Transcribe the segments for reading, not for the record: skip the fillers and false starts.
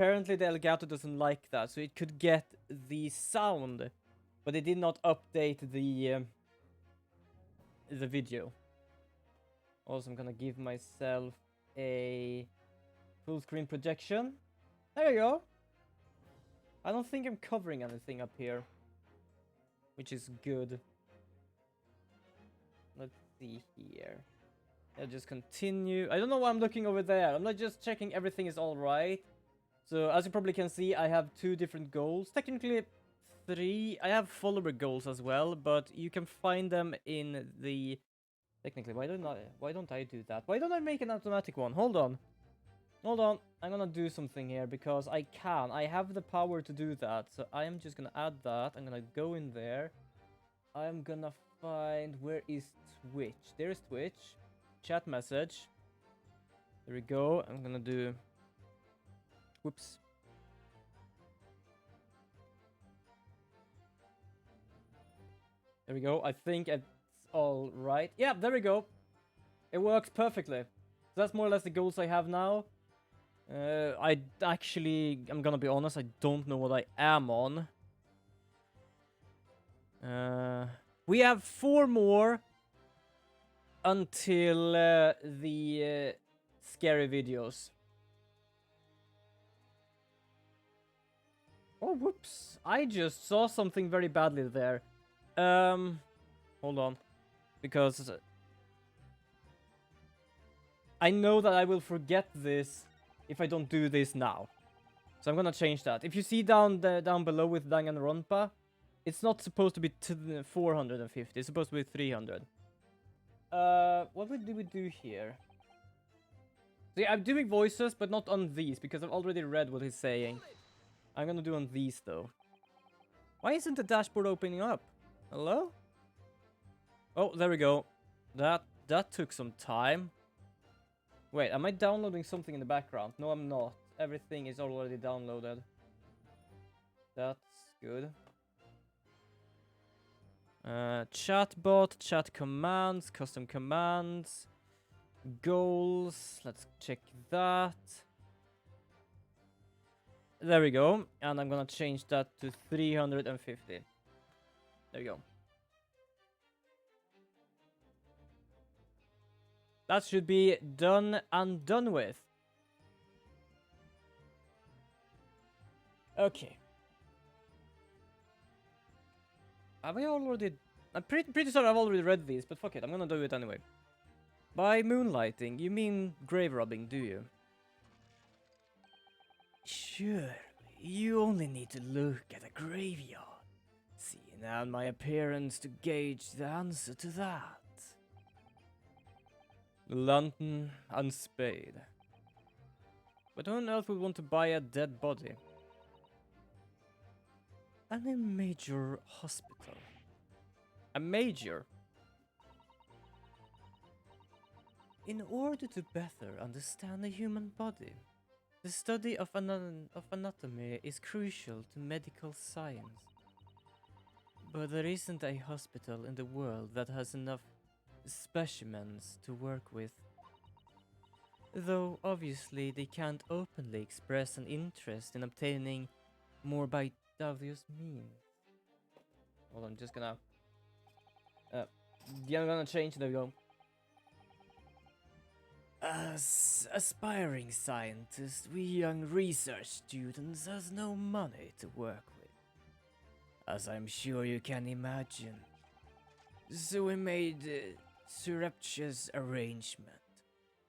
Apparently the Elgato doesn't like that, so it could get the sound, but it did not update the video. Also, I'm gonna give myself a full screen projection. There you go. I don't think I'm covering anything up here, which is good. Let's see here. I'll just continue. I don't know why I'm looking over there. I'm not just checking everything is all right. So as you probably can see, I have 2 different goals. Technically 3. I have follower goals as well, but you can find them in the... Technically, why don't I do that? Why don't I make an automatic one? Hold on. Hold on. I'm gonna do something here because I can. I have the power to do that. So I am just gonna add that. I'm gonna go in there. I'm gonna find... Where is Twitch? There's Twitch. Chat message. There we go. I'm gonna do... Whoops. There we go. I think it's all right. Yeah, there we go. It works perfectly. So that's more or less the goals I have now. I'm gonna be honest, I don't know what I am on. We have 4 more until the scary videos. Oh, whoops. I just saw something very badly there. Hold on. Because I know that I will forget this if I don't do this now. So I'm gonna change that. If you see down below with Danganronpa, it's not supposed to be 450, it's supposed to be 300. What do we do here? See, I'm doing voices, but not on these, because I've already read what he's saying. I'm gonna do on these, though. Why isn't the dashboard opening up? Hello? Oh, there we go. That took some time. Wait, am I downloading something in the background? No, I'm not. Everything is already downloaded. That's good. Chatbot, chat commands, custom commands, goals. Let's check that. There we go. And I'm gonna change that to 350. There you go. That should be done and done with. Okay. Have I already... I'm pretty sure I've already read these, but fuck it, I'm gonna do it anyway. By moonlighting, you mean grave robbing, do you? Sure, you only need to look at a graveyard. Seeing out my appearance to gauge the answer to that. Lantern and spade. But who on earth would want to buy a dead body? And a major hospital. A major? In order to better understand the human body, the study of anatomy is crucial to medical science. But there isn't a hospital in the world that has enough specimens to work with. Though obviously they can't openly express an interest in obtaining more by obvious means. Hold on, I'm just gonna... yeah, I'm gonna change, there we go. As aspiring scientists, we young research students has no money to work with. As I'm sure you can imagine. So we made a surreptitious arrangement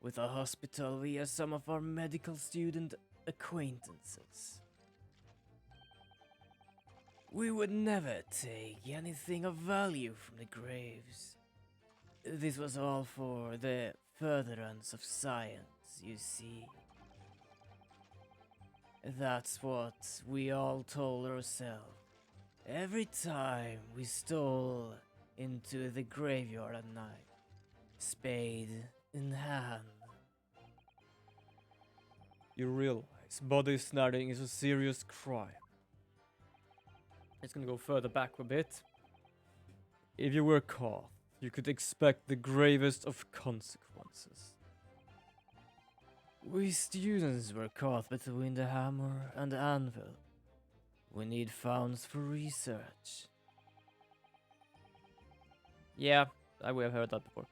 with a hospital via some of our medical student acquaintances. We would never take anything of value from the graves. This was all for the furtherance of science, you see. That's what we all told ourselves every time we stole into the graveyard at night, spade in hand. You realize body snatching is a serious crime. It's gonna go further back a bit. If you were caught, you could expect the gravest of consequences. We students were caught between the hammer and the anvil. We need funds for research. Yeah, we have heard that before.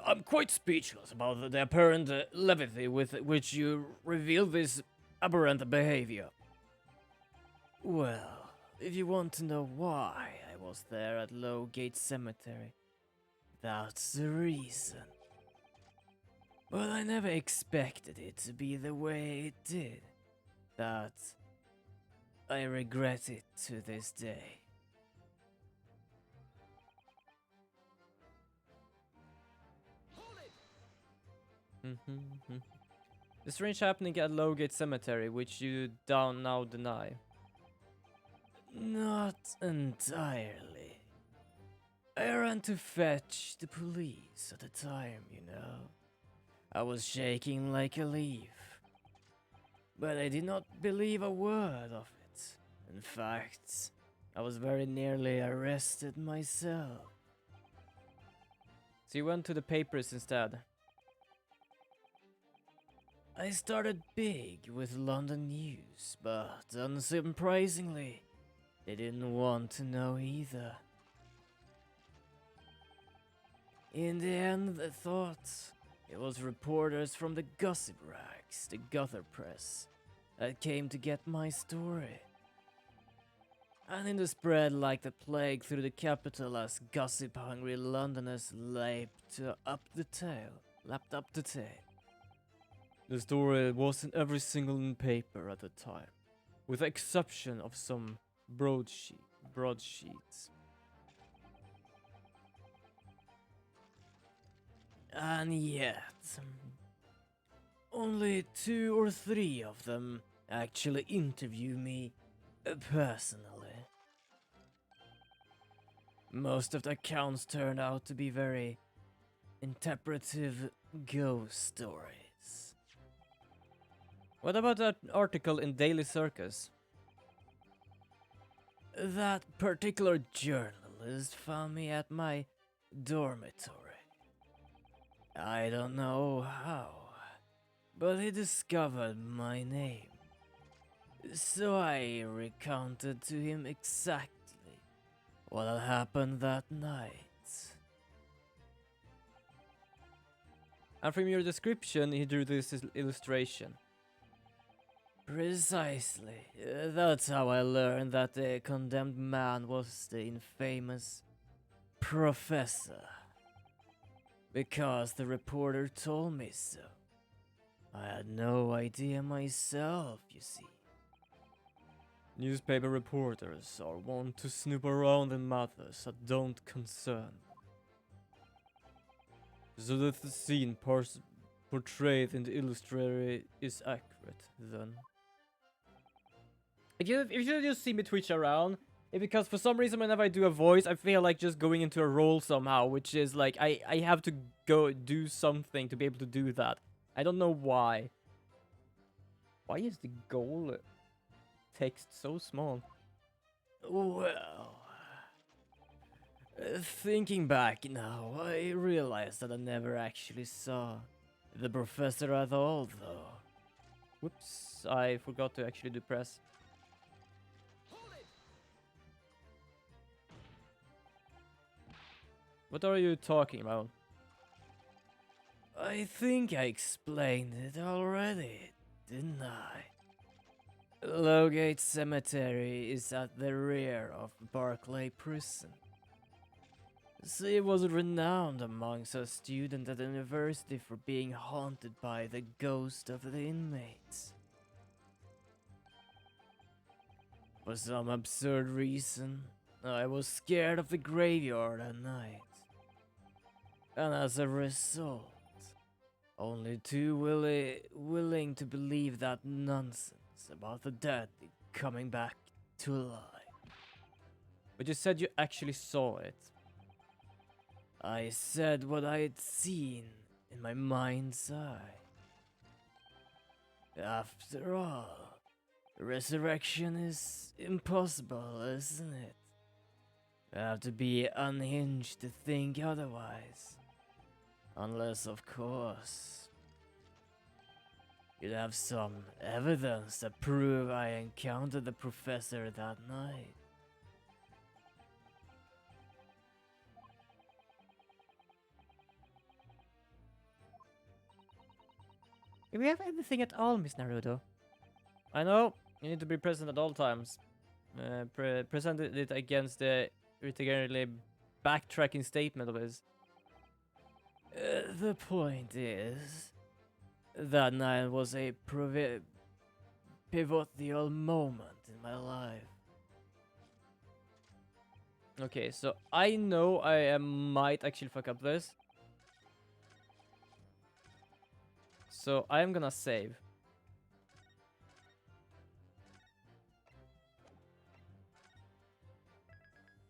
I'm quite speechless about the apparent levity with which you reveal this aberrant behavior. Well, if you want to know why I was there at Lowgate Cemetery, that's the reason. But I never expected it to be the way it did. That I regret it to this day. The strange happening at Lowgate Cemetery, which you now deny. Not entirely. I ran to fetch the police at the time, you know. I was shaking like a leaf. But I did not believe a word of it. In fact, I was very nearly arrested myself. So you went to the papers instead? I started big with London News, but unsurprisingly, they didn't want to know either. In the end, I thought it was reporters from the gossip rags, the gutter press, that came to get my story. And in the spread like the plague through the capital as gossip-hungry Londoners lapped up the tail. The story was in every single paper at the time, with the exception of some broadsheets. And yet, only 2 or 3 of them actually interview me personally. Most of the accounts turned out to be very interpretive ghost stories. What about that article in Daily Circus? That particular journalist found me at my dormitory. I don't know how, but he discovered my name. So I recounted to him exactly what had happened that night. And from your description, he drew this illustration. Precisely. That's how I learned that the condemned man was the infamous Professor. Because the reporter told me so. I had no idea myself, you see. Newspaper reporters are wont to snoop around in matters that don't concern them. So that the scene portrayed in the illustrator is accurate, then. If you just see me twitch around, it's because for some reason whenever I do a voice, I feel like just going into a role somehow, which is like, I have to go do something to be able to do that. I don't know why. Why is the goal text so small? Well, thinking back now, I realized that I never actually saw the professor at all, though. Whoops, I forgot to actually do press. What are you talking about? I think I explained it already, didn't I? Lowgate Cemetery is at the rear of Barclay Prison. She was renowned amongst her students at the university for being haunted by the ghost of the inmates. For some absurd reason, I was scared of the graveyard at night. And as a result, only too willing to believe that nonsense about the dead coming back to life. But you said you actually saw it. I said what I had seen in my mind's eye. After all, resurrection is impossible, isn't it? You have to be unhinged to think otherwise. Unless, of course, You'd have some evidence to prove I encountered the professor that night. Do we have anything at all, Miss Naruto? I know, you need to be present at all times. Presented it against the particularly backtracking statement of his. The point is, that night was a pivotal moment in my life. Okay, so I know I might actually fuck up this. So I'm gonna save.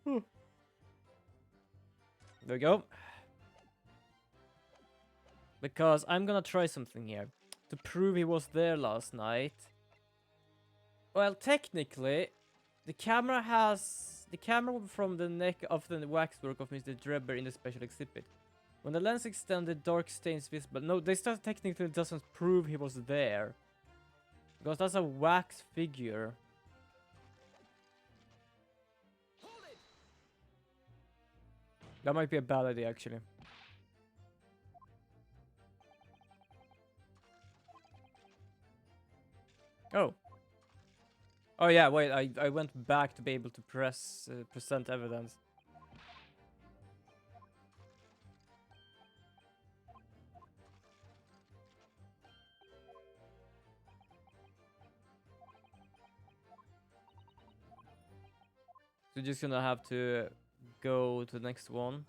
There we go. Because I'm gonna try something here. To prove he was there last night. Well, technically, the camera from the neck of the waxwork of Mr. Drebber in the special exhibit. When the lens extended, dark stains visible. No, this technically doesn't prove he was there. Because that's a wax figure. That might be a bad idea, actually. Oh. Oh yeah, wait, I went back to be able to present evidence. So you're just gonna have to go to the next one.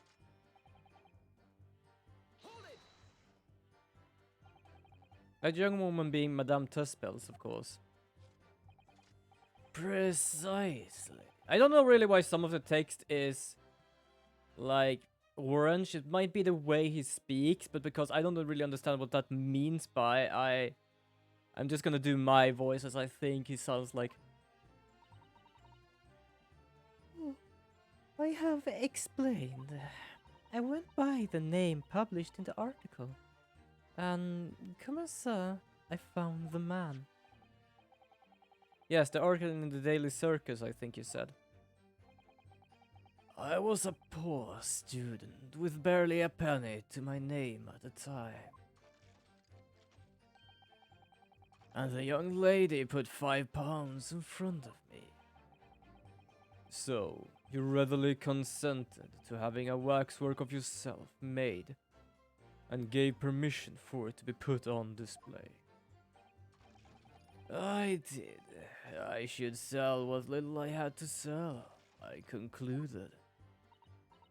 That young woman being Madame Tuspels, of course. Precisely. I don't know really why some of the text is like orange. It might be the way he speaks, but because I don't really understand what that means by I'm just gonna do my voice as I think he sounds like. I have explained. I went by the name published in the article. And come as I found the man. Yes, the article in the Daily Circus, I think you said. I was a poor student with barely a penny to my name at the time. And the young lady put £5 in front of me. So, you readily consented to having a waxwork of yourself made and gave permission for it to be put on display. I did. I should sell what little I had to sell, I concluded.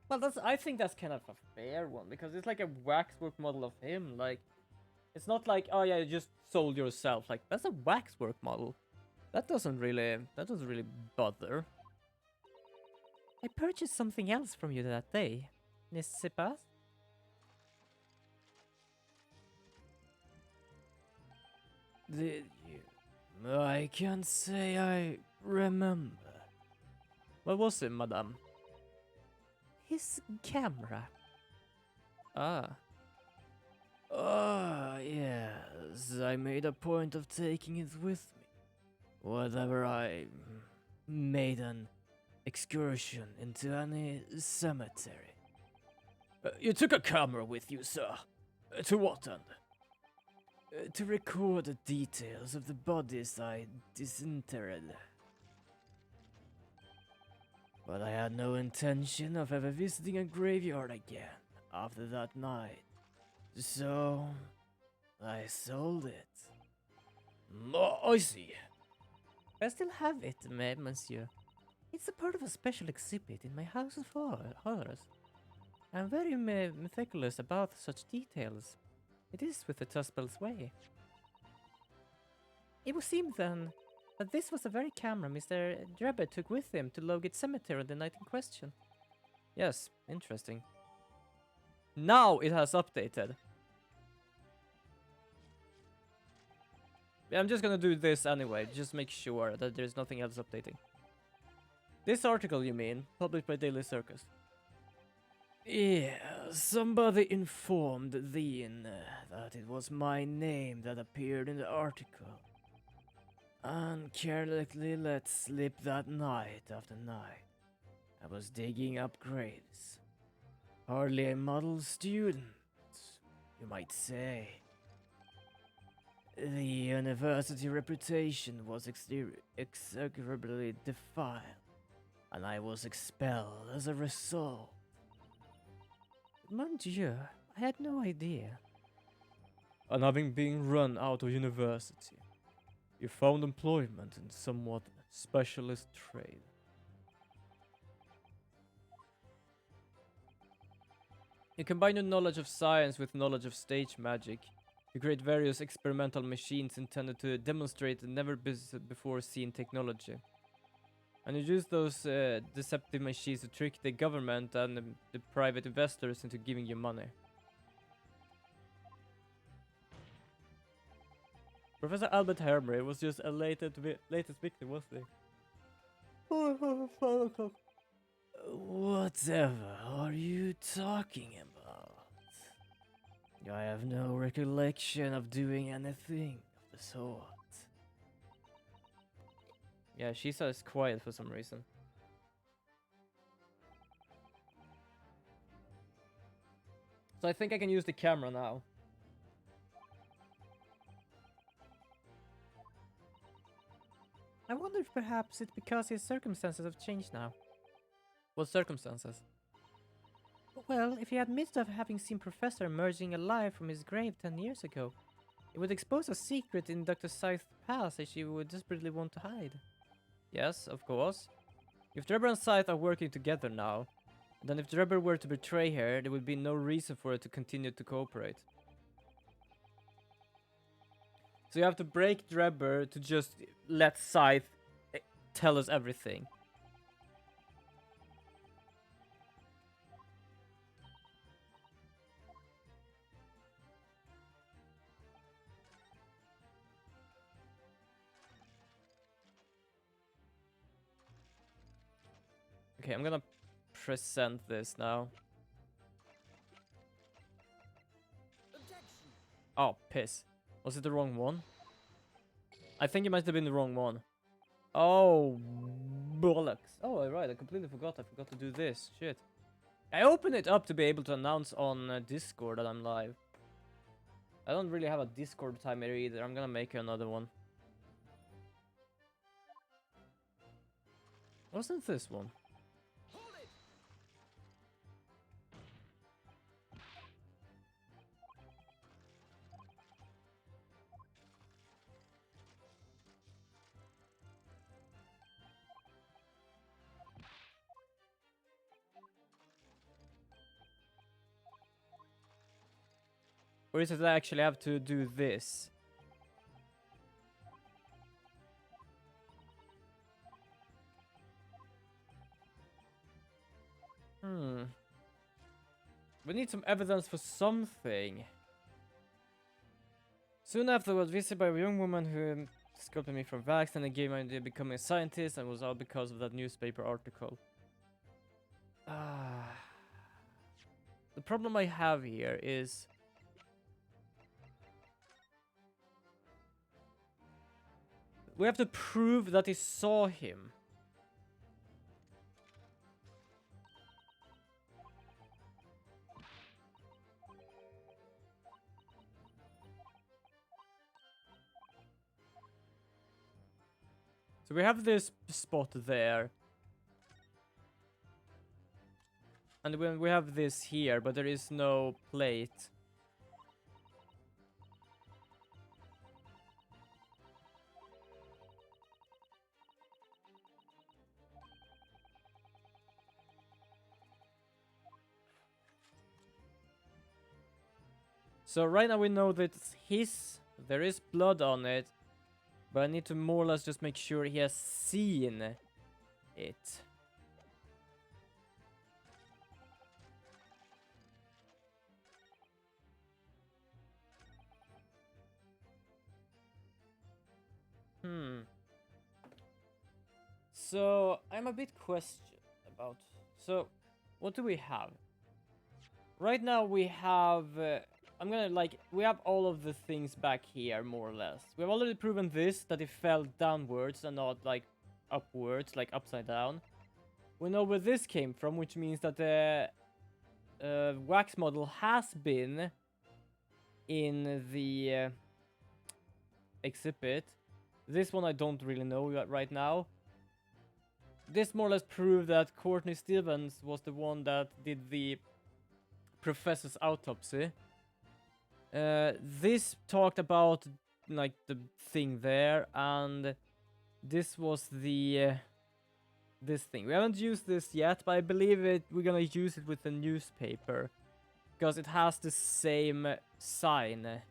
Well, I think that's kind of a fair one, because it's like a waxwork model of him, like, it's not like, oh yeah, you just sold yourself, like, that's a waxwork model. That doesn't really bother. I purchased something else from you that day, n'est-ce pas? Did you? I can't say I remember. What was it, madame? His camera. Ah. Ah, yes. I made a point of taking it with me. Whenever I made an excursion into any cemetery. You took a camera with you, sir. To what end? To record the details of the bodies I disinterred. But I had no intention of ever visiting a graveyard again after that night. So, I sold it. Oh, I see. I still have it, monsieur. It's a part of a special exhibit in my house of horrors. I'm very meticulous about such details. It is with the Tuspel's way. It would seem then that this was the very camera Mr. Drebber took with him to Logate Cemetery on the night in question. Yes, interesting. Now it has updated. I'm just gonna do this anyway, just make sure that there's nothing else updating. This article, you mean, published by Daily Circus. Yeah, somebody informed Dean that it was my name that appeared in the article. And carelessly let slip that night after night. I was digging up grades. Hardly a model student, you might say. The university reputation was execrably defiled, and I was expelled as a result. Mon Dieu, I had no idea. And having been run out of university, you found employment in somewhat specialist trade. You combine your knowledge of science with knowledge of stage magic to create various experimental machines intended to demonstrate the never-before seen technology. And you use those deceptive machines to trick the government and the private investors into giving you money. Professor Albert Hermry was just a latest victim, wasn't he? Whatever are you talking about? I have no recollection of doing anything of the sort. Yeah, she says quiet for some reason. So I think I can use the camera now. I wonder if perhaps it's because his circumstances have changed now. What circumstances? Well, if he admits of having seen Professor emerging alive from his grave 10 years ago, it would expose a secret in Dr. Scythe's past that she would desperately want to hide. Yes, of course. If Drebber and Scythe are working together now, then if Drebber were to betray her, there would be no reason for her to continue to cooperate. So you have to break Drebber to just let Scythe tell us everything. Okay, I'm gonna present this now. Oh, piss. Was it the wrong one? I think it might have been the wrong one. Oh, bollocks. Oh, right, I completely forgot. I forgot to do this. Shit. I opened it up to be able to announce on Discord that I'm live. I don't really have a Discord timer either. I'm gonna make another one. Wasn't this one? Or is it that I actually have to do this? We need some evidence for something. Soon after, I was visited by a young woman who sculpted me from wax and then gave me idea of becoming a scientist, and it was all because of that newspaper article. The problem I have here is... we have to prove that he saw him. So we have this spot there. And when we have this here, but there is no plate. So right now we know that it's his, there is blood on it, but I need to more or less just make sure he has seen it. So I'm a bit questioned about, so what do we have? right now we have... I'm gonna, like, we have all of the things back here, more or less. We've already proven this, that it fell downwards and not, like, upwards, like upside down. We know where this came from, which means that the wax model has been in the exhibit. This one I don't really know right now. This more or less proved that Courtney Stevens was the one that did the professor's autopsy. This talked about like the thing there, and this was the this thing. We haven't used this yet, but I believe we're gonna use it with the newspaper because it has the same sign.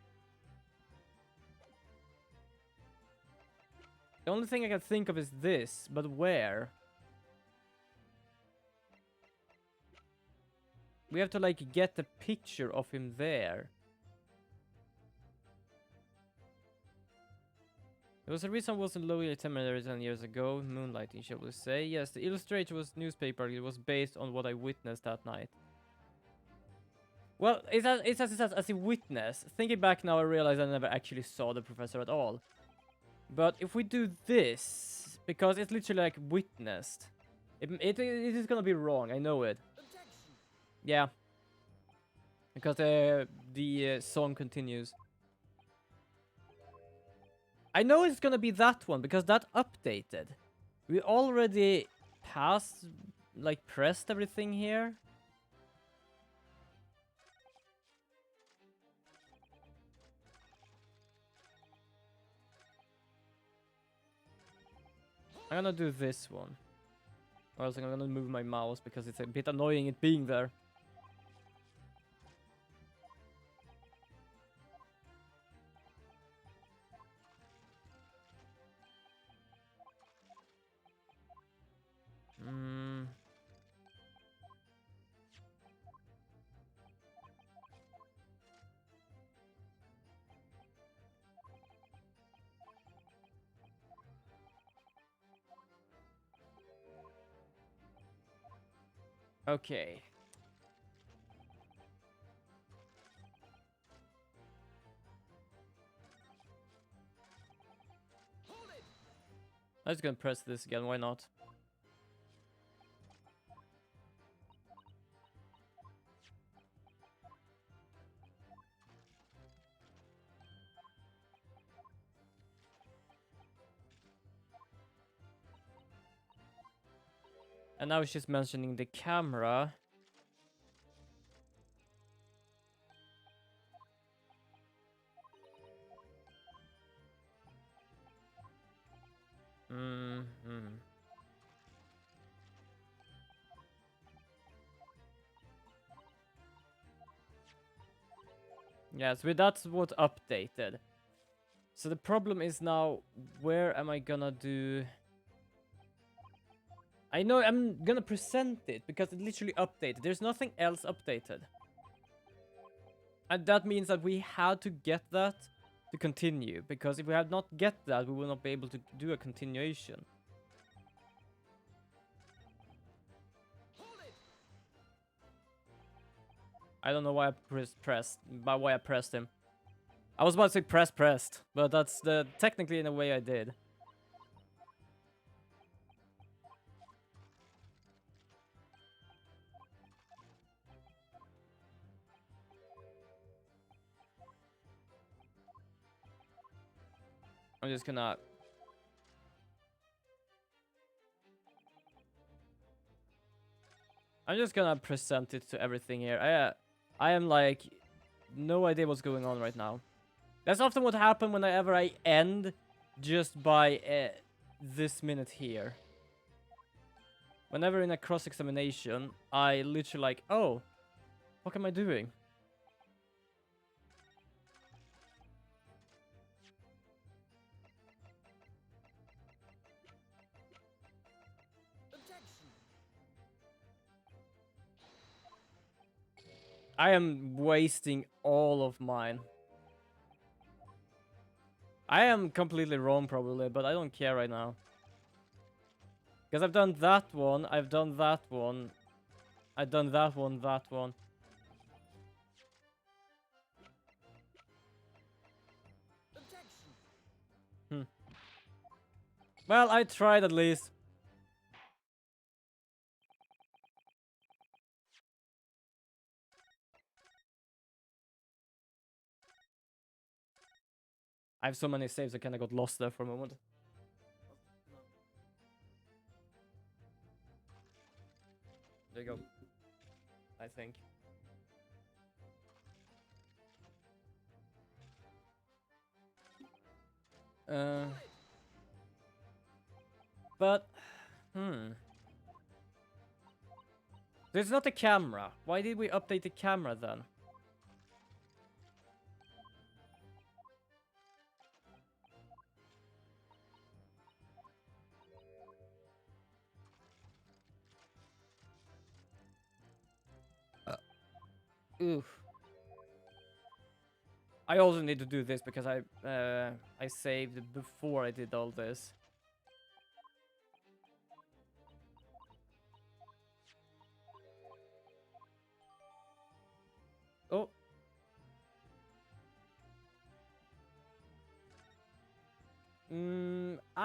The only thing I can think of is this, but where? We have to like get the picture of him there. There was a reason I wasn't loyal seminary 10 years ago. Moonlighting, shall we say. Yes, the illustration was newspaper. It was based on what I witnessed that night. Well, it says as a witness. Thinking back now, I realize I never actually saw the professor at all. But if we do this, because it's literally like witnessed, it is gonna be wrong. I know it. Yeah. Because the song continues. I know it's gonna be that one because that updated. We already passed, like pressed everything here. I'm gonna do this one. Or else I'm gonna move my mouse because it's a bit annoying it being there. Okay. I'm just gonna press this again, why not? And now it's just mentioning the camera. Yes, but that's what updated. So the problem is now, where am I gonna do... I know I'm gonna present it because it literally updated. There's nothing else updated. And that means that we had to get that to continue. Because if we had not get that, we will not be able to do a continuation. I don't know why I pressed him. I was about to say pressed, but that's technically in a way I did. I'm just gonna... present it to everything here. I am like... no idea what's going on right now. That's often what happens whenever I end just by this minute here. Whenever in a cross-examination, I literally like, oh, what am I doing? I am wasting all of mine. I am completely wrong probably, but I don't care right now. Because I've done that one, I've done that one, I've done that one, that one. Well, I tried at least. I have so many saves I kinda got lost there for a moment. There you go. I think. But, There's not a camera. Why did we update the camera then? Oof. I also need to do this because I saved before I did all this. Oh.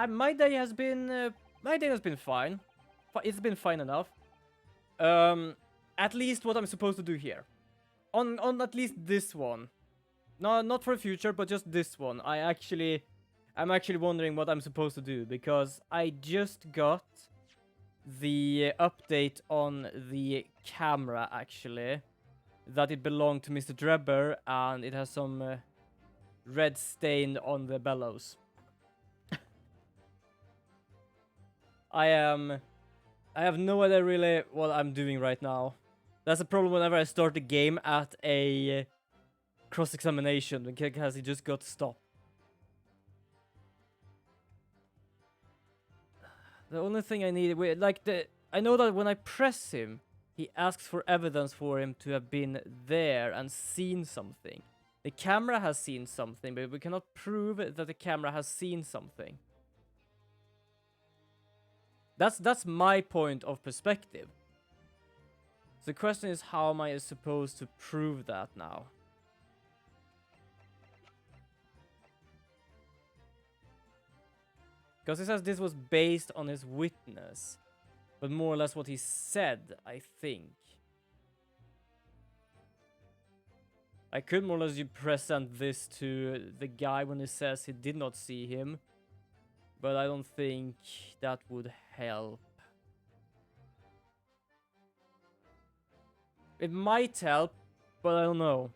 My day has been fine. It's been fine enough. At least what I'm supposed to do here. On at least this one. No, not for the future, but just this one. I'm actually wondering what I'm supposed to do, because I just got the update on the camera, actually. That it belonged to Mr. Drebber, and it has some red stain on the bellows. I have no idea really what I'm doing right now. That's a problem whenever I start the game at a cross-examination, because it just got stopped. The only thing I need, I know that when I press him, he asks for evidence for him to have been there and seen something. The camera has seen something, but we cannot prove that the camera has seen something. That's my point of perspective. So the question is, how am I supposed to prove that now? Because he says this was based on his witness. But more or less what he said, I think. I could more or less present this to the guy when he says he did not see him. But I don't think that would help. It might help, but I don't know.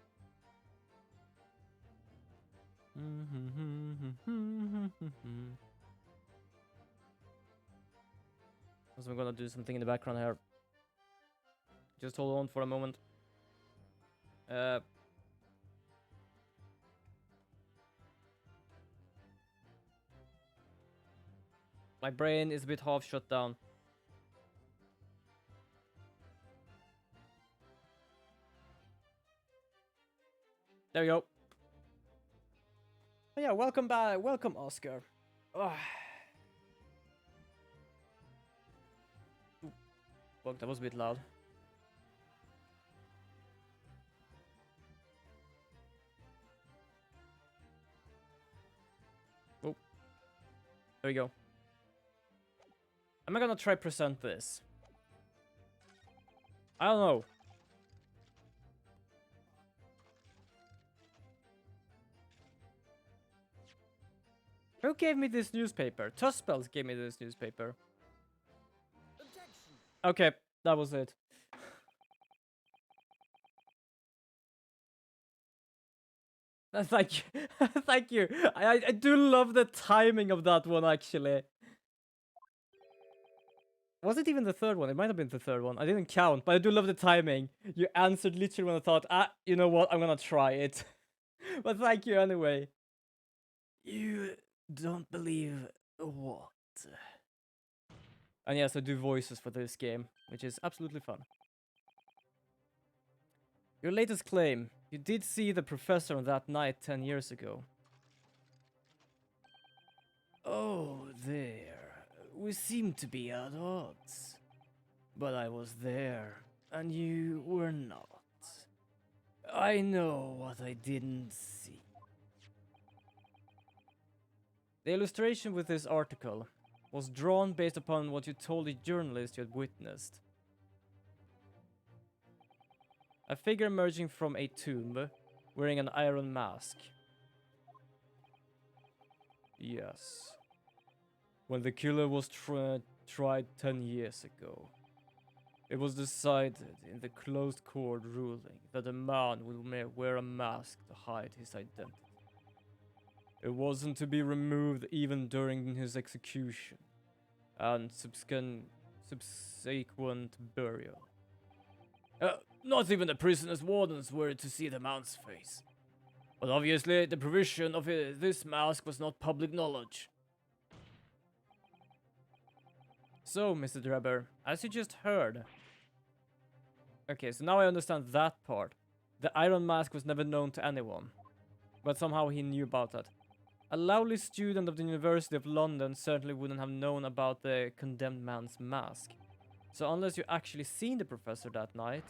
So I'm gonna do something in the background here. Just hold on for a moment. My brain is a bit half shut down. There we go. Oh yeah, welcome back. Welcome, Oscar. Ugh. Fuck, that was a bit loud. Oh. There we go. Am I gonna try present this? I don't know. Who gave me this newspaper? Tuspels gave me this newspaper. Objection. Okay, that was it. Thank you. Thank you. I do love the timing of that one, actually. Was it even the third one? It might have been the third one. I didn't count, but I do love the timing. You answered literally when I thought, you know what? I'm gonna try it. But thank you anyway. You don't believe what? And yes, I do voices for this game, which is absolutely fun. Your latest claim. You did see the professor on that night 10 years ago. Oh, there. We seem to be at odds. But I was there, and you were not. I know what I didn't see. The illustration with this article. was drawn based upon what you told the journalist you had witnessed. A figure emerging from a tomb, wearing an iron mask. Yes. When the killer was tried 10 years ago, it was decided in the closed court ruling that a man will wear a mask to hide his identity. It wasn't to be removed even during his execution and subsequent burial. Not even the prisoner's wardens were to see the man's face. But obviously, the provision of this mask was not public knowledge. So, Mr. Drebber, as you just heard... Okay, so now I understand that part. The iron mask was never known to anyone. But somehow he knew about that. A lovely student of the University of London certainly wouldn't have known about the condemned man's mask. So unless you actually seen the professor that night,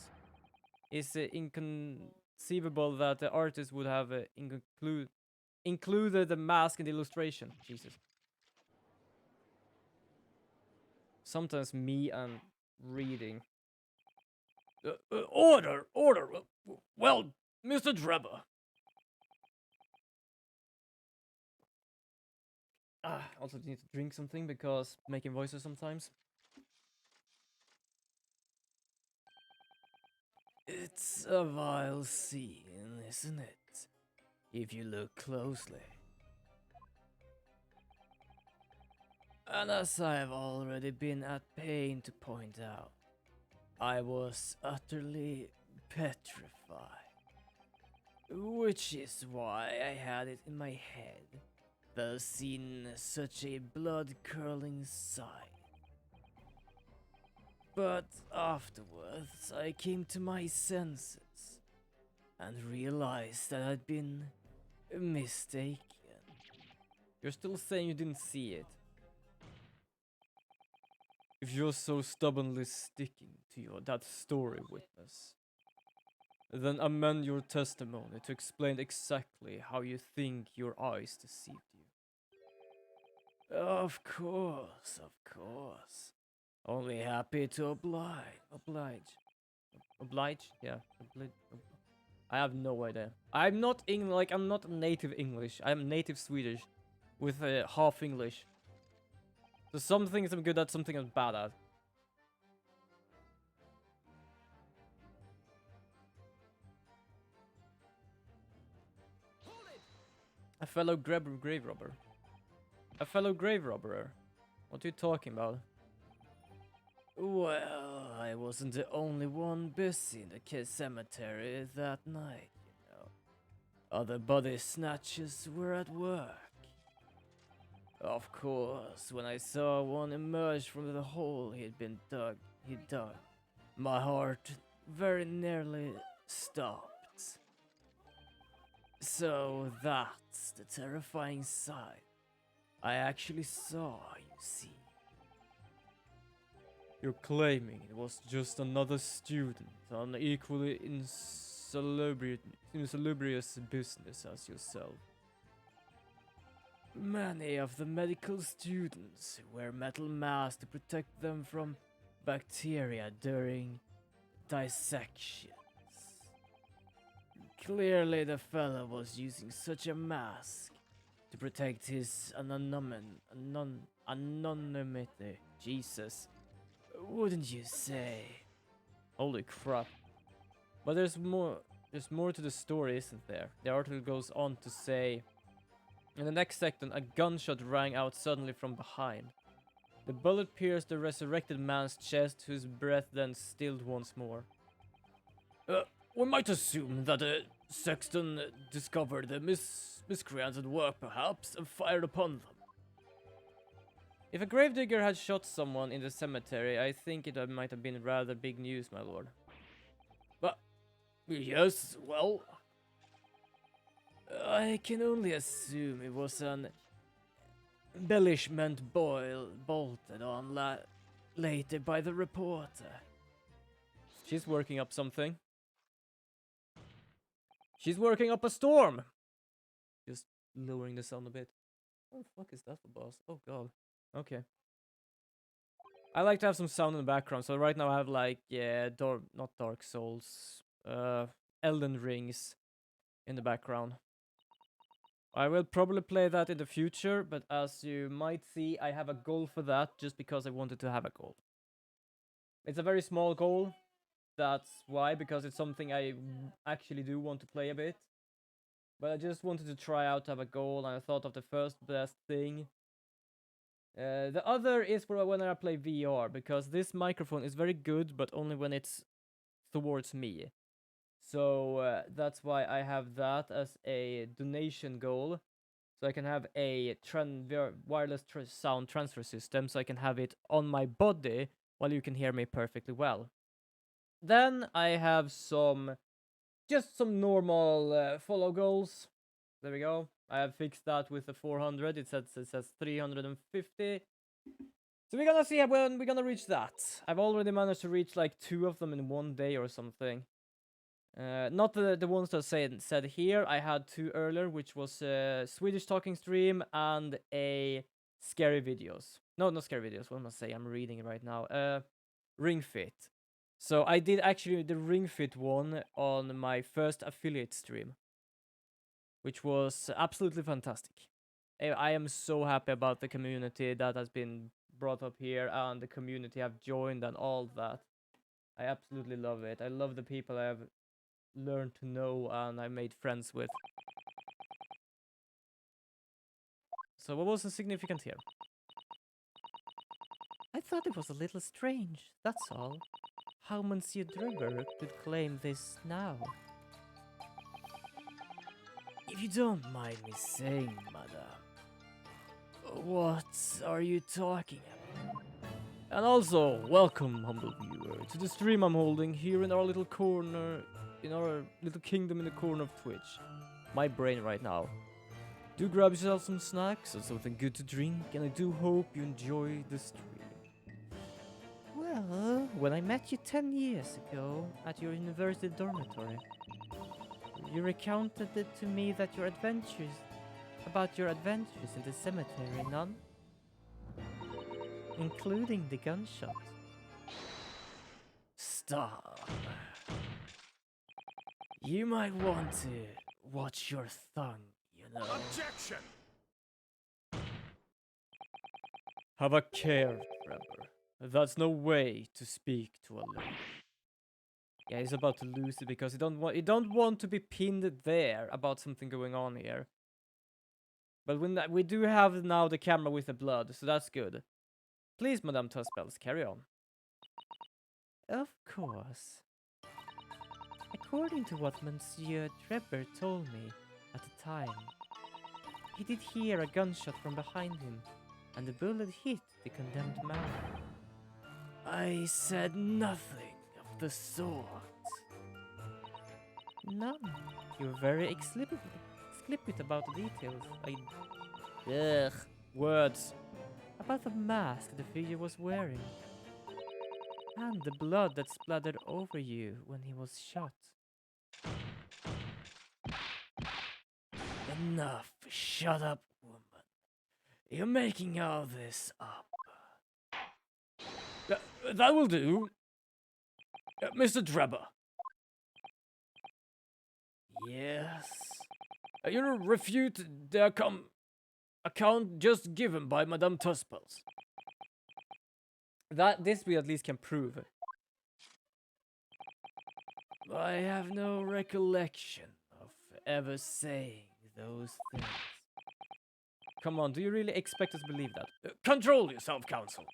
it's inconceivable that the artist would have included the mask in the illustration. Jesus. Sometimes me and reading. Order! Well, Mr. Drebber. Also need to drink something because making voices sometimes. It's a vile scene, isn't it? If you look closely. And as I have already been at pain to point out, I was utterly petrified. Which is why I had it in my head. The scene such a blood-curdling sight. But afterwards, I came to my senses and realized that I'd been mistaken. You're still saying you didn't see it? If you're so stubbornly sticking to that story, witness, then amend your testimony to explain exactly how you think your eyes deceived you. Of course. Only happy to oblige. Oblige? Yeah. I have no idea. I'm not I'm not native English. I'm native Swedish with half English. So some things I'm good at, some things I'm bad at. A fellow grave robber. A fellow grave robber. What are you talking about? Well, I wasn't the only one busy in the cemetery that night, you know. Other body snatchers were at work. Of course, when I saw one emerge from the hole he dug, my heart very nearly stopped. So that's the terrifying sight I actually saw, you see. You're claiming it was just another student on equally insalubrious business as yourself. Many of the medical students wear metal masks to protect them from bacteria during dissections. Clearly the fellow was using such a mask to protect his anonymity. Jesus. Wouldn't you say? Holy crap. But there's more to the story, isn't there? The article goes on to say, in the next second, a gunshot rang out suddenly from behind. The bullet pierced the resurrected man's chest, whose breath then stilled once more. We might assume that the sexton discovered the miscreants at work, perhaps, and fired upon them. If a gravedigger had shot someone in the cemetery, I think it might have been rather big news, my lord. But, yes, well... I can only assume it was an embellishment bolted on later by the reporter. She's working up something. She's working up a storm! Just lowering the sound a bit. What the fuck is that for, boss? Oh god. Okay. I like to have some sound in the background. So right now I have like not Dark Souls, Elden Rings in the background. I will probably play that in the future, but as you might see, I have a goal for that just because I wanted to have a goal. It's a very small goal. That's why, because it's something I actually do want to play a bit. But I just wanted to try out to have a goal, and I thought of the first best thing. The other is for when I play VR, because this microphone is very good, but only when it's towards me. So that's why I have that as a donation goal. So I can have a wireless sound transfer system, so I can have it on my body while you can hear me perfectly well. Then I have just some normal follow goals. There we go. I have fixed that with the 400. It says 350. So we're gonna see when we're gonna reach that. I've already managed to reach like 2 of them in one day or something. Not the ones that said here. I had 2 earlier, which was Swedish talking stream and a scary videos. No, not scary videos. What am I saying? I'm reading it right now. Ring Fit. So I did actually the Ring Fit one on my first affiliate stream, which was absolutely fantastic. I am so happy about the community that has been brought up here and the community I've joined and all that. I absolutely love it. I love the people I have learned to know and I made friends with. So what was the significant here? I thought it was a little strange, that's all. How Monsieur Drebber could claim this now. If you don't mind me saying, madame, what are you talking about? And also, welcome, humble viewer, to the stream I'm holding here in our little corner, in our little kingdom in the corner of Twitch. My brain right now. Do grab yourself some snacks or something good to drink, and I do hope you enjoy the stream. Well, when I met you 10 years ago at your university dormitory, you recounted it to me that about your adventures in the cemetery, none? Including the gunshot. Stop. You might want to watch your tongue, you know. Objection! Have a care, Trevor. That's no way to speak to a lady. Yeah, he's about to lose it because he don't want to be pinned there about something going on here. But we do have now the camera with the blood, so that's good. Please, Madame Tuspels, carry on. Of course. According to what Monsieur Drebber told me at the time, he did hear a gunshot from behind him, and the bullet hit the condemned man. I said nothing of the sort. None. You're very explicit about the details. Ugh, words. About the mask the figure was wearing. And the blood that splattered over you when he was shot. Enough. Shut up, woman. You're making all this up. That will do. Mr. Drebber. Yes. You refute the account just given by Madame Tuspels. This we at least can prove. I have no recollection of ever saying those things. Come on, do you really expect us to believe that? Control yourself, counsel.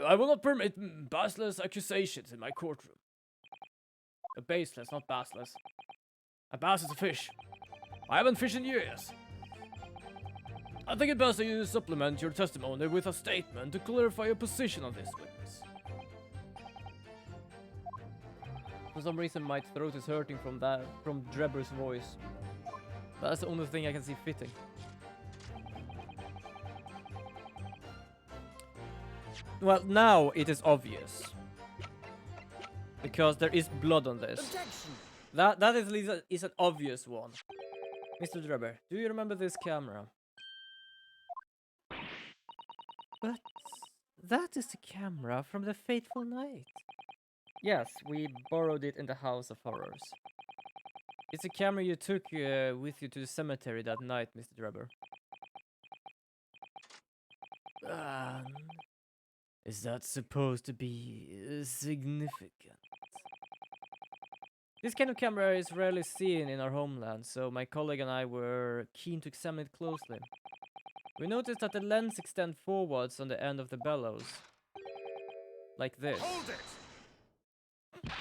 I will not permit baseless accusations in my courtroom. Baseless, not baseless. A bass is a fish. I haven't fished in years. I think it best that you supplement your testimony with a statement to clarify your position on this witness. For some reason, my throat is hurting from Drebber's voice. That's the only thing I can see fitting. Well, now it is obvious. Because there is blood on this. Objection! That is an obvious one. Mr. Drebber, do you remember this camera? But that is the camera from the fateful night. Yes, we borrowed it in the House of Horrors. It's a camera you took with you to the cemetery that night, Mr. Drebber. Is that supposed to be significant? This kind of camera is rarely seen in our homeland, so my colleague and I were keen to examine it closely. We noticed that the lens extends forwards on the end of the bellows. Like this. Hold it!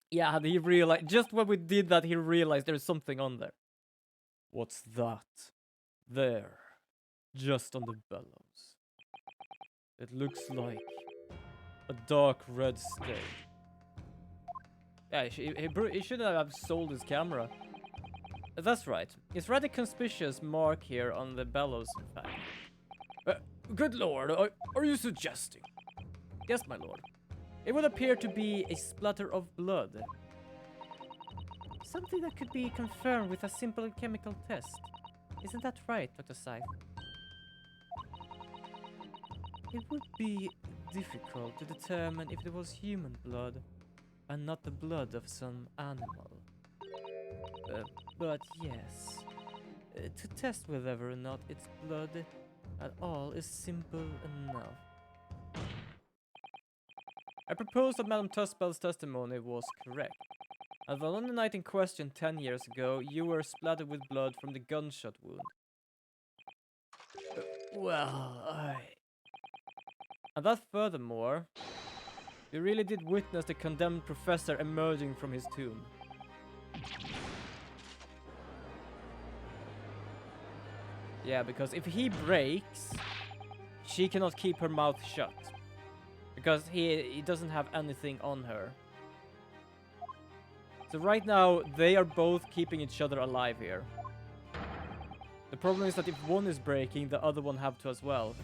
Yeah, he realized, just when we did that, he realized there's something on there. What's that? There. Just on the bellows. It looks like a dark red stain. Yeah, he shouldn't have sold his camera. That's right. It's rather conspicuous mark here on the bellows, in fact. Good lord, are you suggesting? Yes, my lord. It would appear to be a splatter of blood. Something that could be confirmed with a simple chemical test. Isn't that right, Dr. Scythe? It would be difficult to determine if it was human blood and not the blood of some animal. But yes, to test whether or not it's blood at all is simple enough. I propose that Madame Tuspel's testimony was correct, and that on the night in question 10 years ago, you were splattered with blood from the gunshot wound. And that furthermore, you really did witness the condemned professor emerging from his tomb. Yeah, because if he breaks, she cannot keep her mouth shut. Because he doesn't have anything on her. So right now, they are both keeping each other alive here. The problem is that if one is breaking, the other one have to as well.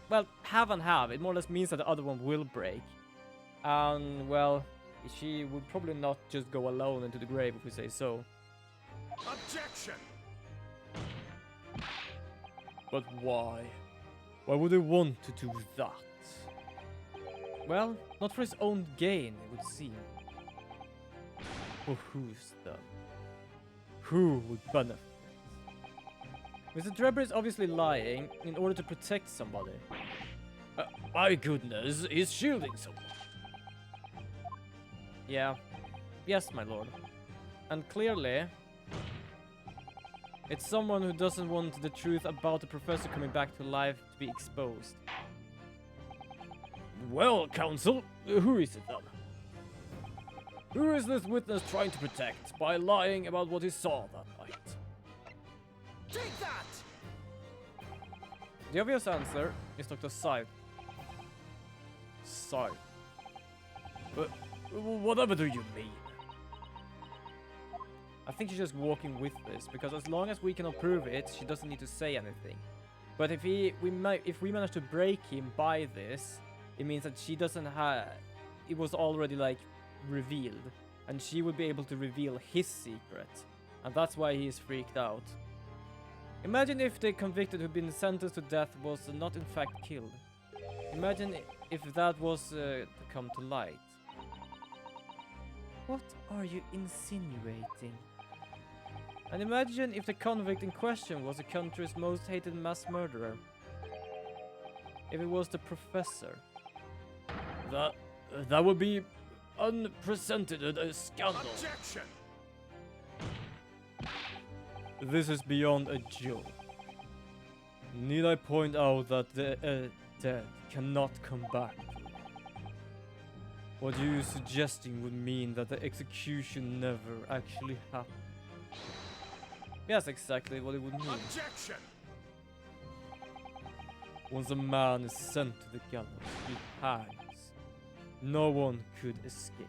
Well, have and have. It more or less means that the other one will break. And, well, she would probably not just go alone into the grave, if we say so. Objection! But why? Why would he want to do that? Well, not for his own gain, it would seem. For whose, though? Who would benefit? Mr. Drebber is obviously lying in order to protect somebody. My goodness, he's shielding someone. Yeah. Yes, my lord. And clearly, it's someone who doesn't want the truth about the professor coming back to life to be exposed. Well, counsel, who is it then? Who is this witness trying to protect by lying about what he saw that night? Take that! The obvious answer is Dr. Scythe. Scythe. Whatever do you mean? I think she's just walking with this, because as long as we cannot prove it, she doesn't need to say anything. But if we manage to break him by this, it means that she doesn't have... It was already, like, revealed. And she would be able to reveal his secret. And that's why he is freaked out. Imagine if the convicted who'd been sentenced to death was not in fact killed. Imagine if that was to come to light. What are you insinuating? And imagine if the convict in question was the country's most hated mass murderer. If it was the professor. That would be unprecedented scandal. Objection! This is beyond a joke. Need I point out that the dead cannot come back? What you suggesting would mean that the execution never actually happened. Yes, exactly what it would mean. Objection! Once a man is sent to the gallows, he hangs. No one could escape.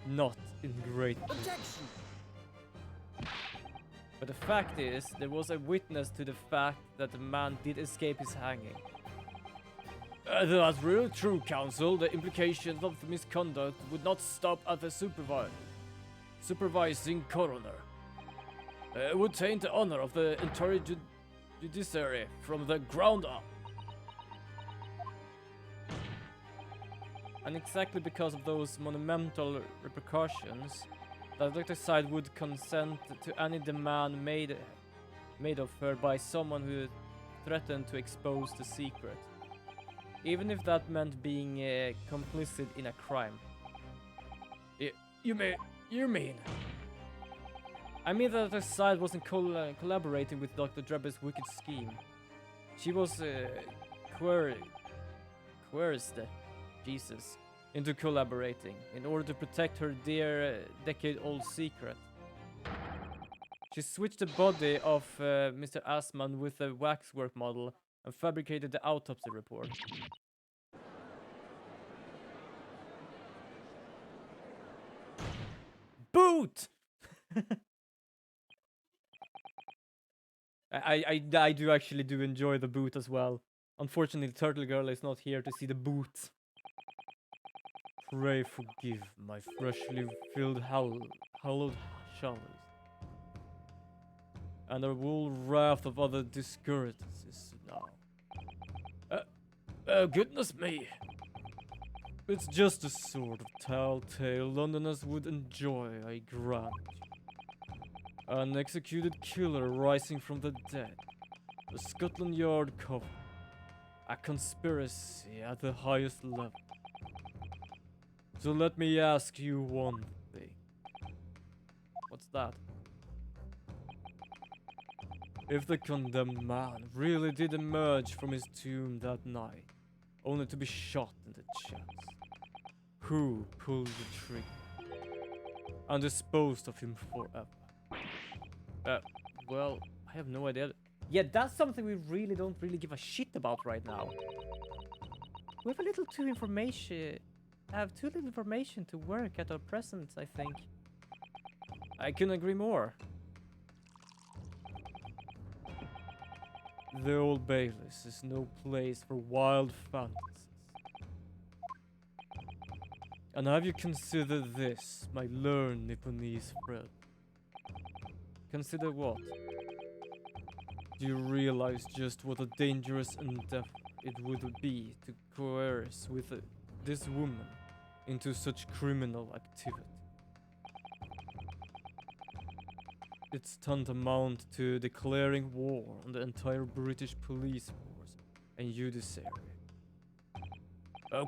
Not in Great Britain. Objection! But the fact is, there was a witness to the fact that the man did escape his hanging. That's really true, counsel. The implications of the misconduct would not stop at the supervising coroner. It would taint the honor of the entire judiciary from the ground up. And exactly because of those monumental repercussions, the doctor side would consent to any demand made of her by someone who threatened to expose the secret, even if that meant being complicit in a crime. You mean? I mean that the side wasn't collaborating with Dr. Drebber's wicked scheme. She was coerced, Jesus, into collaborating in order to protect her dear decade-old secret. She switched the body of Mr. Assman with a waxwork model and fabricated the autopsy report. Boot! I do actually do enjoy the boot as well. Unfortunately, Turtle Girl is not here to see the boot. Pray forgive my freshly filled hallowed chalice, and the whole wrath of other discourteous now. Goodness me. It's just the sort of telltale Londoners would enjoy, I grant. An executed killer rising from the dead. A Scotland Yard cover. A conspiracy at the highest level. So let me ask you one thing. What's that? If the condemned man really did emerge from his tomb that night, only to be shot in the chest, who pulled the trigger and disposed of him forever? Well, I have no idea. Yeah, that's something we really don't give a shit about right now. We have a little too information. Have too little information to work at our present, I think. I couldn't agree more. The Old Bailies is no place for wild fantasies. And have you considered this, my learned Nipponese friend? Consider what? Do you realize just what a dangerous endeavor it would be to coerce with this woman into such criminal activity? It's tantamount to declaring war on the entire British police force and judiciary.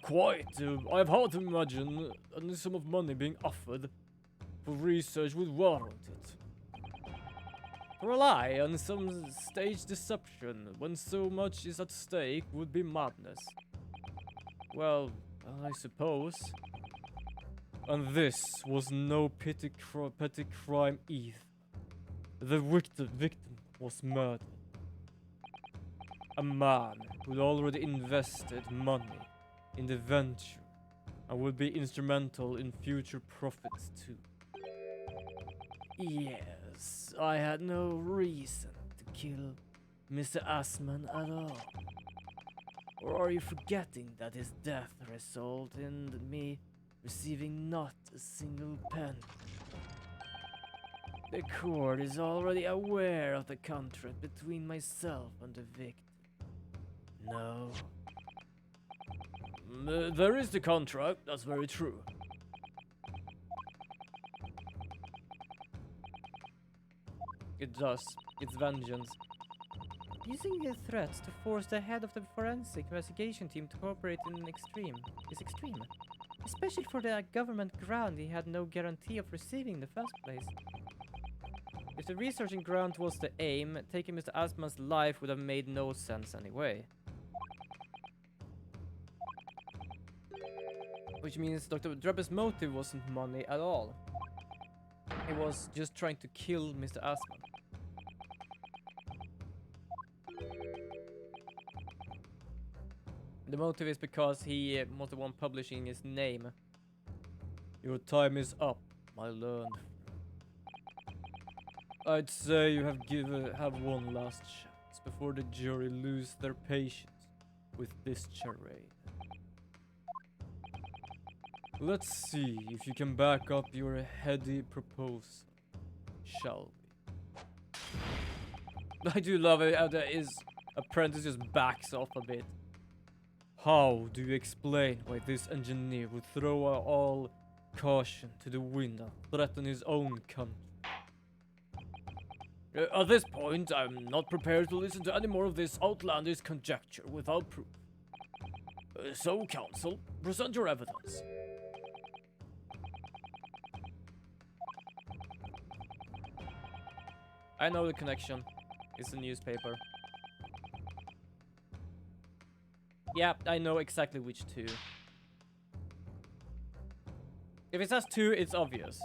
Quite. I've hard to imagine any sum of money being offered for research would warrant it. To rely on some stage deception when so much is at stake would be madness. Well, I suppose. And this was no petty crime either. The victim was murdered. A man who'd already invested money in the venture and would be instrumental in future profits too. Yes, I had no reason to kill Mr. Assman at all. Or are you forgetting that his death resulted in me receiving not a single penny? The court is already aware of the contract between myself and the victim. No. There is the contract, that's very true. It does. It's vengeance. Using the threats to force the head of the forensic investigation team to cooperate is extreme. Especially for the government grant he had no guarantee of receiving in the first place. If the researching grant was the aim, taking Mr. Asman's life would have made no sense anyway. Which means Dr. Drebber's motive wasn't money at all. He was just trying to kill Mr. Asman. The motive is because he was the one publishing his name. Your time is up, my learned. I'd say you have one last chance before the jury lose their patience with this charade. Let's see if you can back up your heady proposal, shall we? I do love it how his apprentice just backs off a bit. How do you explain why this engineer would throw all caution to the wind and threaten his own country? At this point, I'm not prepared to listen to any more of this outlandish conjecture without proof. So, counsel, present your evidence. I know the connection. It's a newspaper. Yeah, I know exactly which two. If it says two, it's obvious.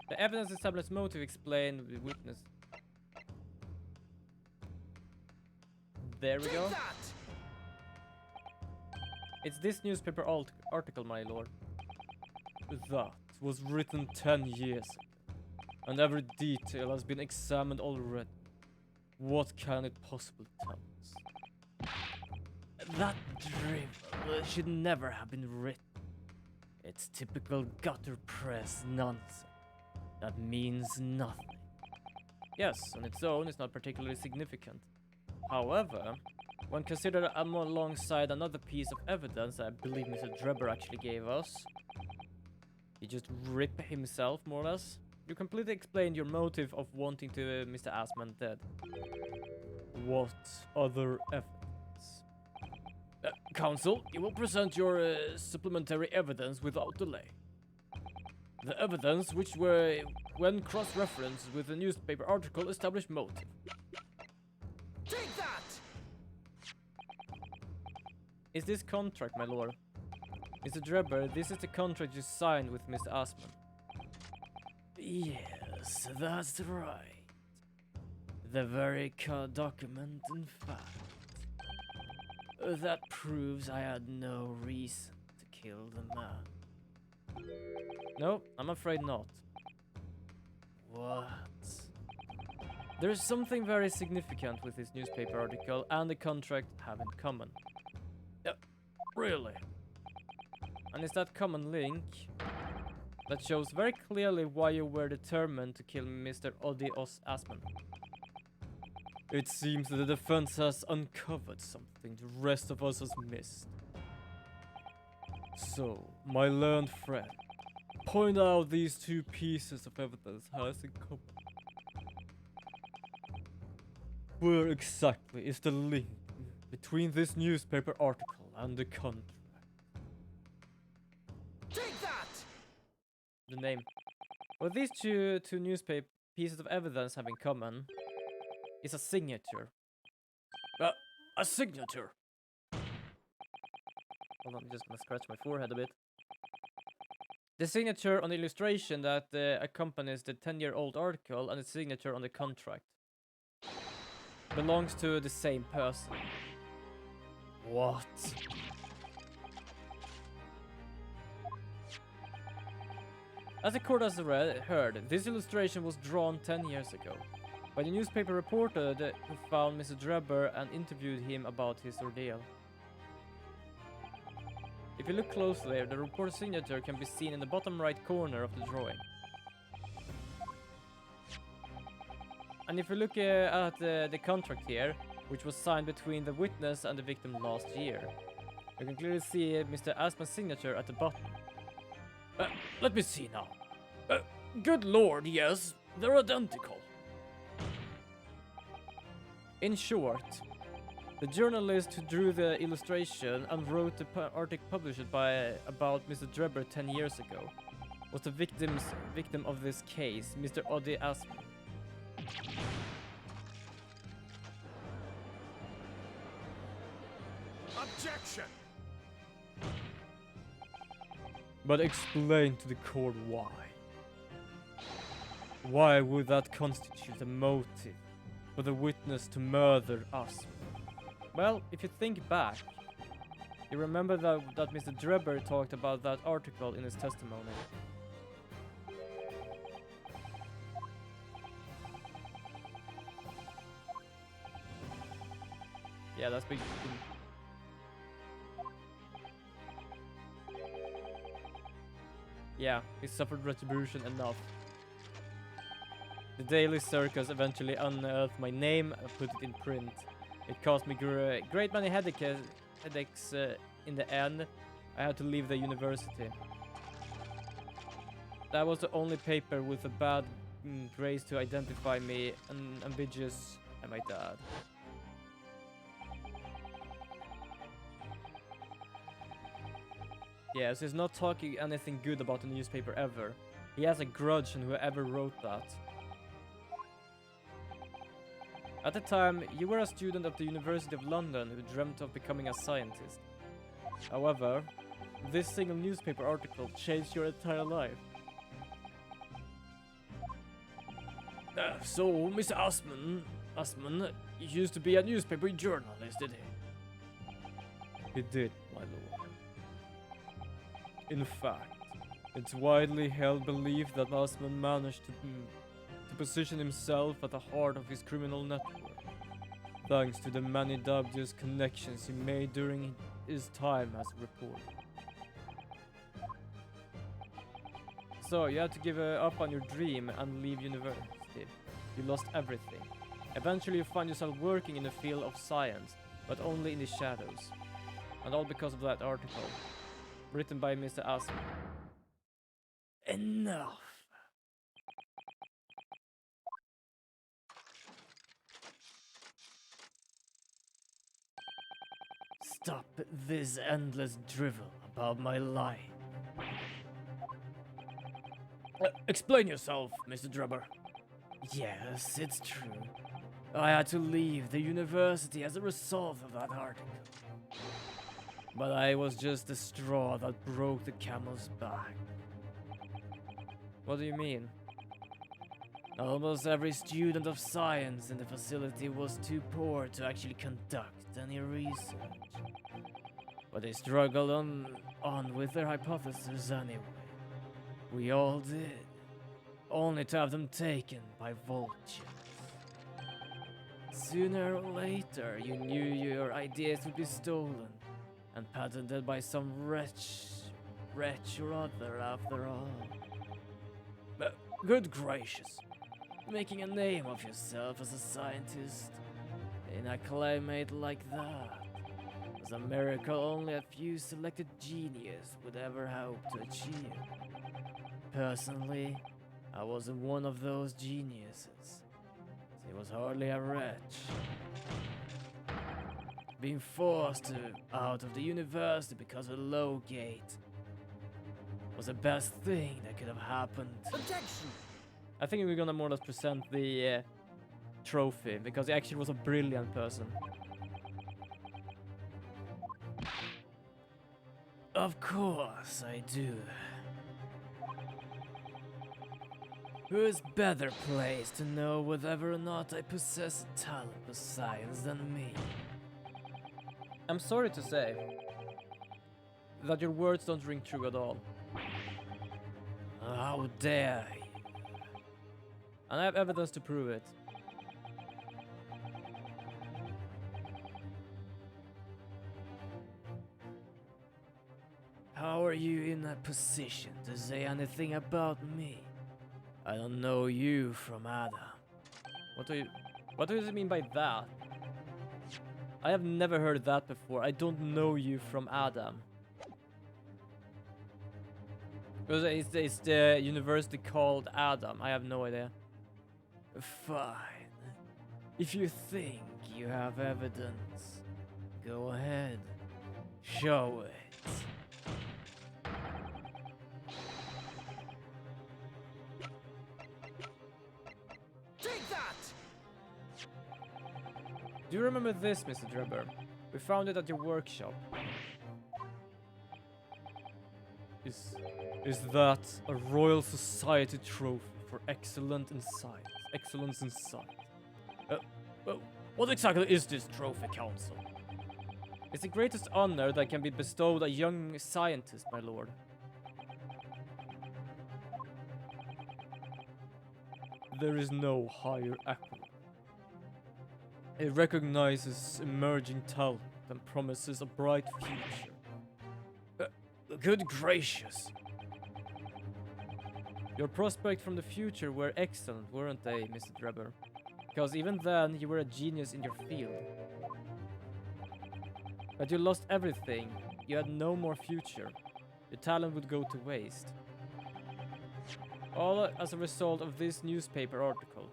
The evidence establishes motive explained with witness. There we go. It's this newspaper article, my lord. That was written 10 years ago, and every detail has been examined already. What can it possibly tell us? That drivel should never have been written. It's typical gutter press nonsense. That means nothing. Yes, on its own, it's not particularly significant. However, when considered alongside another piece of evidence I believe Mr. Drebber actually gave us, he just ripped himself, more or less. You completely explained your motive of wanting to Mr. Assman dead. What other evidence? Counsel, you will present your supplementary evidence without delay. The evidence, which were, when cross-referenced with the newspaper article, established motive. Take that! Is this contract, my lord? Mr. Drebber, this is the contract you signed with Mr. Assman. Yes, that's right. The very document, in fact. That proves I had no reason to kill the man. No, I'm afraid not. What? There is something very significant with this newspaper article and the contract have in common. Really? And it's that common link that shows very clearly why you were determined to kill Mr. Odios Assman. It seems that the defense has uncovered something the rest of us has missed. So, my learned friend, point out these two pieces of evidence has in common. Where exactly is the link between this newspaper article and the contract? Take that! The name. What these two newspaper pieces of evidence have in common is a signature. A signature? Hold on, I'm just gonna scratch my forehead a bit. The signature on the illustration that accompanies the 10-year-old article and the signature on the contract belongs to the same person. What? As the court has heard, this illustration was drawn 10 years ago by the newspaper reporter who found Mr. Drebber and interviewed him about his ordeal. If you look closely, the reporter's signature can be seen in the bottom right corner of the drawing. And if you look at the contract here, which was signed between the witness and the victim last year, you can clearly see Mr. Assman's signature at the bottom. Let me see now. Good lord, yes, they're identical. In short, the journalist who drew the illustration and wrote the article published about Mr. Drebber 10 years ago was the victim of this case, Mr. Odi Assman. Objection! But explain to the court why. Why would that constitute a motive for the witness to murder us? Well, if you think back, you remember that Mr. Drebber talked about that article in his testimony. Yeah, that's big. Yeah, he suffered retribution enough. The Daily Circus eventually unearthed my name and put it in print. It caused me great many headaches in the end, I had to leave the university. That was the only paper with a bad grades to identify me and ambiguous, I might add. Yes, he's not talking anything good about the newspaper ever. He has a grudge on whoever wrote that. At the time, you were a student of the University of London who dreamt of becoming a scientist. However, this single newspaper article changed your entire life. So, Mr. Asman used to be a newspaper journalist, did he? He did, my lord. In fact, it's widely held belief that Asman managed to position himself at the heart of his criminal network, thanks to the many dubious connections he made during his time as a reporter. So, you had to give up on your dream and leave university. You lost everything. Eventually you find yourself working in the field of science, but only in the shadows. And all because of that article, written by Mr. Asman. Enough! Stop this endless drivel about my life. Explain yourself, Mr. Drubber. Yes, it's true. I had to leave the university as a result of that article. But I was just the straw that broke the camel's back. What do you mean? Almost every student of science in the facility was too poor to actually conduct any research. But they struggled on with their hypotheses anyway. We all did. Only to have them taken by vultures. Sooner or later, you knew your ideas would be stolen and patented by some wretch or other after all. But good gracious, making a name of yourself as a scientist in a climate like that was a miracle only a few selected geniuses would ever hope to achieve. Personally, I wasn't one of those geniuses. He was hardly a wretch. Being forced out of the university because of low gate was the best thing that could have happened. Objection! I think we're gonna more or less present the trophy, because he actually was a brilliant person. Of course I do. Who is better placed to know whether or not I possess a talent for science than me? I'm sorry to say that your words don't ring true at all. How dare you? And I have evidence to prove it. How are you in a position to say anything about me? I don't know you from Adam. What does it mean by that? I have never heard that before. I don't know you from Adam. Is the university called Adam? I have no idea. Fine. If you think you have evidence, go ahead. Show it. Take that! Do you remember this, Mr. Drebber? We found it at your workshop. Is that a Royal Society trophy for excellence in science? What exactly is this trophy, Council? It's the greatest honor that can be bestowed on a young scientist, my lord. There is no higher accolade. It recognizes emerging talent and promises a bright future. Good gracious. Your prospects from the future were excellent, weren't they, Mr. Drebber? Because even then, you were a genius in your field. But you lost everything. You had no more future. Your talent would go to waste. All as a result of this newspaper article.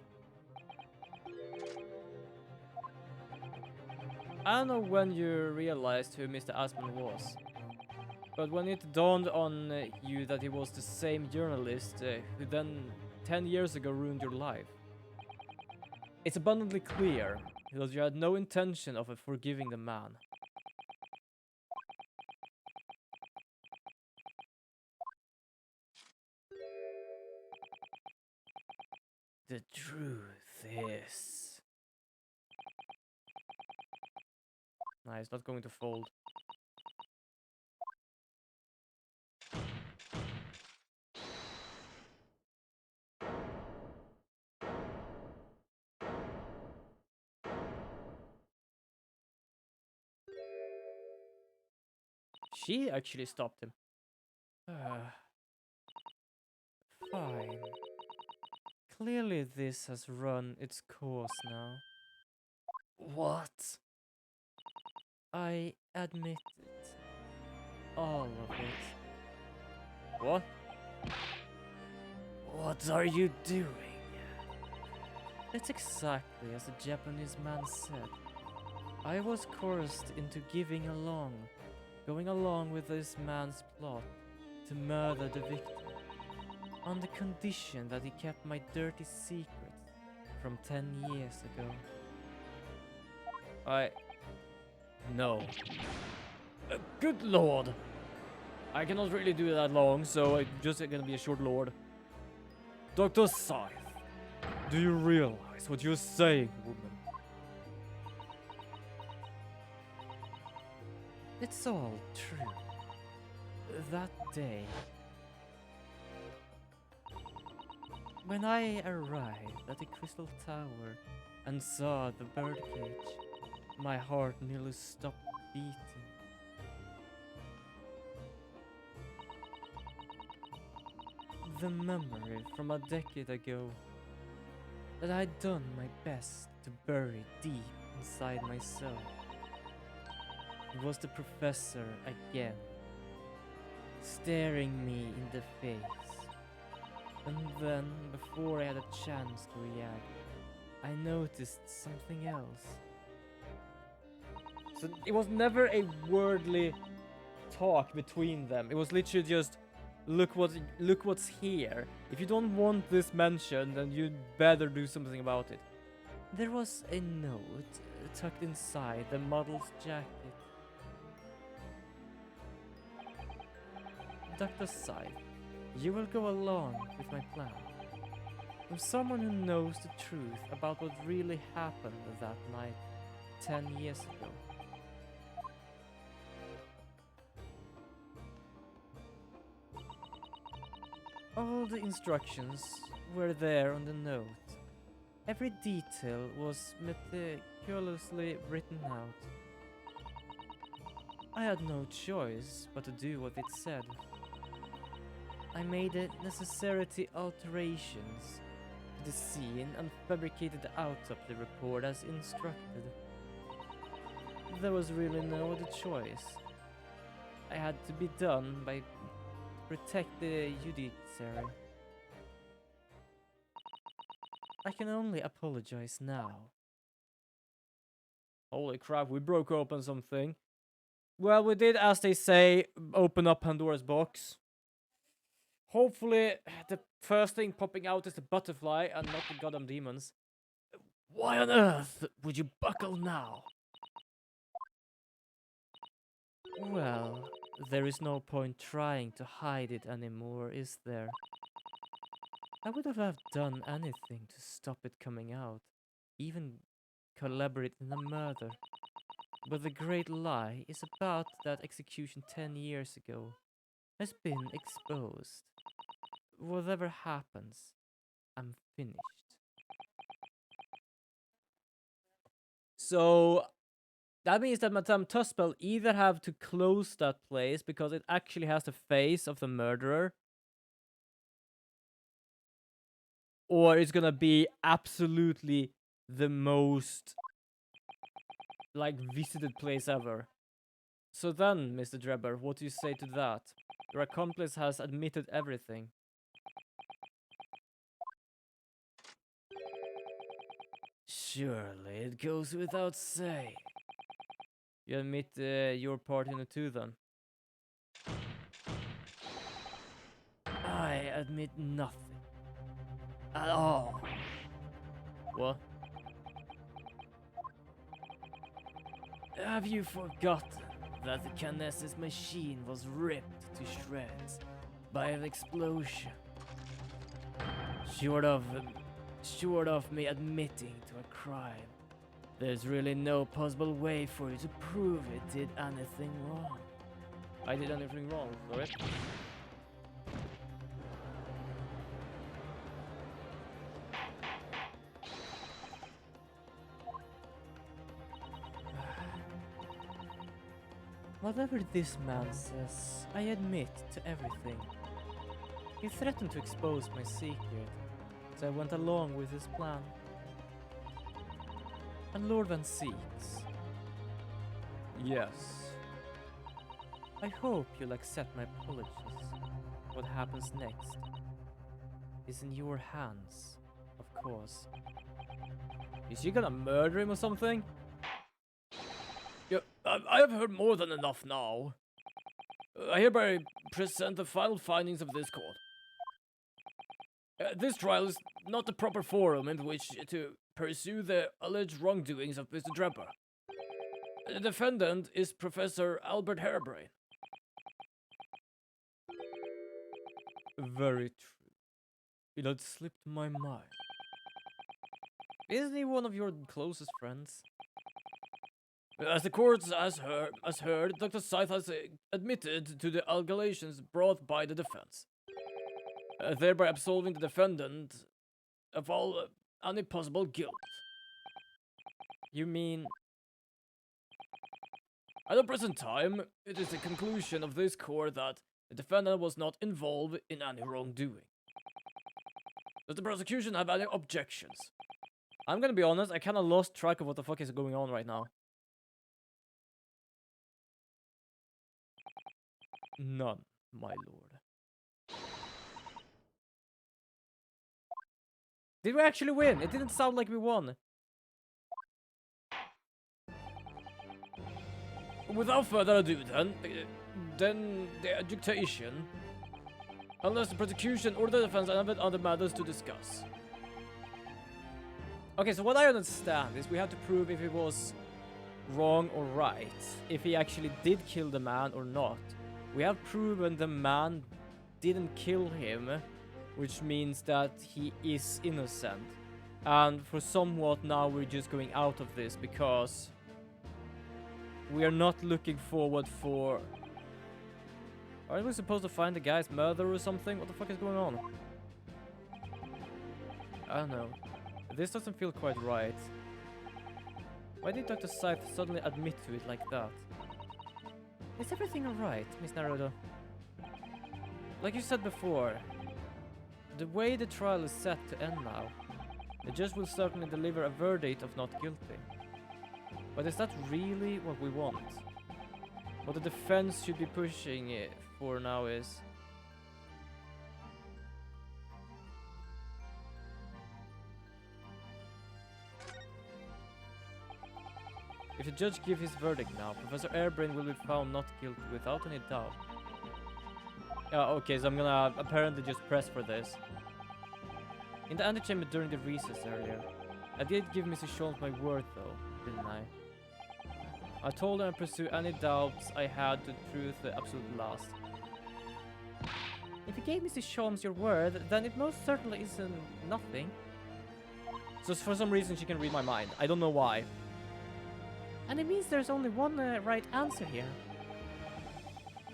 I don't know when you realized who Mr. Aspen was, but when it dawned on you that he was the same journalist who then 10 years ago ruined your life. It's abundantly clear that you had no intention of forgiving the man. The truth is... Nah, it's not going to fold. She actually stopped him. Fine. Clearly this has run its course now. What? I admit it. All of it. What? What are you doing? It's exactly as the Japanese man said. I was coerced into going along with this man's plot to murder the victim, on the condition that he kept my dirty secrets from 10 years ago. No. Good lord! I cannot really do that long, so I'm just gonna be a short lord. Dr. Scythe, do you realize what you're saying, woman? It's all true. That day, when I arrived at the Crystal Tower and saw the birdcage, my heart nearly stopped beating. The memory from a decade ago that I'd done my best to bury deep inside myself. It was the professor again, staring me in the face. And then, before I had a chance to react, I noticed something else. So it was never a wordly talk between them. It was literally just, look what's here. If you don't want this mentioned, then you'd better do something about it. There was a note tucked inside the model's jacket. Dr. Scythe, you will go along with my plan. From someone who knows the truth about what really happened that night 10 years ago. All the instructions were there on the note. Every detail was meticulously written out. I had no choice but to do what it said. I made the necessary alterations to the scene and fabricated the autopsy report as instructed. There was really no other choice. I had to be done by protect the judiciary. I can only apologize now. Holy crap, we broke open something. Well, we did, as they say, open up Pandora's box. Hopefully, the first thing popping out is the butterfly and not the goddamn demons. Why on earth would you buckle now? Well, there is no point trying to hide it anymore, is there? I would have done anything to stop it coming out, even collaborate in a murder. But the great lie is about that execution 10 years ago has been exposed. Whatever happens, I'm finished. So that means that Madame Tuspel either have to close that place because it actually has the face of the murderer, or it's gonna be absolutely the most like visited place ever. So then, Mr. Drebber, what do you say to that? Your accomplice has admitted everything. Surely it goes without saying. You admit your part in it too, then? I admit nothing. At all. What? Have you forgotten that the Canes's machine was ripped to shreds by an explosion? Short of me admitting to a crime, there's really no possible way for you to prove it did anything wrong. I did anything wrong, sorry. Whatever this man says, I admit to everything. He threatened to expose my secret, so I went along with his plan. And Lord Van Seeks. Yes. I hope you'll accept my apologies. What happens next is in your hands, of course. Is she gonna murder him or something? Yeah, I have heard more than enough now. I hereby present the final findings of this court. This trial is not the proper forum in which to pursue the alleged wrongdoings of Mr. Drebber. The defendant is Professor Albert Harebrain. Very true. It had slipped my mind. Isn't he one of your closest friends? As the court has heard, Dr. Scythe has admitted to the allegations brought by the defense, thereby absolving the defendant of all any possible guilt. You mean... At the present time, it is the conclusion of this court that the defendant was not involved in any wrongdoing. Does the prosecution have any objections? I'm gonna be honest, I kinda lost track of what the fuck is going on right now. None, my lord. Did we actually win? It didn't sound like we won. Without further ado then the adjudication. Unless the prosecution or the defense have other matters to discuss. Okay, so what I understand is we have to prove if it was wrong or right. If he actually did kill the man or not. We have proven the man didn't kill him, which means that he is innocent. And for somewhat now we're just going out of this because we are not looking forward for... Aren't we supposed to find the guy's murder or something? What the fuck is going on? I don't know. This doesn't feel quite right. Why did Dr. Scythe suddenly admit to it like that? Is everything alright, Miss Naruto? Like you said before, the way the trial is set to end now, the judge will certainly deliver a verdict of not guilty. But is that really what we want? What the defense should be pushing for now is... If the judge gives his verdict now, Professor Harebrain will be found not guilty without any doubt. Okay, so I'm gonna apparently just press for this. In the antechamber during the recess earlier, I did give Mrs. Sholmes my word though, didn't I? I told her to pursue any doubts I had to the truth the absolute last. If you gave Mrs. Sholmes your word, then it most certainly isn't nothing. So for some reason she can read my mind. I don't know why. And it means there's only one right answer here.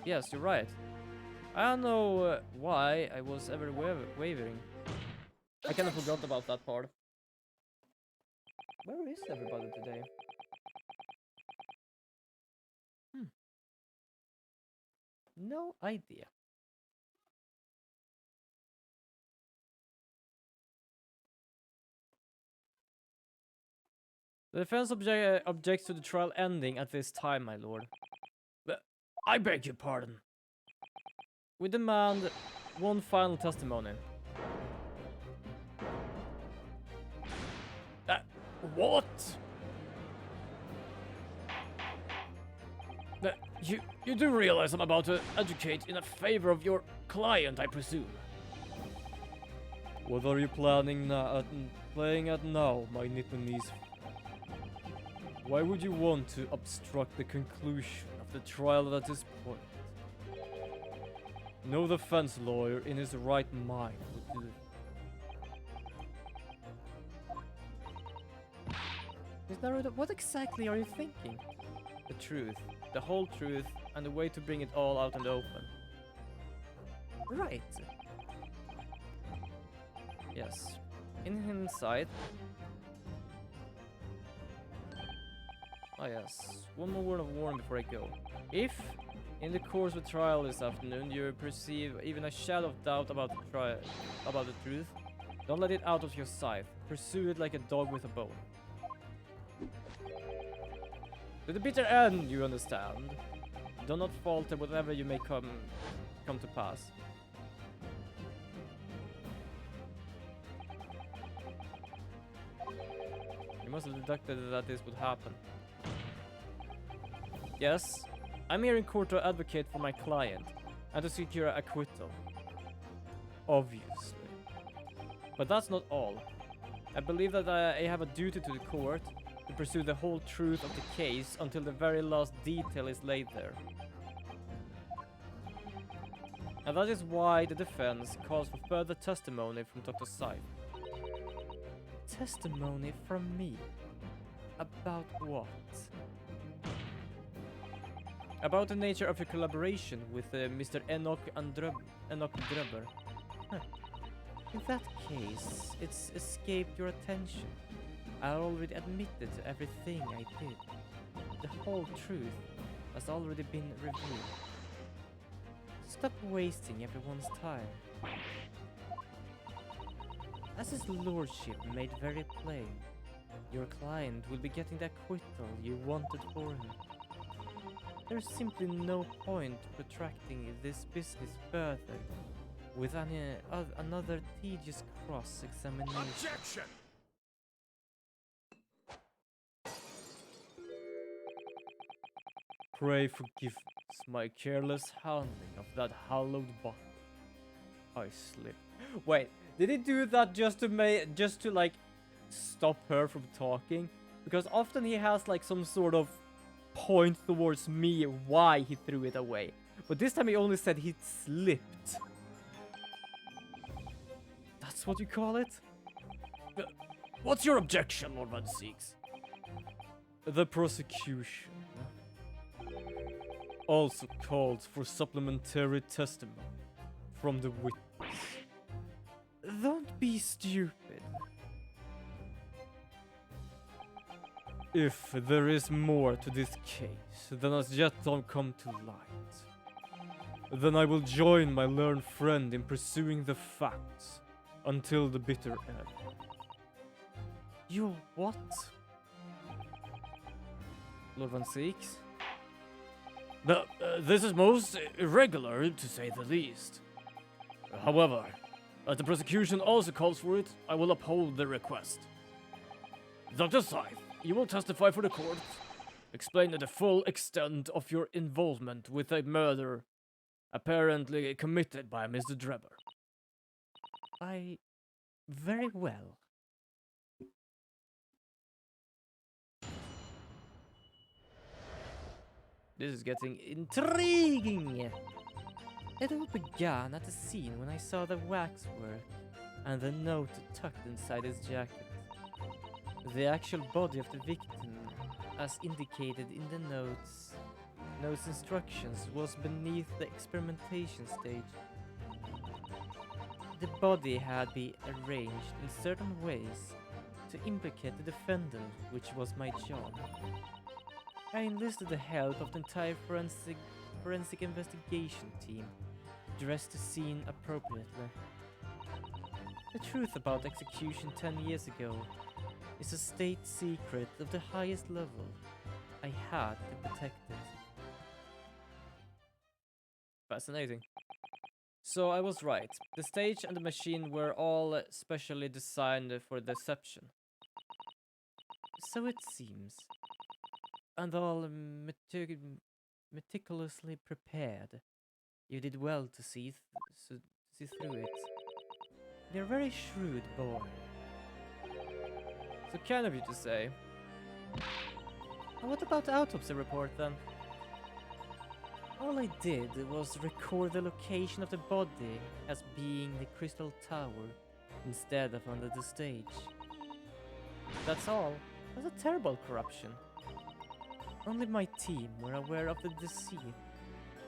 Yes, you're right. I don't know why I was ever wavering. I kind of forgot about that part. Where is everybody today? No idea. The defense objects to the trial ending at this time, my lord. I beg your pardon. We demand one final testimony. What? You do realize I'm about to educate in a favor of your client, I presume? What are you playing at now, my Nipponese? Why would you want to obstruct the conclusion of the trial at this point? No defense lawyer in his right mind would do it. What exactly are you thinking? The truth, the whole truth, and the way to bring it all out in the open. Right. Yes. In hindsight. Oh yes. One more word of warning before I go. If, in the course of the trial this afternoon, you perceive even a shadow of doubt about the truth, don't let it out of your sight. Pursue it like a dog with a bone. To the bitter end, you understand. Do not falter whatever you may come to pass. You must have deducted that this would happen. Yes, I'm here in court to advocate for my client and to secure acquittal. Obviously. But that's not all. I believe that I have a duty to the court to pursue the whole truth of the case until the very last detail is laid there. And that is why the defense calls for further testimony from Dr. Seif. Testimony from me? About what? About the nature of your collaboration with Mr. Enoch Drebber. Huh. In that case, it's escaped your attention. I already admitted to everything I did. The whole truth has already been revealed. Stop wasting everyone's time. As his lordship made very plain, your client will be getting the acquittal you wanted for him. There's simply no point protracting this business further with another tedious cross-examination. Objection! Pray forgiveness, my careless handling of that hallowed bottle. I slipped. Wait, did he do that just to like stop her from talking? Because often he has like some sort of point towards me why he threw it away. But this time he only said he slipped. That's what you call it? What's your objection, Lord Van Six? The prosecution also called for supplementary testimony from the witness. Don't be stupid. If there is more to this case than has yet come to light, then I will join my learned friend in pursuing the facts until the bitter end. You what? Lord Van Six? This is most irregular, to say the least. However, as the prosecution also calls for it, I will uphold the request. Dr. Seif, you will testify for the court. Explain the full extent of your involvement with a murder apparently committed by Mr. Drebber. Very well. This is getting intriguing. It all began at the scene when I saw the waxwork and the note tucked inside his jacket. The actual body of the victim, as indicated in the note's instructions, was beneath the experimentation stage. The body had been arranged in certain ways to implicate the defendant, which was my job. I enlisted the help of the entire forensic investigation team to dress the scene appropriately. The truth about execution 10 years ago is a state secret of the highest level. I had to protect it. Fascinating. So I was right. The stage and the machine were all specially designed for deception. So it seems. And all meticulously prepared. You did well to see through it. You're a very shrewd boy. So kind of you to say. And what about the autopsy report then? All I did was record the location of the body as being the Crystal Tower instead of under the stage. That's all. That's a terrible corruption. Only my team were aware of the deceit,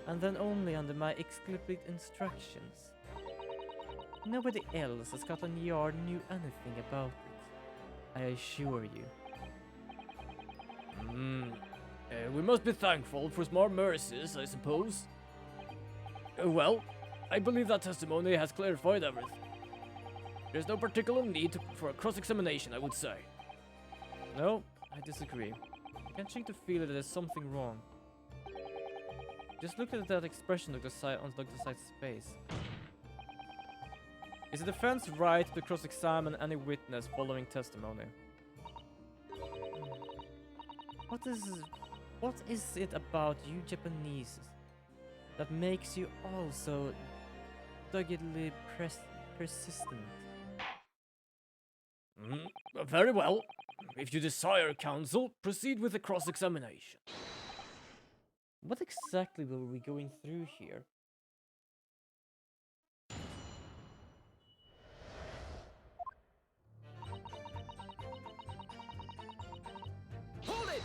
and then only under my explicit instructions. Nobody else at Scotland Yard knew anything about it, I assure you. We must be thankful for smart mercies, I suppose. Well, I believe that testimony has clarified everything. There's no particular need for a cross-examination, I would say. No, I disagree. I can't shake the feeling that there's something wrong. Just look at that expression on Dr. Site's face. Is the defense right to cross-examine any witness following testimony? What is it about you Japanese that makes you all so doggedly persistent? Very well. If you desire, counsel, proceed with the cross-examination. What exactly were we going through here? Hold it!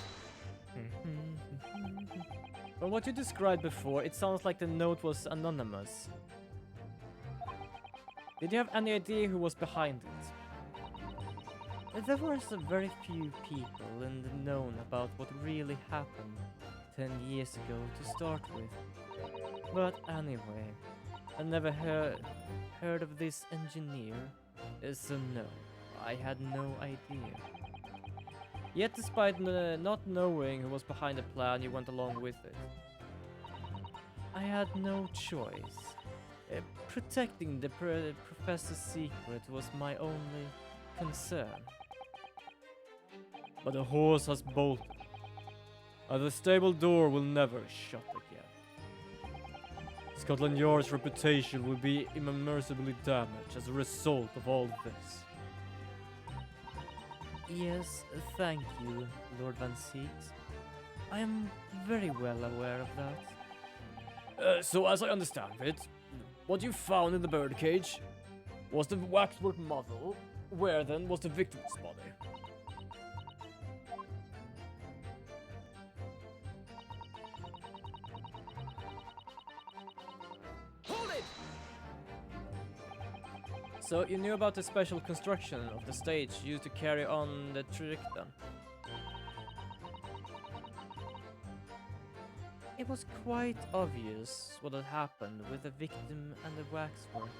From what you described before, it sounds like the note was anonymous. Did you have any idea who was behind it? There were very few people in the known about what really happened 10 years ago to start with. But anyway, I never heard of this engineer, so no, I had no idea. Yet despite not knowing who was behind the plan, you went along with it. I had no choice. Protecting the professor's secret was my only concern. But the horse has bolted, and the stable door will never shut again. Scotland Yard's reputation will be irreversibly damaged as a result of all this. Yes, thank you, Lord Van Seeks. I am very well aware of that. So as I understand it, what you found in the birdcage was the waxwork muzzle. Where then was the victim's body? Hold it! So you knew about the special construction of the stage used to carry on the trick then? It was quite obvious what had happened with the victim and the waxwork.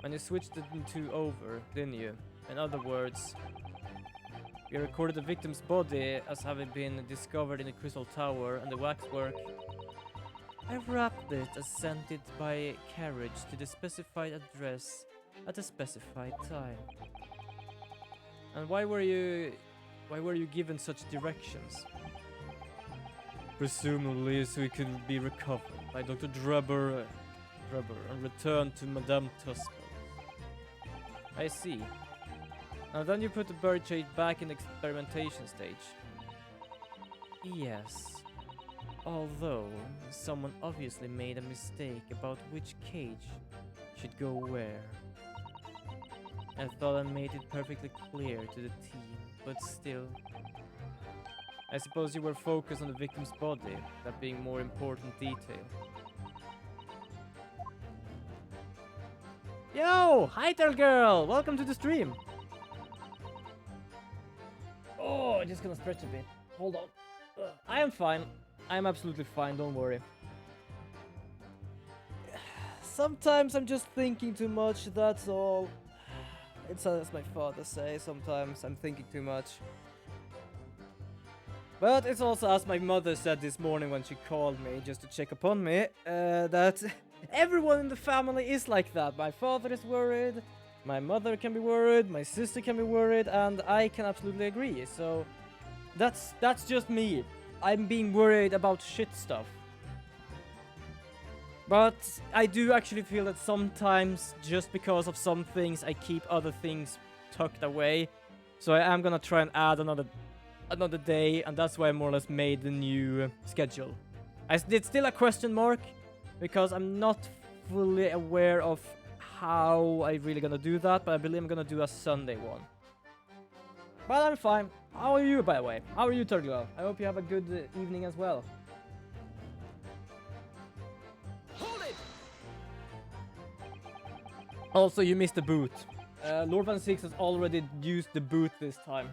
And you switched the two over, didn't you? In other words, you recorded the victim's body as having been discovered in the Crystal Tower, and the waxwork, I wrapped it and sent it by carriage to the specified address at the specified time. And why were you given such directions? Presumably so it could be recovered by Dr. Drebber and returned to Madame Tussauds. I see. And then you put the bird cage back in the experimentation stage. Yes. Although, someone obviously made a mistake about which cage should go where. I thought I made it perfectly clear to the team, but still. I suppose you were focused on the victim's body, that being more important detail. Yo! Hi there, girl! Welcome to the stream! Oh, just gonna stretch a bit. Hold on. I am fine. I am absolutely fine, don't worry. Sometimes I'm just thinking too much, that's all. It's as my father says, sometimes I'm thinking too much. But it's also, as my mother said this morning when she called me just to check upon me, that everyone in the family is like that. My father is worried, my mother can be worried, my sister can be worried, and I can absolutely agree. So that's just me. I'm being worried about shit stuff. But I do actually feel that sometimes, just because of some things, I keep other things tucked away. So I am gonna try and add another day, and that's why I more or less made the new schedule. It's still a question mark, because I'm not fully aware of how I'm really gonna do that, but I believe I'm gonna do a Sunday one. But I'm fine. How are you, by the way? How are you, Turtle? I hope you have a good evening as well. Hold it! Also, you missed the boot. Lord Van Six has already used the boot this time.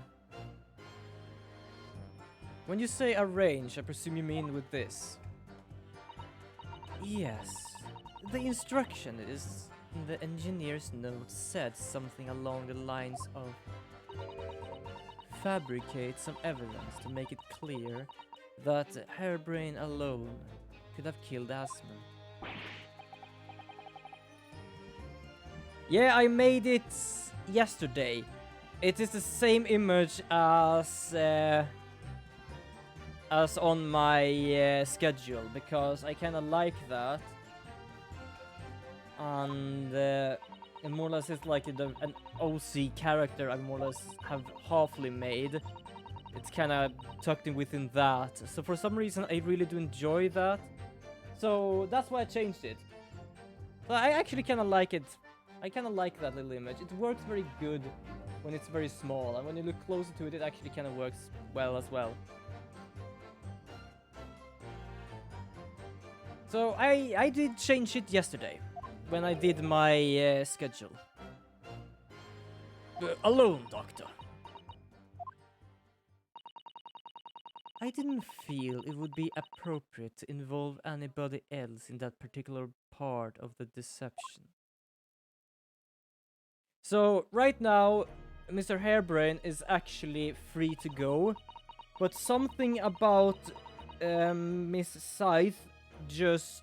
When you say arrange, I presume you mean with this. Yes. The instruction is in the engineer's note said something along the lines of fabricate some evidence to make it clear that Hairbrain alone could have killed Asman. Yeah, I made it yesterday. It is the same image as on my schedule, because I kind of like that, and more or less it's like an OC character I more or less have halfly made. It's kind of tucked in within that, so for some reason I really do enjoy that, so that's why I changed it. So I actually kind of like it. I kind of like that little image. It works very good when it's very small, and when you look closer to it, it actually kind of works well as well. So I did change it yesterday when I did my schedule. Alone, Doctor. I didn't feel it would be appropriate to involve anybody else in that particular part of the deception. So right now, Mr. Hairbrain is actually free to go, but something about Miss Scythe just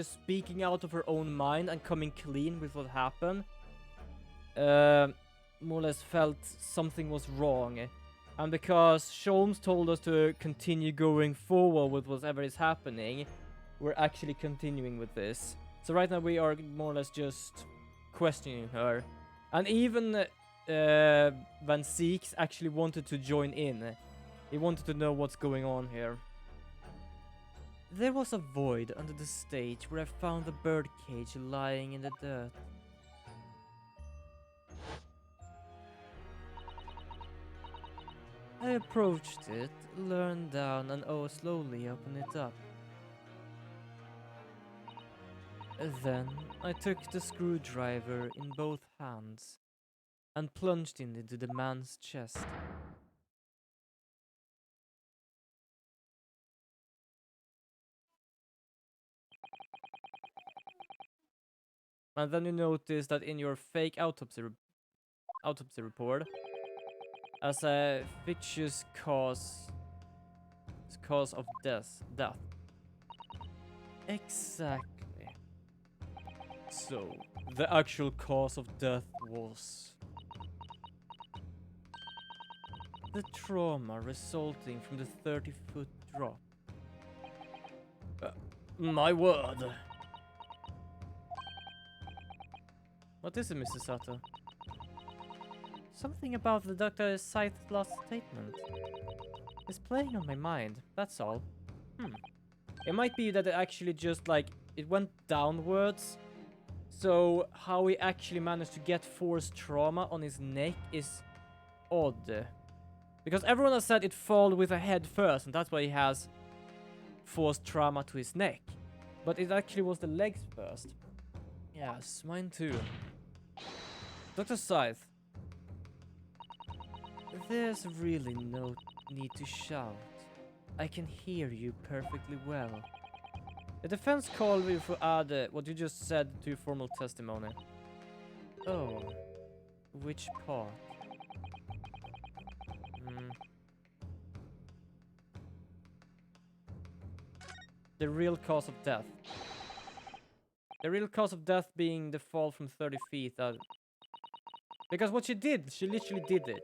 speaking out of her own mind and coming clean with what happened, more or less felt something was wrong. And because Sholmes told us to continue going forward with whatever is happening, we're actually continuing with this. So right now we are more or less just questioning her. And even Van Six actually wanted to join in. He wanted to know what's going on here. There was a void under the stage where I found the birdcage lying in the dirt. I approached it, leaned down and slowly opened it up. Then I took the screwdriver in both hands and plunged it into the man's chest. And then you notice that in your fake autopsy report, as a fictitious cause of death. Exactly. So, the actual cause of death was the trauma resulting from the 30-foot drop. My word. What is it, Mr. Sato? Something about the Dr. Scythe's last statement. It's playing on my mind, that's all. It might be that it actually just, like, it went downwards. So, how he actually managed to get force trauma on his neck is odd. Because everyone has said it fall with a head first, and that's why he has force trauma to his neck. But it actually was the legs first. Yes, mine too. Dr. Scythe. There's really no need to shout. I can hear you perfectly well. The defense called you for add what you just said to your formal testimony. Oh, which part? The real cause of death. The real cause of death being the fall from 30 feet. Because what she did, she literally did it.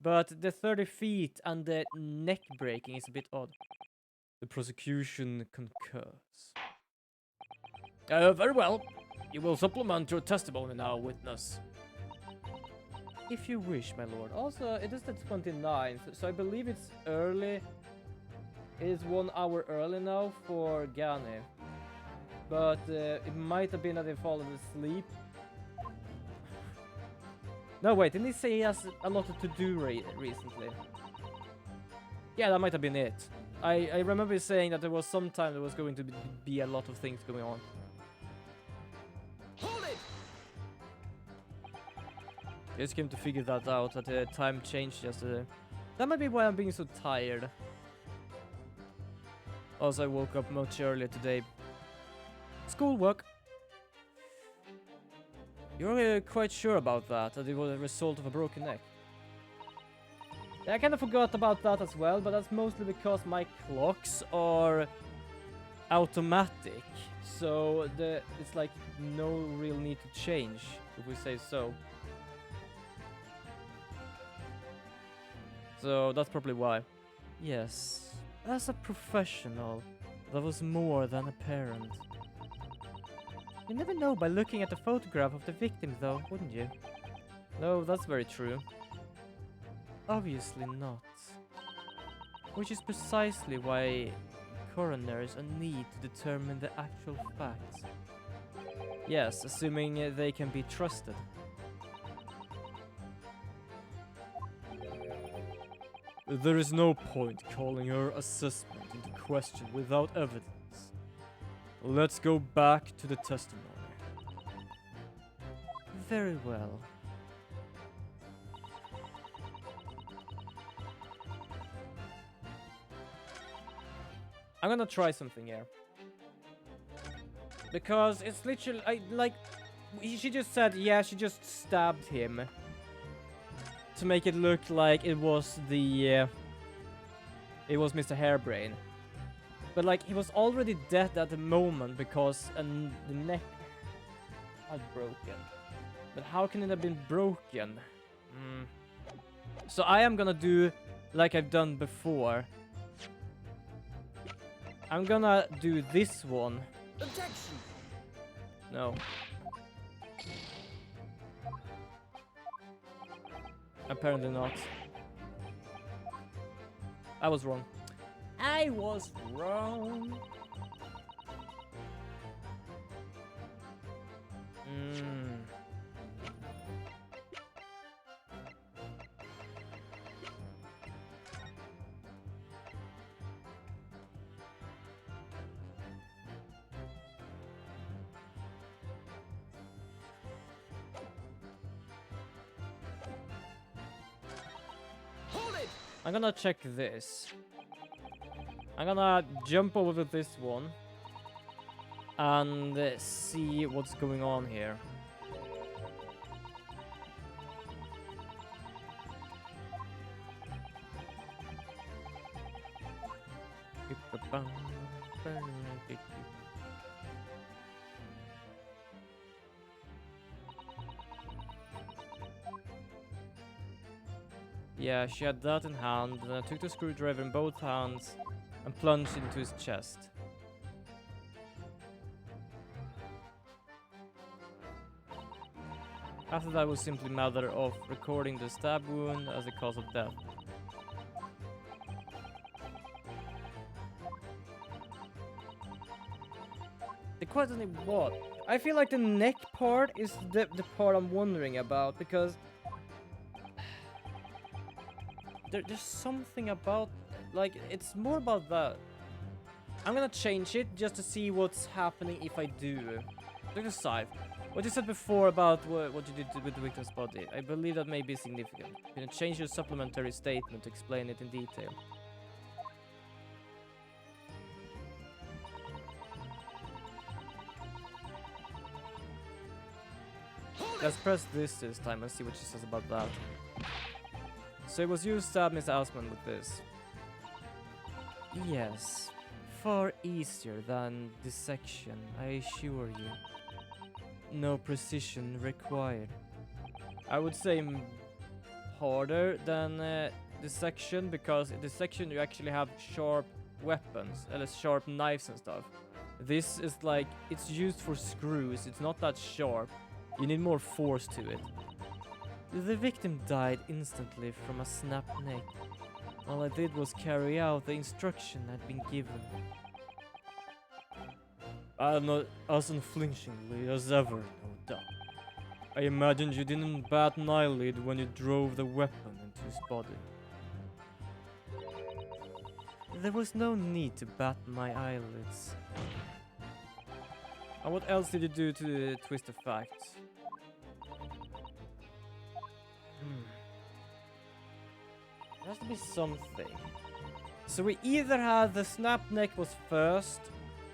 But the 30 feet and the neck breaking is a bit odd. The prosecution concurs. Very well. You will supplement your testimony now, witness. If you wish, my lord. Also, it is the 29th, so I believe it's early. It is 1 hour early now for Gani. But it might have been that they fallen asleep. No, wait, didn't he say he has a lot to do recently? Yeah, that might have been it. I remember saying that there was some time there was going to be a lot of things going on. Hold it! I just came to figure that out, that the time changed yesterday. That might be why I'm being so tired. Also, I woke up much earlier today. Schoolwork. You're quite sure about that it was a result of a broken neck? Yeah, I kind of forgot about that as well, but that's mostly because my clocks are automatic. So it's like no real need to change, if we say so. So that's probably why. Yes, as a professional, that was more than apparent. You never know by looking at the photograph of the victim though, wouldn't you? No, that's very true. Obviously not. Which is precisely why coroners are need to determine the actual facts. Yes, assuming they can be trusted. There is no point calling her assessment into question without evidence. Let's go back to the testimony. Very well. I'm gonna try something here. Because it's literally, she just said, yeah, she just stabbed him. To make it look like it was it was Mr. Hairbrain. But like, he was already dead at the moment because the neck had broken. But how can it have been broken? So I am gonna do like I've done before. I'm gonna do this one. Objection! No. Apparently not. I was wrong. I was wrong. I'm gonna check this. I'm gonna jump over to this one and see what's going on here. Yeah, she had that in hand, and I took the screwdriver in both hands and plunged into his chest. After that was simply a matter of recording the stab wound as a cause of death. The question is what? I feel like the neck part is the part I'm wondering about, because there's something about, like, it's more about that. I'm gonna change it just to see what's happening if I do. Look aside. What you said before about what you did with the victim's body, I believe that may be significant. You can change your supplementary statement to explain it in detail. Let's press this time and see what she says about that. So it was you who stabbed Mr. Asman with this. Yes. far easier than dissection, I assure you. No precision required. I would say harder than dissection, because in dissection you actually have sharp weapons, sharp knives and stuff. This is like, it's used for screws, it's not that sharp. You need more force to it. The victim died instantly from a snapped neck. All I did was carry out the instruction I'd been given. Not as unflinchingly as ever, no doubt. I imagined you didn't bat an eyelid when you drove the weapon into his body. There was no need to bat my eyelids. And what else did you do to twist the facts? There has to be something. So we either had the snap neck was first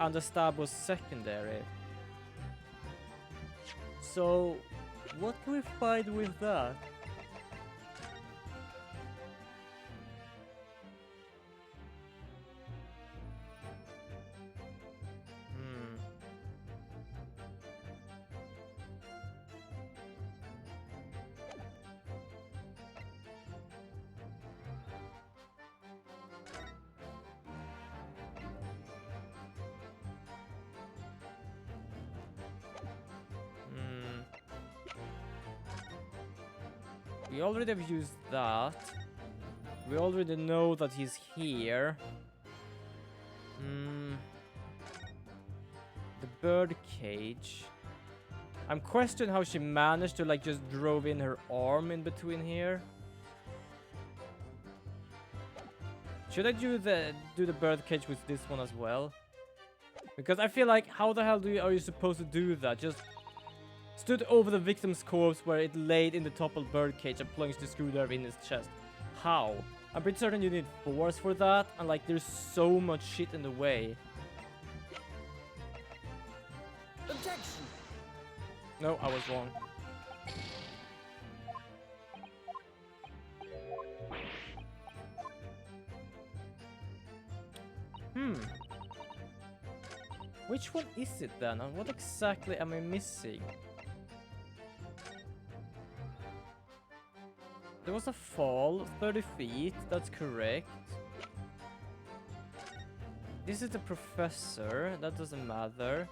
and the stab was secondary. So what can we find with that? We already have used that. We already know that he's here. The bird cage. I'm questioning how she managed to like just drove in her arm in between here. Should I do the bird cage with this one as well? Because I feel like, how the hell are you supposed to do that? Just stood over the victim's corpse where it laid in the toppled birdcage and plunged the screwdriver in his chest. How? I'm pretty certain you need force for that, and like there's so much shit in the way. Objection! No, I was wrong. Which one is it then, and what exactly am I missing? There was a fall, 30 feet, that's correct. This is the professor, that doesn't matter.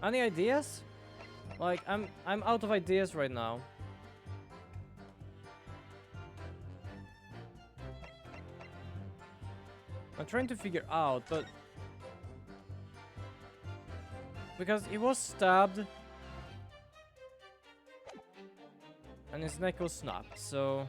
Any ideas? Like, I'm out of ideas right now. I'm trying to figure out, but because he was stabbed and his neck was snapped, so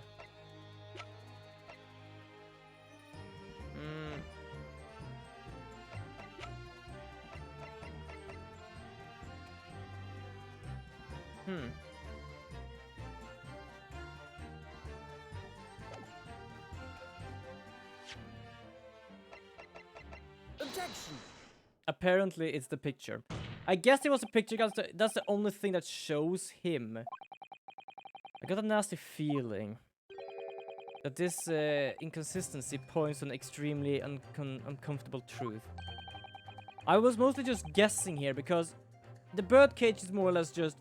Objection! apparently it's the picture. I guess it was a picture because that's the only thing that shows him. I got a nasty feeling that this inconsistency points to an extremely uncomfortable truth. I was mostly just guessing here because the bird cage is more or less just,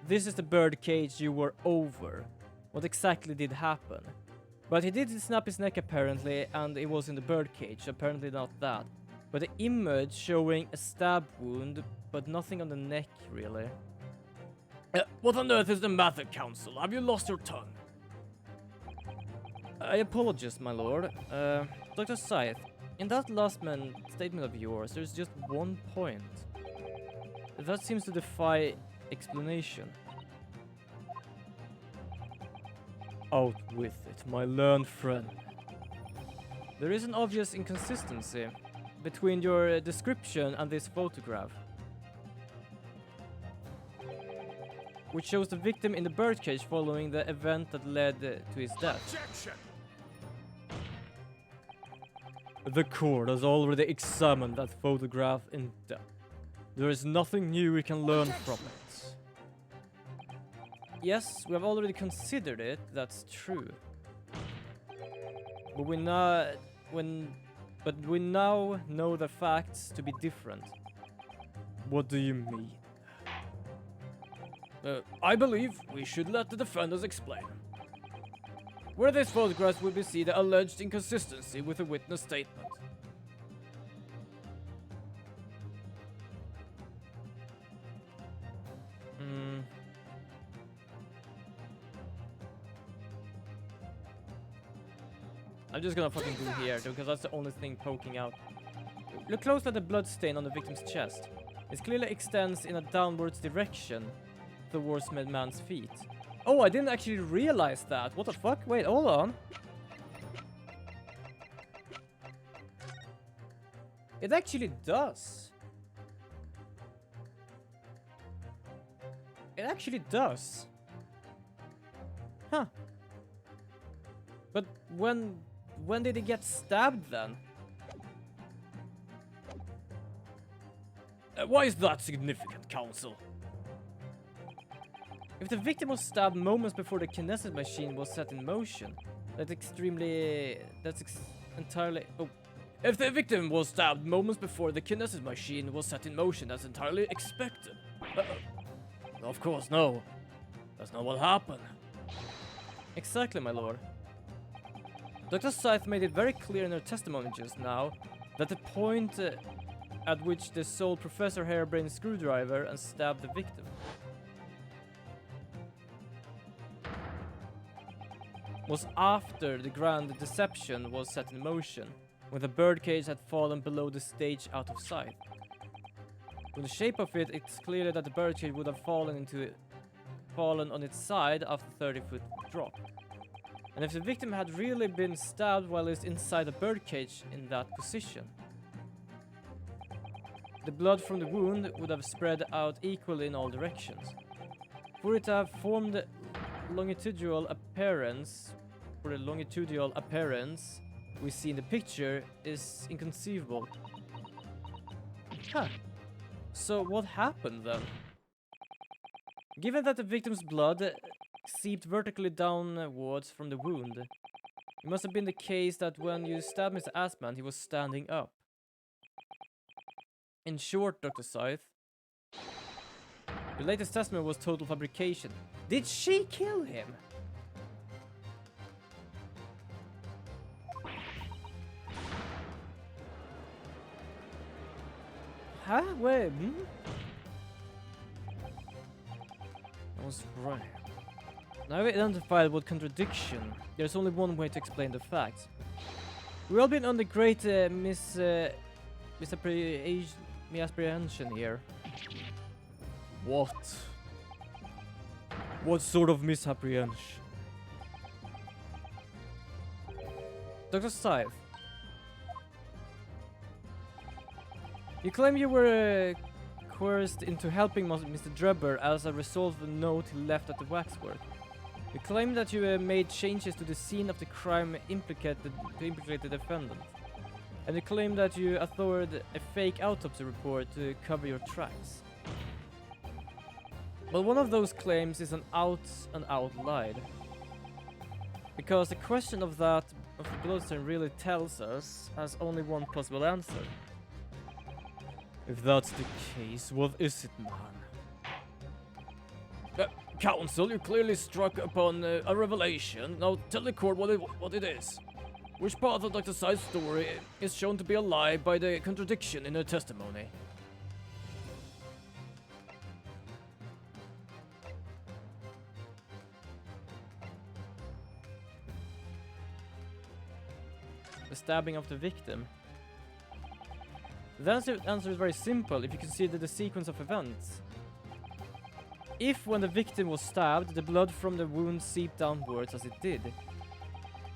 this is the bird cage you were over. What exactly did happen? But he did snap his neck apparently, and it was in the bird cage, apparently not that. But the image showing a stab wound, but nothing on the neck, really. What on earth is the matter, Counsel? Have you lost your tongue? I apologize, my lord. Dr. Scythe, in that last statement of yours, there's just one point. That seems to defy explanation. Out with it, my learned friend. There is an obvious inconsistency between your description and this photograph, which shows the victim in the birdcage following the event that led to his death. Objection! The court has already examined that photograph in depth. There is nothing new we can learn from it. Yes, we have already considered it. That's true. But we now know the facts to be different. What do you mean? I believe we should let the defendants explain. Where these photographs will be seen the alleged inconsistency with the witness statement. I'm just gonna fucking do here, because that's the only thing poking out. Look closely at the blood stain on the victim's chest. It clearly extends in a downwards direction towards the man's feet. Oh, I didn't actually realize that. What the fuck? Wait, hold on. It actually does. It actually does. Huh. But when did he get stabbed then? Why is that significant, Counsel? If the victim was stabbed moments before the kinesis machine was set in motion, entirely... Oh. If the victim was stabbed moments before the kinesis machine was set in motion, that's entirely expected. Of course, no. That's not what happened. Exactly, my lord. Dr. Scythe made it very clear in her testimony just now that the point at which they sold Professor Harebrain's screwdriver and stabbed the victim was after the grand deception was set in motion, when the birdcage had fallen below the stage out of sight. From the shape of it, it's clear that the birdcage would have fallen on its side after the 30-foot drop. And if the victim had really been stabbed while it's inside the birdcage in that position, the blood from the wound would have spread out equally in all directions. For it to have formed the longitudinal appearance we see in the picture is inconceivable. Huh. So what happened then? Given that the victim's blood seeped vertically downwards from the wound, it must have been the case that when you stabbed Mr. Asman, he was standing up. In short, Dr. Scythe, the latest testimony was total fabrication. Did she kill him? Huh? Wait, That was right. Now we identified what contradiction. There's only one way to explain the facts. We've all been under great misapprehension here. What? What sort of misapprehension? Dr. Scythe, you claim you were coerced into helping Mr. Drebber as a result of a note he left at the waxwork. You claim that you made changes to the scene of the crime to implicate the defendant. And you claim that you authored a fake autopsy report to cover your tracks. But one of those claims is an out-and-out lie. Because the question of the bloodstain really tells us has only one possible answer. If that's the case, what is it, man? Counsel, you clearly struck upon a revelation. Now tell the court what it is. Which part of Dr. Scythe's story is shown to be a lie by the contradiction in her testimony? The stabbing of the victim. The answer is very simple if you consider the sequence of events. If when the victim was stabbed, the blood from the wound seeped downwards as it did,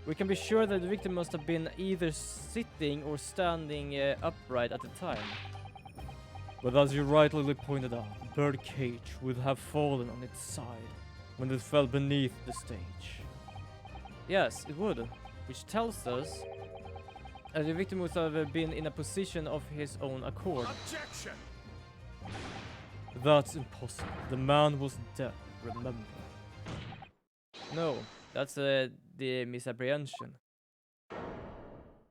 we can be sure that the victim must have been either sitting or standing upright at the time. But as you rightly pointed out, the birdcage would have fallen on its side when it fell beneath the stage. Yes, it would, which tells us that the victim would have been in a position of his own accord. Objection! That's impossible. The man was dead, remember. No, that's the misapprehension.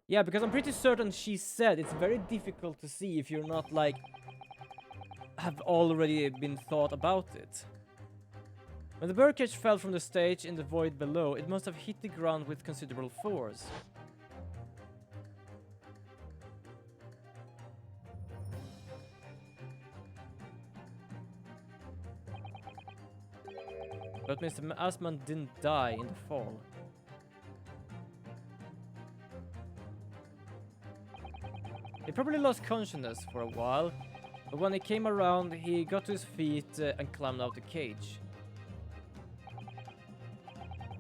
Yeah, because I'm pretty certain she said it's very difficult to see if you're not like have already been thought about it. When the birdcage fell from the stage in the void below, it must have hit the ground with considerable force. But Mr. Asman didn't die in the fall. He probably lost consciousness for a while, but when he came around, he got to his feet and climbed out the cage.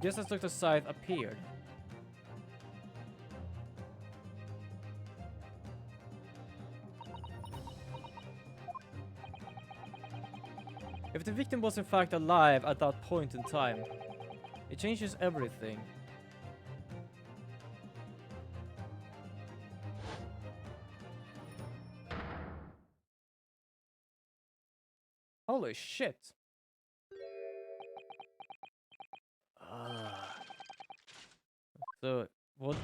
Just as Dr. Scythe appeared. If the victim was in fact alive at that point in time, it changes everything. Holy shit. So, what?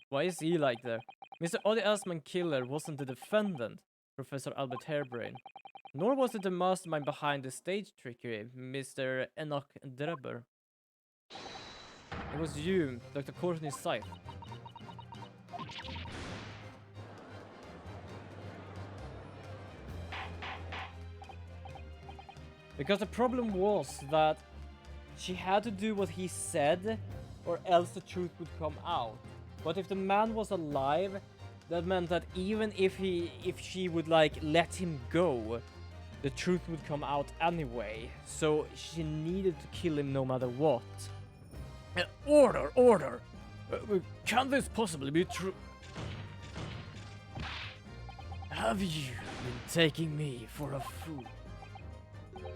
Why is he like there? Mr. Oddie Asman Killer wasn't the defendant, Professor Albert Hairbrain. Nor was it the mastermind behind the stage trickery, Mr. Enoch Drebber. It was you, Dr. Courtney Scythe. Because the problem was that she had to do what he said, or else the truth would come out. But if the man was alive, that meant that even if she would like let him go, the truth would come out anyway. So she needed to kill him no matter what. Order, order! Can this possibly be true? Have you been taking me for a fool?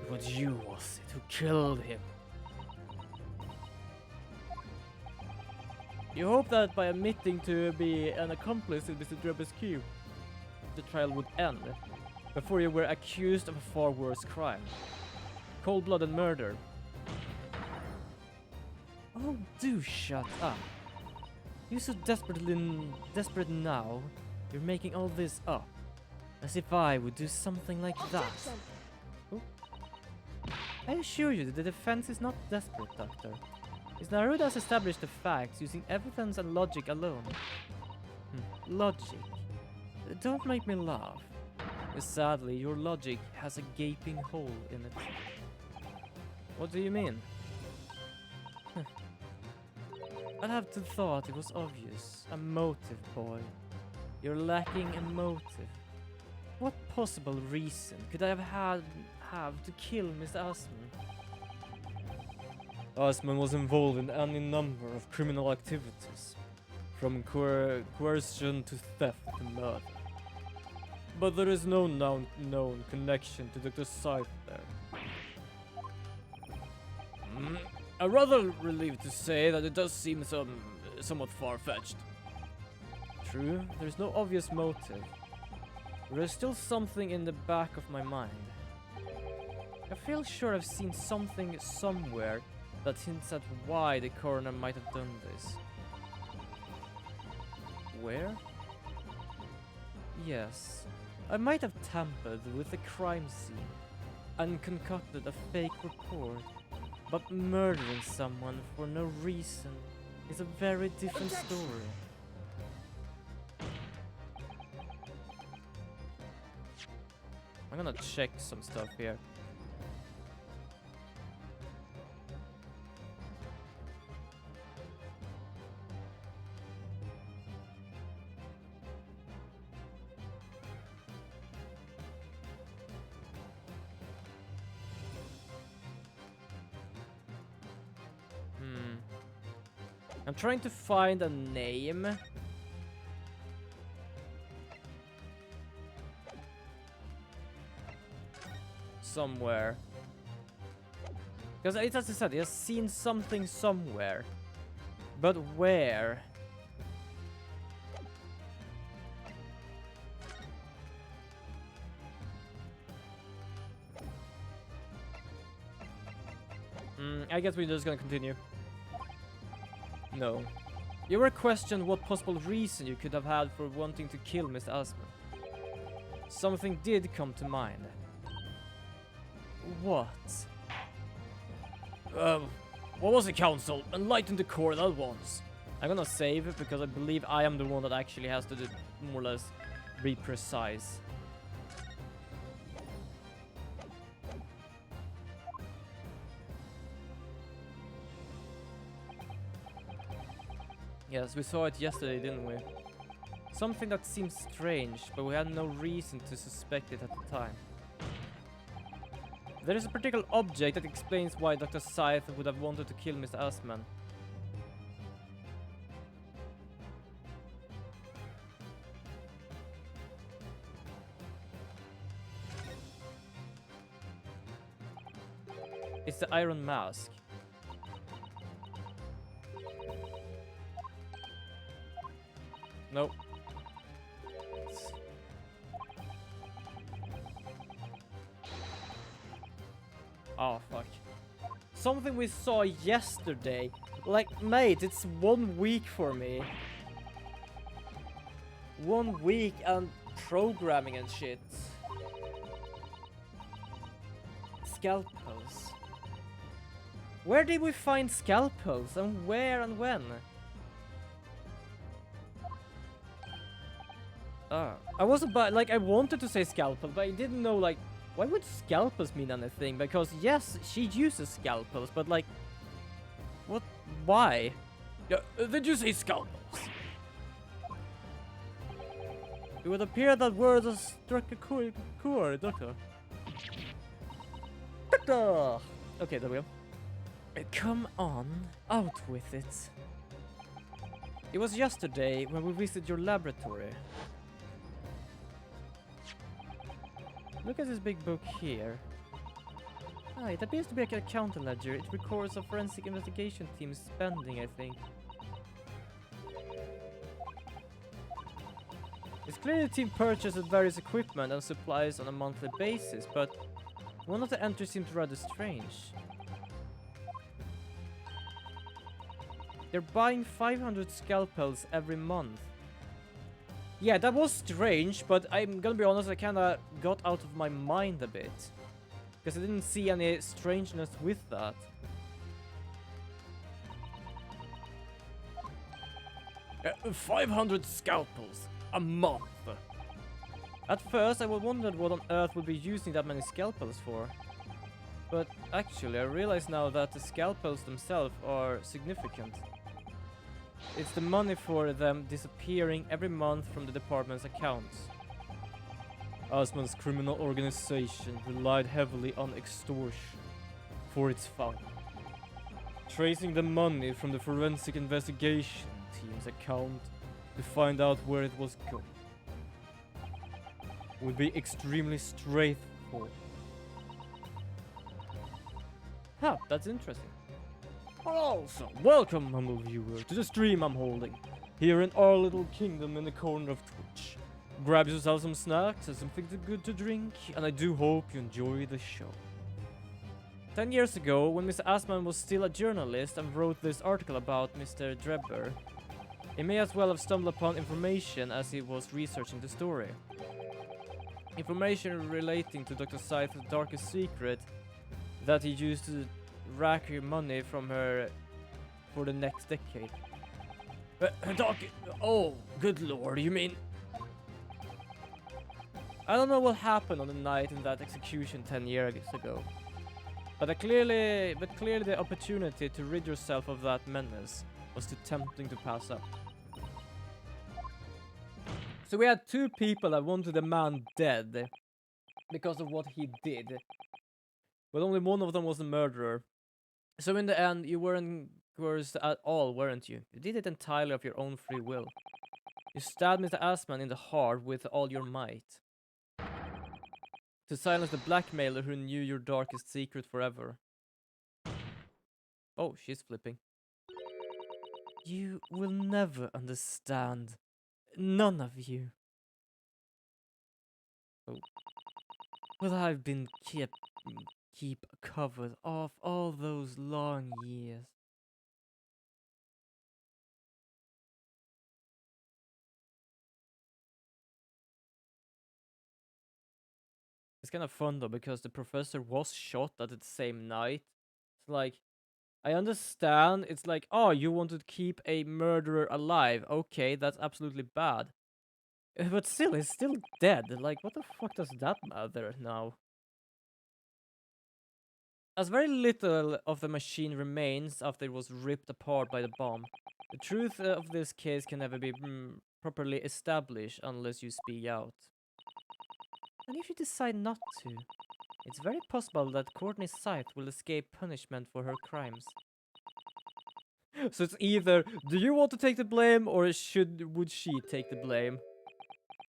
But you was it who killed him. You hope that by admitting to be an accomplice in Mr. Drebber's coup, the trial would end, before you were accused of a far worse crime. Cold-blooded murder. Oh, do shut up. You're so desperate now, you're making all this up. As if I would do something like that. Oh. I assure you that the defense is not desperate, Doctor. Ms. Naruda has established the facts using evidence and logic alone. Logic. Don't make me laugh. Sadly, your logic has a gaping hole in it. What do you mean? I'd have to thought it was obvious. A motive, boy. You're lacking a motive. What possible reason could I have to kill Mr. Asman? Asman was involved in any number of criminal activities, from coercion to theft to murder. But there is no known connection to Dr. Scythe there. I'm rather relieved to say that it does seem somewhat far-fetched. True, there's no obvious motive. There is still something in the back of my mind. I feel sure I've seen something somewhere that hints at why the coroner might have done this. Where? Yes, I might have tampered with the crime scene and concocted a fake report, but murdering someone for no reason is a very different story. I'm gonna check some stuff here. I'm trying to find a name. Somewhere. Because it's as I said, I've seen something somewhere. But where? I guess we're just gonna continue. No. You were questioned what possible reason you could have had for wanting to kill Mr. Asman. Something did come to mind. What? What was it, Council? Enlighten the court at once. I'm gonna save it because I believe I am the one that actually has to do, more or less be precise. Yes, we saw it yesterday, didn't we? Something that seems strange, but we had no reason to suspect it at the time. There is a particular object that explains why Dr. Scythe would have wanted to kill Mr. Asman. It's the Iron Mask. Nope. Oh, fuck. Something we saw yesterday. Like, mate, it's 1 week for me. 1 week and programming and shit. Scalpels. Where did we find scalpels? And where and when? I was about, like, I wanted to say scalpel, but I didn't know, like, why would scalpels mean anything? Because, yes, she uses scalpels, but, like, what, why? Yeah, did you say scalpels? It would appear that word has struck a chord, Doctor. Doctor! Okay, there we go. Come on, out with it. It was yesterday when we visited your laboratory. Look at this big book here. Ah, it appears to be like a counter ledger. It records a forensic investigation team's spending, I think. It's clear the team purchases various equipment and supplies on a monthly basis, but one of the entries seems rather strange. They're buying 500 scalpels every month. Yeah, that was strange, but I'm gonna be honest, I kinda got out of my mind a bit. Because I didn't see any strangeness with that. Uh, 500 scalpels a month. At first, I wondered what on earth would be using that many scalpels for. But actually, I realize now that the scalpels themselves are significant. It's the money for them disappearing every month from the department's accounts. Asman's criminal organization relied heavily on extortion for its fund. Tracing the money from the forensic investigation team's account to find out where it was going would be extremely straightforward. Huh, that's interesting. Also, welcome, humble viewer, to the stream I'm holding here in our little kingdom in the corner of Twitch. Grab yourself some snacks and something good to drink, and I do hope you enjoy the show. 10 years ago, when Mr. Asman was still a journalist and wrote this article about Mr. Drebber, he may as well have stumbled upon information as he was researching the story. Information relating to Dr. Scythe's darkest secret that he used to rack money from her for the next decade. Doc, oh, good lord, you mean... I don't know what happened on the night in that execution 10 years ago. But clearly the opportunity to rid yourself of that menace was too tempting to pass up. So we had two people that wanted the man dead because of what he did. But only one of them was the murderer. So in the end, you weren't cursed at all, weren't you? You did it entirely of your own free will. You stabbed Mr. Asman in the heart with all your might. To silence the blackmailer who knew your darkest secret forever. Oh, she's flipping. You will never understand. None of you. Oh. Well, I've been keep covered of all those long years. It's kind of fun though, because the professor was shot at the same night. It's like, I understand. It's like, oh, you want to keep a murderer alive. Okay, that's absolutely bad. But still, he's still dead. Like, what the fuck does that matter now? As very little of the machine remains after it was ripped apart by the bomb, the truth of this case can never be properly established unless you speak out. And if you decide not to, it's very possible that Courtney Scythe will escape punishment for her crimes. So it's either, do you want to take the blame, or would she take the blame?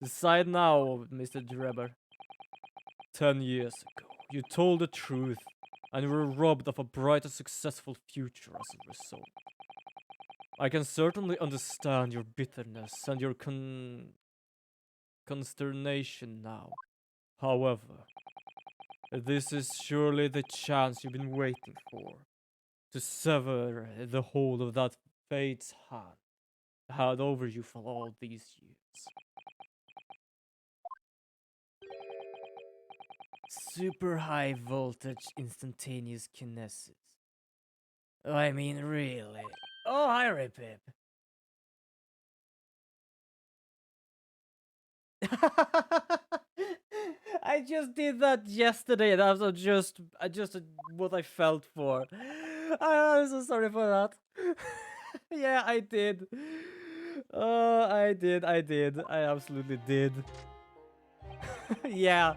Decide now, Mr. Drebber. 10 years ago, you told the truth, and were robbed of a bright and successful future as a result. I can certainly understand your bitterness and your consternation now. However, this is surely the chance you've been waiting for. To sever the hold of that fate's hand had over you for all these years. Super high voltage instantaneous kinesis. I mean, really. Oh, hi, Ripip. I just did that yesterday. That was just what I felt for. I'm so sorry for that. Yeah, I did. I did. I absolutely did. Yeah,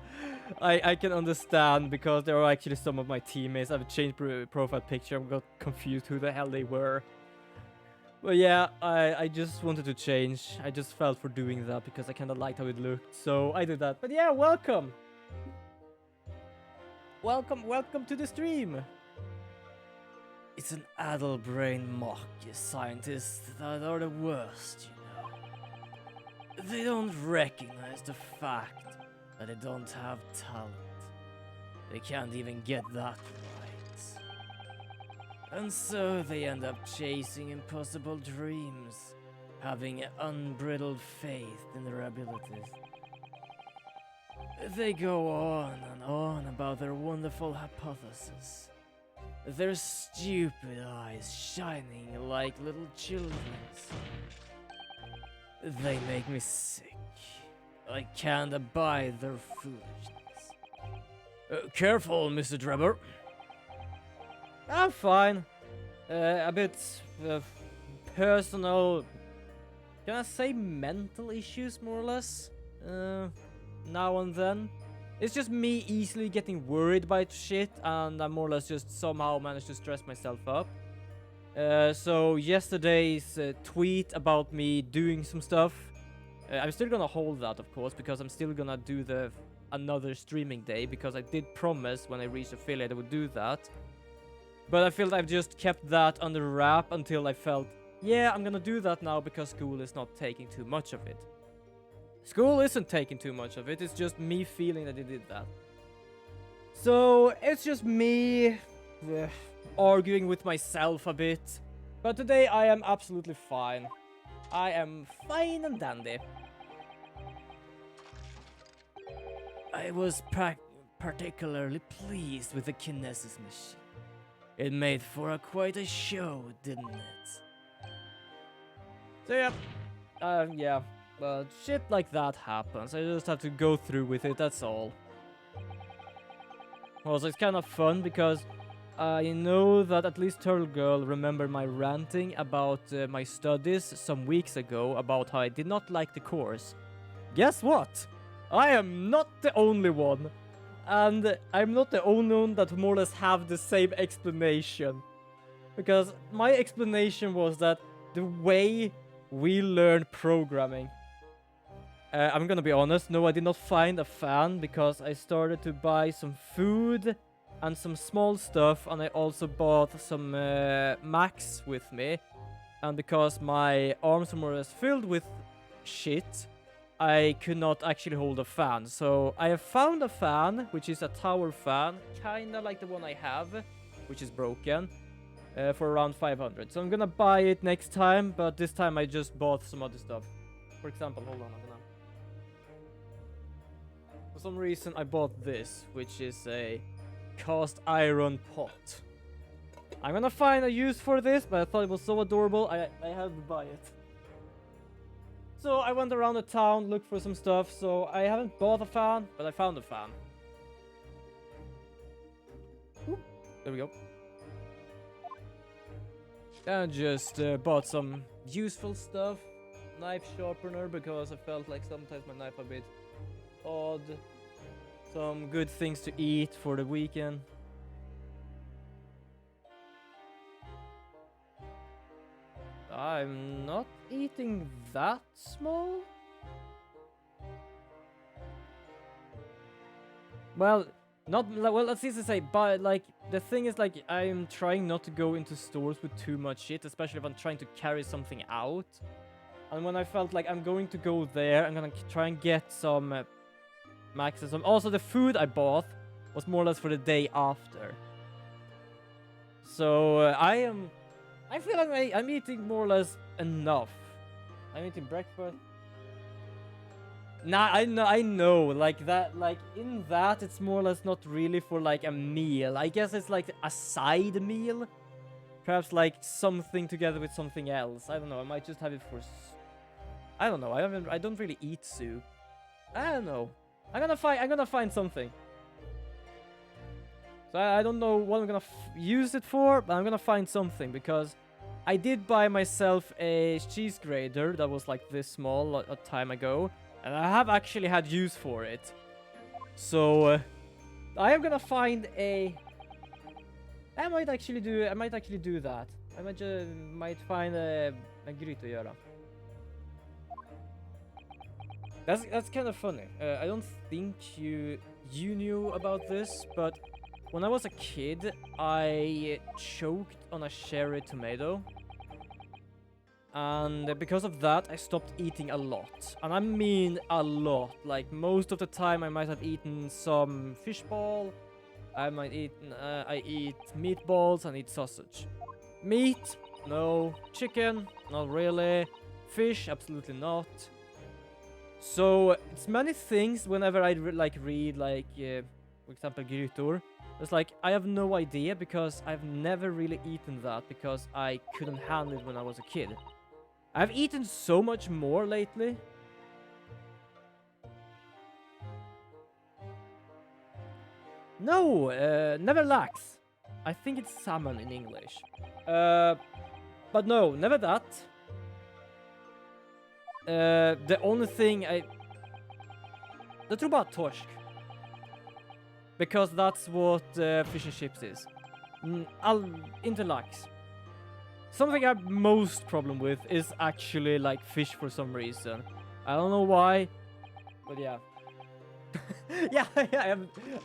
I can understand, because there are actually some of my teammates. I've changed profile picture. I got confused who the hell they were. But yeah, I just wanted to change. I just felt for doing that because I kind of liked how it looked. So I did that. But yeah, welcome. Welcome to the stream. It's an addle brain mock, scientists that are the worst, you know. They don't recognize the fact that they don't have talent. They can't even get that right. And so they end up chasing impossible dreams, having unbridled faith in their abilities. They go on and on about their wonderful hypothesis. Their stupid eyes shining like little children's. They make me sick. I can't abide their foolishness. Careful, Mr. Drebber. I'm fine. A bit personal. Can I say mental issues, more or less? Now and then. It's just me easily getting worried by shit, and I more or less just somehow managed to stress myself up. So yesterday's tweet about me doing some stuff, I'm still gonna hold that, of course, because I'm still gonna do another streaming day, because I did promise when I reached affiliate I would do that. But I feel I've just kept that under wrap until I felt, yeah, I'm gonna do that now because school is not taking too much of it. School isn't taking too much of it, it's just me feeling that I did that. So it's just me arguing with myself a bit. But today I am absolutely fine. I am fine and dandy. I was particularly pleased with the kinesis machine. It made for quite a show, didn't it? So yeah, but shit like that happens. I just have to go through with it, that's all. Also, it's kind of fun because I know that at least Turtle Girl remembered my ranting about my studies some weeks ago about how I did not like the course. Guess what? I am not the only one. And I'm not the only one that more or less have the same explanation. Because my explanation was that the way we learn programming. I'm gonna be honest, no, I did not find a fan because I started to buy some food and some small stuff, and I also bought some Macs with me. And because my arms were more or less filled with shit, I could not actually hold a fan. So I have found a fan, which is a tower fan, kinda like the one I have, which is broken, for around 500. So I'm gonna buy it next time, but this time I just bought some other stuff. For example, hold on, I'm gonna... For some reason I bought this, which is a cast iron pot. I'm gonna find a use for this, but I thought it was so adorable, I had to buy it. So I went around the town, looked for some stuff, so I haven't bought a fan, but I found a fan. Oop, there we go. And just bought some useful stuff. Knife sharpener, because I felt like sometimes my knife a bit odd. Some good things to eat for the weekend. I'm not eating that small. Well, not well. That's easy to say, but like the thing is, like I'm trying not to go into stores with too much shit, especially if I'm trying to carry something out. And when I felt like I'm going to go there, I'm gonna try and get some maxes. Also, the food I bought was more or less for the day after. So I feel like I'm eating more or less enough. I'm eating breakfast. Nah, I know, like that, like in that, it's more or less not really for like a meal. I guess it's like a side meal. Perhaps like something together with something else. I don't know. I might just have it for. I don't know. I don't really eat soup. I don't know. I'm gonna find something. So I don't know what I'm gonna use it for, but I'm gonna find something because I did buy myself a cheese grater that was like this small a time ago, and I have actually had use for it. So I am gonna find a. I might actually do that. I might find a gryta att göra. That's kind of funny. I don't think you knew about this, but when I was a kid, I choked on a cherry tomato. And because of that, I stopped eating a lot. And I mean a lot. Like, most of the time, I might have eaten some fish ball. I eat meatballs and eat sausage. Meat? No. Chicken? Not really. Fish? Absolutely not. So, it's many things whenever I read, for example, grytor. It's like, I have no idea because I've never really eaten that because I couldn't handle it when I was a kid. I've eaten so much more lately. No, never lax. I think it's salmon in English. But no, never that. The only thing jag tror bara torsk. Because that's what fish and chips is. Inte lax. Something I have most problem with is actually like fish for some reason. I don't know why, but yeah. Yeah,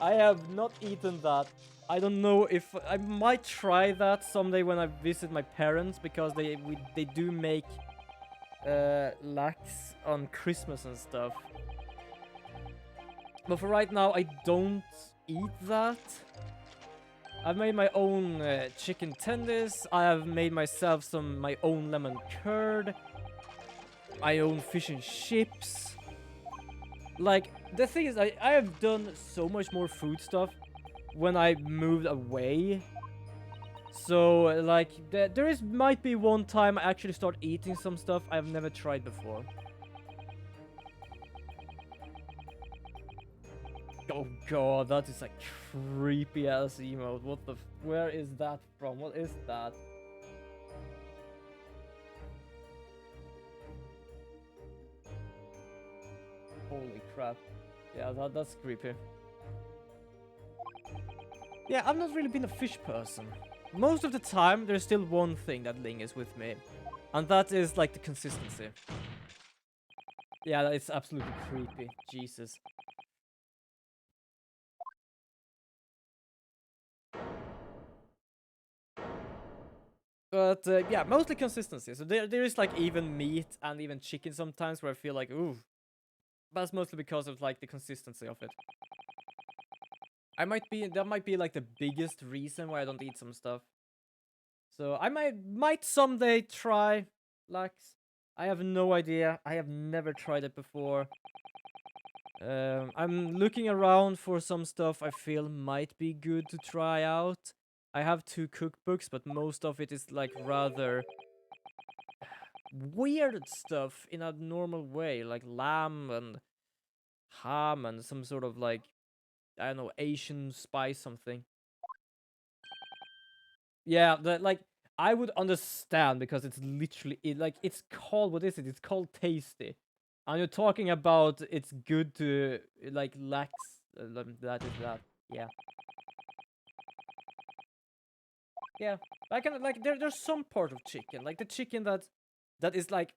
I have not eaten that. I don't know if I might try that someday when I visit my parents because they do make lax on Christmas and stuff. But for right now, I don't eat that. I've made my own chicken tenders. I have made myself my own lemon curd. My own fish and chips. Like, the thing is, I have done so much more food stuff when I moved away. So, like, might be one time I actually start eating some stuff I've never tried before. Oh god, that is a creepy ass emote. What the where is that from? What is that? Holy crap. Yeah, that's creepy. Yeah, I've not really been a fish person. Most of the time, there's still one thing that lingers with me. And that is, like, the consistency. Yeah, it's absolutely creepy. Jesus. But, yeah, mostly consistency. So there is, like, even meat and even chicken sometimes where I feel like, ooh, But that's mostly because of like the consistency of it. That might be like the biggest reason why I don't eat some stuff. So I might someday try lax. I have no idea. I have never tried it before. I'm looking around for some stuff I feel might be good to try out. I have 2 cookbooks, but most of it is like rather weird stuff in a normal way, like lamb and ham and some sort of like, I don't know, Asian spice something. Yeah, like I would understand because it's literally like it's called, what is it? It's called tasty. And you're talking about it's good to like lax that is that. Yeah. Yeah. I can like there's some part of chicken, like the chicken that is like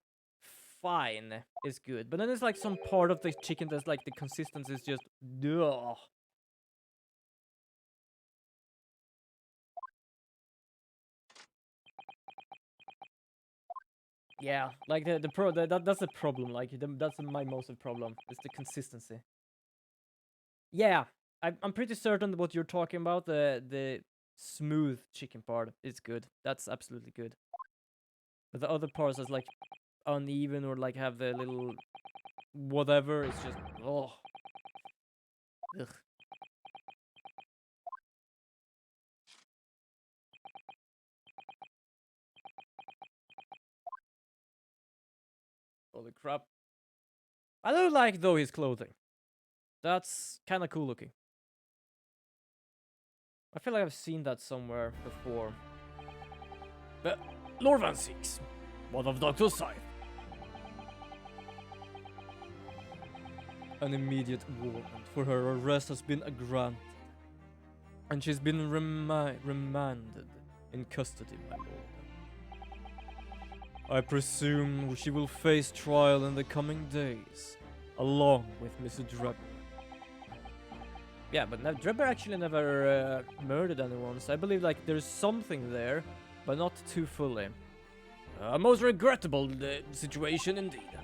fine is good. But then there's like some part of the chicken that's like the consistency is just ugh. Yeah, like that's a problem. Like that's my most of problem. It's the consistency. Yeah, I'm pretty certain what you're talking about. The smooth chicken part is good. That's absolutely good. But the other parts is like uneven or like have the little whatever. It's just oh. Ugh. Holy crap. I don't like though his clothing. That's kind of cool looking. I feel like I've seen that somewhere before. But Lord Van Six, what of Dr. Scythe? An immediate warrant for her arrest has been granted, and she's been remanded in custody, my lord. I presume she will face trial in the coming days, along with Mr. Drebber. Yeah, but Drebber actually never murdered anyone, so I believe like there's something there, but not too fully. A most regrettable situation indeed.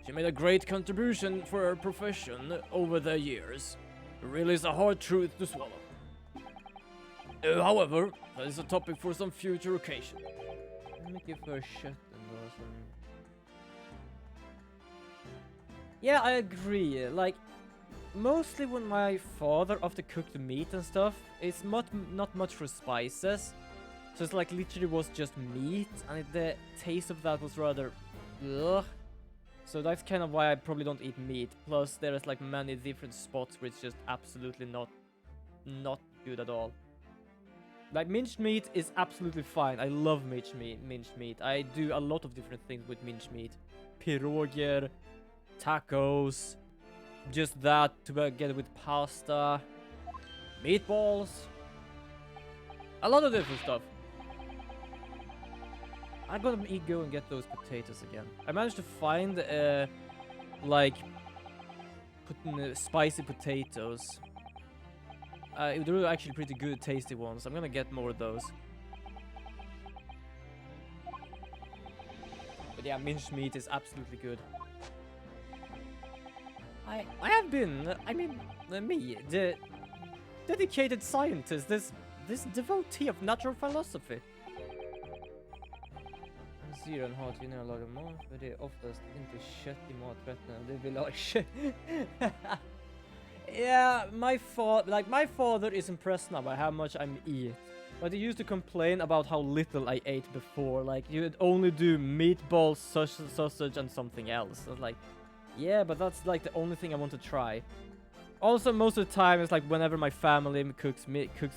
She made a great contribution for her profession over the years. It really is a hard truth to swallow. However, that is a topic for some future occasion. Let me give her a shot and some... Yeah, I agree. Like, mostly when my father after cooked the meat and stuff, it's not much for spices. So it's like literally was just meat, and the taste of that was rather ugh. So that's kind of why I probably don't eat meat. Plus, there's like many different spots where it's just absolutely not good at all. Like minced meat is absolutely fine. I love minced meat. I do a lot of different things with minced meat. Piroger, tacos, just that together with pasta, meatballs, a lot of different stuff. I'm gonna go and get those potatoes again. I managed to find like spicy potatoes. They're actually pretty good, tasty ones. I'm gonna get more of those. But yeah, minced meat is absolutely good. I have been, I mean, me, the dedicated scientist, this devotee of natural philosophy. Syren har tydligen att laga mat, för det är oftast inte kött i maträtterna. Det vill ha kött. Yeah, my father is impressed now by how much I eat. But he used to complain about how little I ate before. Like, you'd only do meatballs, sausage, and something else. I was like, yeah, but that's like the only thing I want to try. Also, most of the time, it's like whenever my family cooks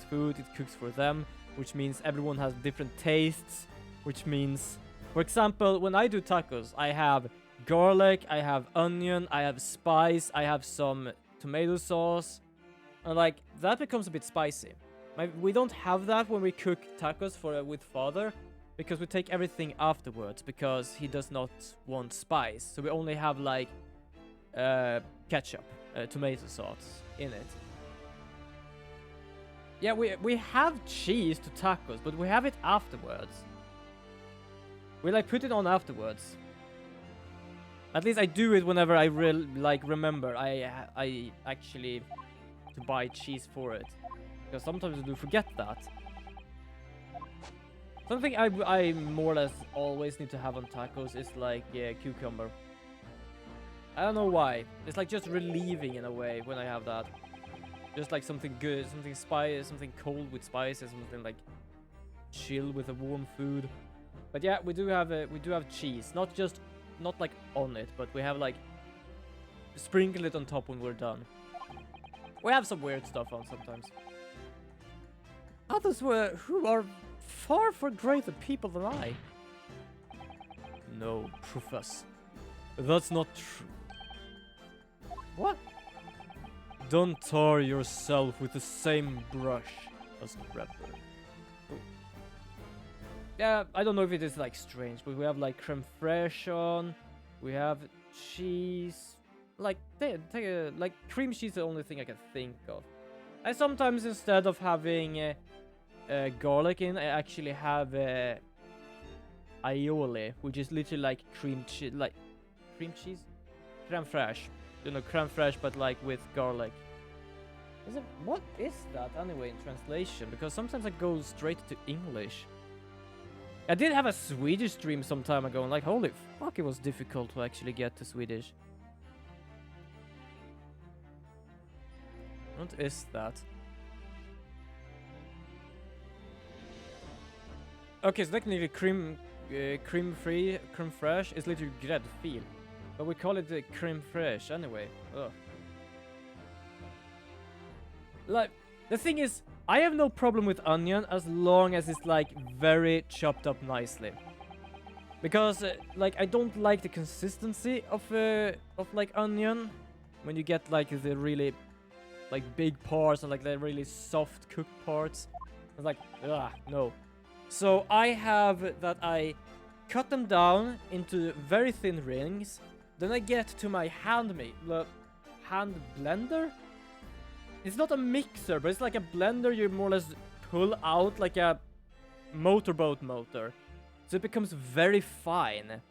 food, it cooks for them, which means everyone has different tastes, which means... For example, when I do tacos, I have garlic, I have onion, I have spice, I have some tomato sauce, and like that becomes a bit spicy. We don't have that when we cook tacos with father, because we take everything afterwards because he does not want spice. So we only have like ketchup, tomato sauce in it. Yeah, we have cheese to tacos, but we have it afterwards. We like put it on afterwards. At least I do it whenever I remember. I actually to buy cheese for it, because sometimes I do forget that. Something I more or less always need to have on tacos is like cucumber. I don't know why. It's like just relieving in a way when I have that. Just like something good, something spicy, something cold with spices, something like chill with a warm food. But yeah, we do have cheese, not like on it, but we have like sprinkle it on top when we're done. We have some weird stuff on sometimes. Others who are far greater people than I. No, Professor. That's not true. What? Don't tar yourself with the same brush as the rapper. Yeah, I don't know if it is like strange, but we have like creme fraiche on. We have cheese. Like, like cream cheese is the only thing I can think of. I sometimes, instead of having garlic in, I actually have aioli, which is literally like cream cheese, creme fraiche. You know, creme fraiche, but like with garlic. What is that anyway in translation? Because sometimes I go straight to English. I did have a Swedish stream some time ago, and like, holy fuck, it was difficult to actually get to Swedish. What is that? Okay, so technically creme fraiche is literally gräddfil, but we call it creme fraiche anyway. Ugh. Like, the thing is, I have no problem with onion as long as it's like very chopped up nicely. Because like I don't like the consistency of like onion when you get like the really like big parts and like the really soft cooked parts. It's like, no. So I have that I cut them down into very thin rings. Then I get to my hand blender. It's not a mixer, but it's like a blender you more or less pull out like a motorboat motor. So it becomes very fine.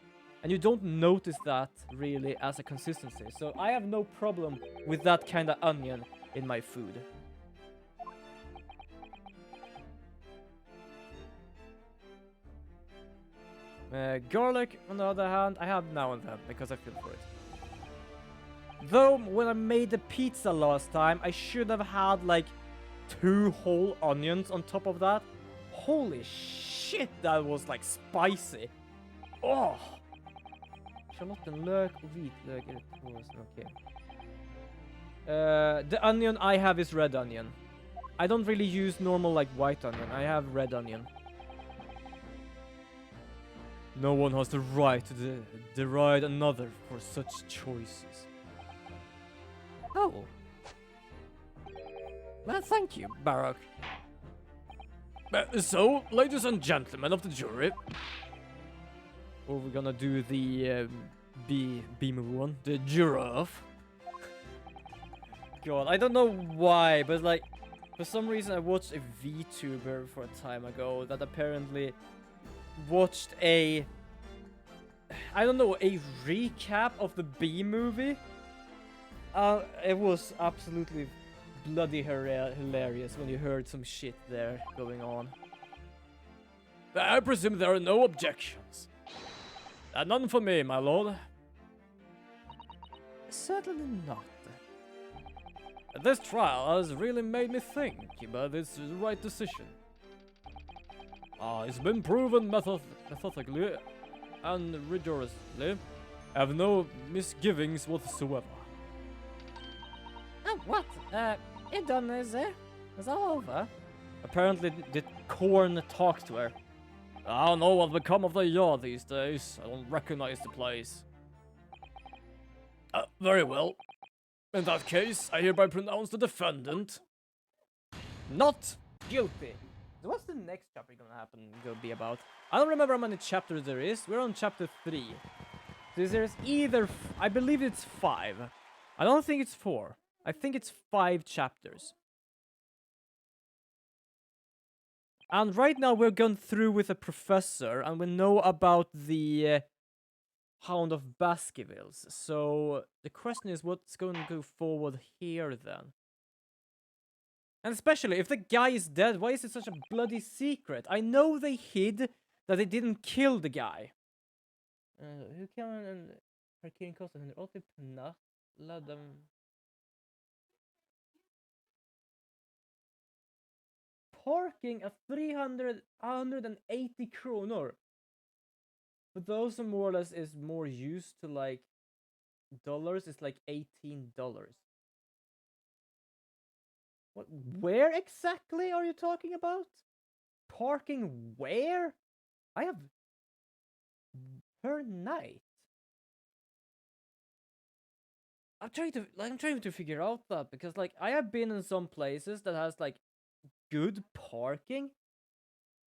And you don't notice that really as a consistency. So I have no problem with that kind of onion in my food. Garlic, on the other hand, I have now and then because I feel for it. Though, when I made the pizza last time, I should have had, like, 2 whole onions on top of that. Holy shit, that was, like, spicy. Oh! Charlottenlök och vitlök. Okay. The onion I have is red onion. I don't really use normal, like, white onion. I have red onion. No one has the right to deride another for such choices. Oh. Well, thank you, Barak. So, ladies and gentlemen of the jury, or we're gonna do the B-movie one, the giraffe. God, I don't know why, but like, for some reason I watched a VTuber for a time ago that apparently watched a, I don't know, a recap of the B-movie. It was absolutely bloody hilarious when you heard some shit there going on. I presume there are no objections. None for me, my lord. Certainly not. This trial has really made me think, but it's the right decision. It's been proven methodically and rigorously. I have no misgivings whatsoever. What? It done, is it? Is that over? Apparently, did Korn talk to her? I don't know what become of the yard these days. I don't recognize the place. Very well. In that case, I hereby pronounce the defendant not guilty. So what's the next chapter gonna be about? I don't remember how many chapters there is. We're on chapter 3. So there's either, I believe it's 5. I don't think it's 4. I think it's 5 chapters. And right now we're going through with a professor, and we know about the Hound of Baskervilles. So the question is, what's going to go forward here then? And especially if the guy is dead, why is it such a bloody secret? I know they hid that they didn't kill the guy. Hur kan en parkering kosta 180 per natt? Ladda... Parking at 180 kronor. For those who more or less is more used to like dollars, it's like $18. What? Where exactly are you talking about? Parking where? I have per night. I'm trying to figure out that because like I have been in some places that has like good parking.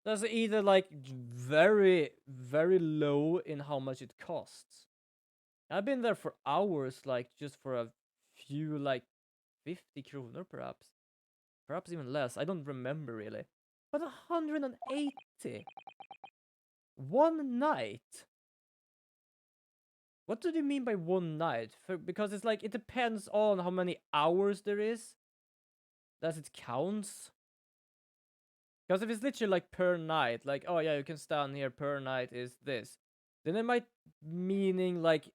That's either like very low in how much it costs. I've been there for hours, like just for a few like 50 kronor perhaps. Perhaps even less. I don't remember really. But 180 one night. What do you mean by one night? Because it's like it depends on how many hours there is. That it counts. Because if it's literally like per night, like oh yeah, you can stand here per night is this, then it might meaning like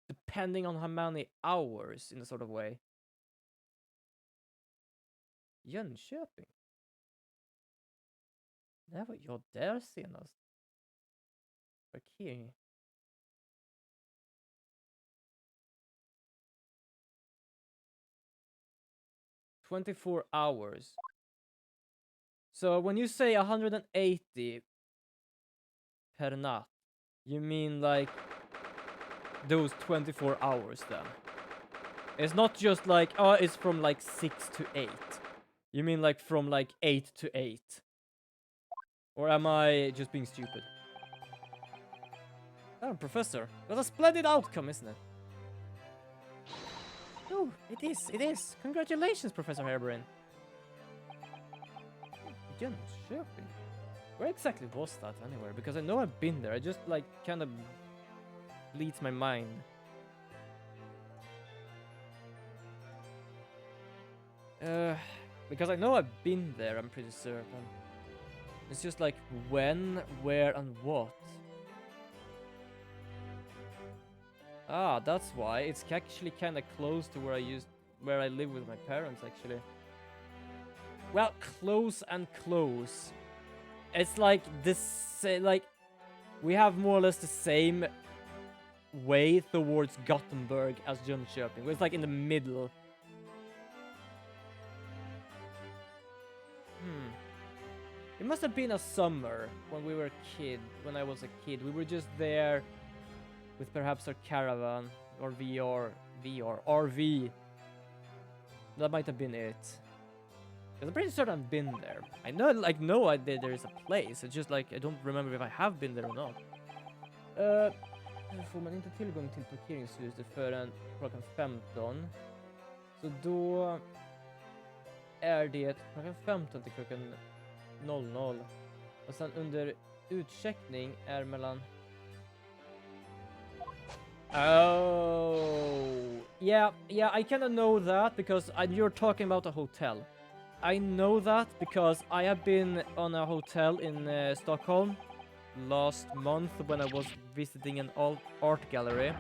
depending on how many hours in a sort of way. Jönköping. Det här var jag där senast. Parkering. $24 hours. So when you say 180 per natt, you mean like those 24 hours then? It's not just like, oh, it's from like 6 to 8. You mean like from like 8 to 8? Or am I just being stupid? Oh, Professor. What a splendid outcome, isn't it? Oh, it is. Congratulations, Professor Herberin. Jönköping? Where exactly was that anywhere? Because I know I've been there. I just like kind of bleeds my mind. Because I know I've been there, I'm pretty certain. It's just like when, where, and what. Ah, that's why. It's actually kind of close to where I live with my parents, actually. Well, close and close. It's like this, like we have more or less the same way towards Gothenburg as Jönköping. It's like in the middle. It must have been a summer when we were when I was a kid. We were just there with perhaps our caravan or RV. That might have been it. Because I'm pretty certain I've been there. I know, like, there is a place. It's just like I don't remember if I have been there or not. Får man inte tillgång till parkeringshuset förrän klockan 15. Så då är det klockan 15 till klockan 00. Och sen under utcheckning är mellan... Oh, yeah, I kind of know that because you're talking about a hotel. I know that because I have been on a hotel in Stockholm last month when I was visiting an art gallery.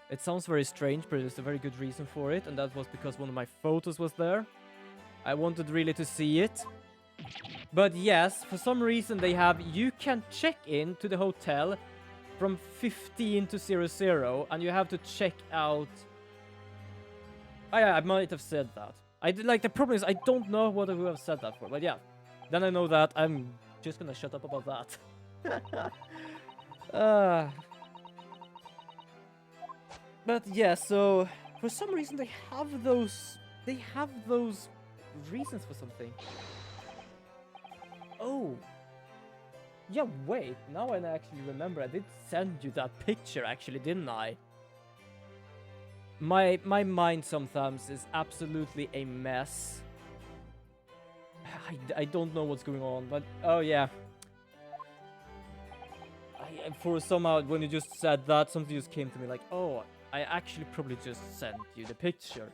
It sounds very strange, but there's a very good reason for it, and that was because one of my photos was there. I wanted really to see it. But yes, for some reason you can check in to the hotel from 15 to 00, and you have to check out... Oh yeah, I might have said that. The problem is I don't know what I would have said that for, but yeah. Then I know that. I'm just gonna shut up about that. But yeah, so for some reason they have those reasons for something. Oh. Yeah, wait. Now I actually remember. I did send you that picture actually, didn't I? My mind sometimes is absolutely a mess. I don't know what's going on, but oh yeah. for somehow, when you just said that, something just came to me like, oh, I actually probably just sent you the picture.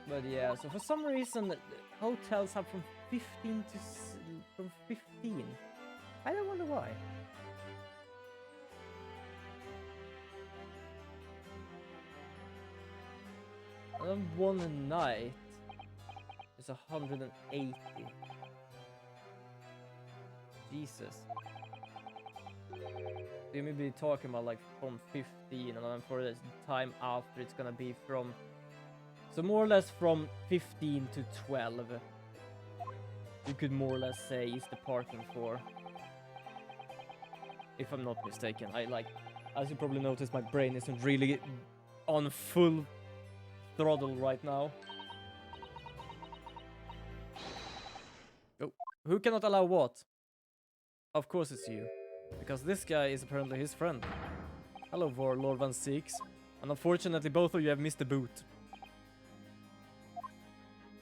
But yeah, so for some reason, hotels have from 15 to... from 15. I don't wonder why. And then one night is 180. Jesus. You may be talking about like from 15, and then for the time after it's gonna be from... So more or less from 15 to 12. You could more or less say is the parking for. If I'm not mistaken. I like, as you probably noticed, my brain isn't really on full throttle right now. Oh, who cannot allow what? Of course it's you. Because this guy is apparently his friend. Hello, Warlord Van Six. And unfortunately, both of you have missed the boot.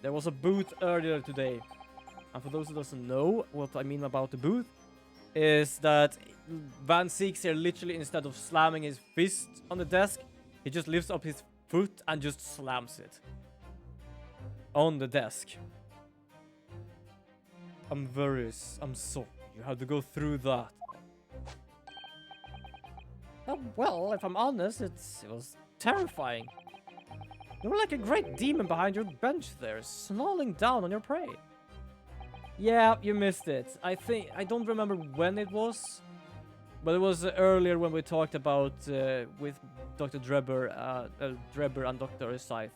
There was a boot earlier today. And for those who doesn't know what I mean about the boot, is that Van Six here literally, instead of slamming his fist on the desk, he just lifts up his foot and just slams it on the desk. I'm sorry you had to go through that. Well, if I'm honest, it was terrifying. You were like a great demon behind your bench there, snarling down on your prey. Yeah, you missed it. I don't remember when it was, but it was earlier when we talked about with Dr. Drebber and Dr. Scythe.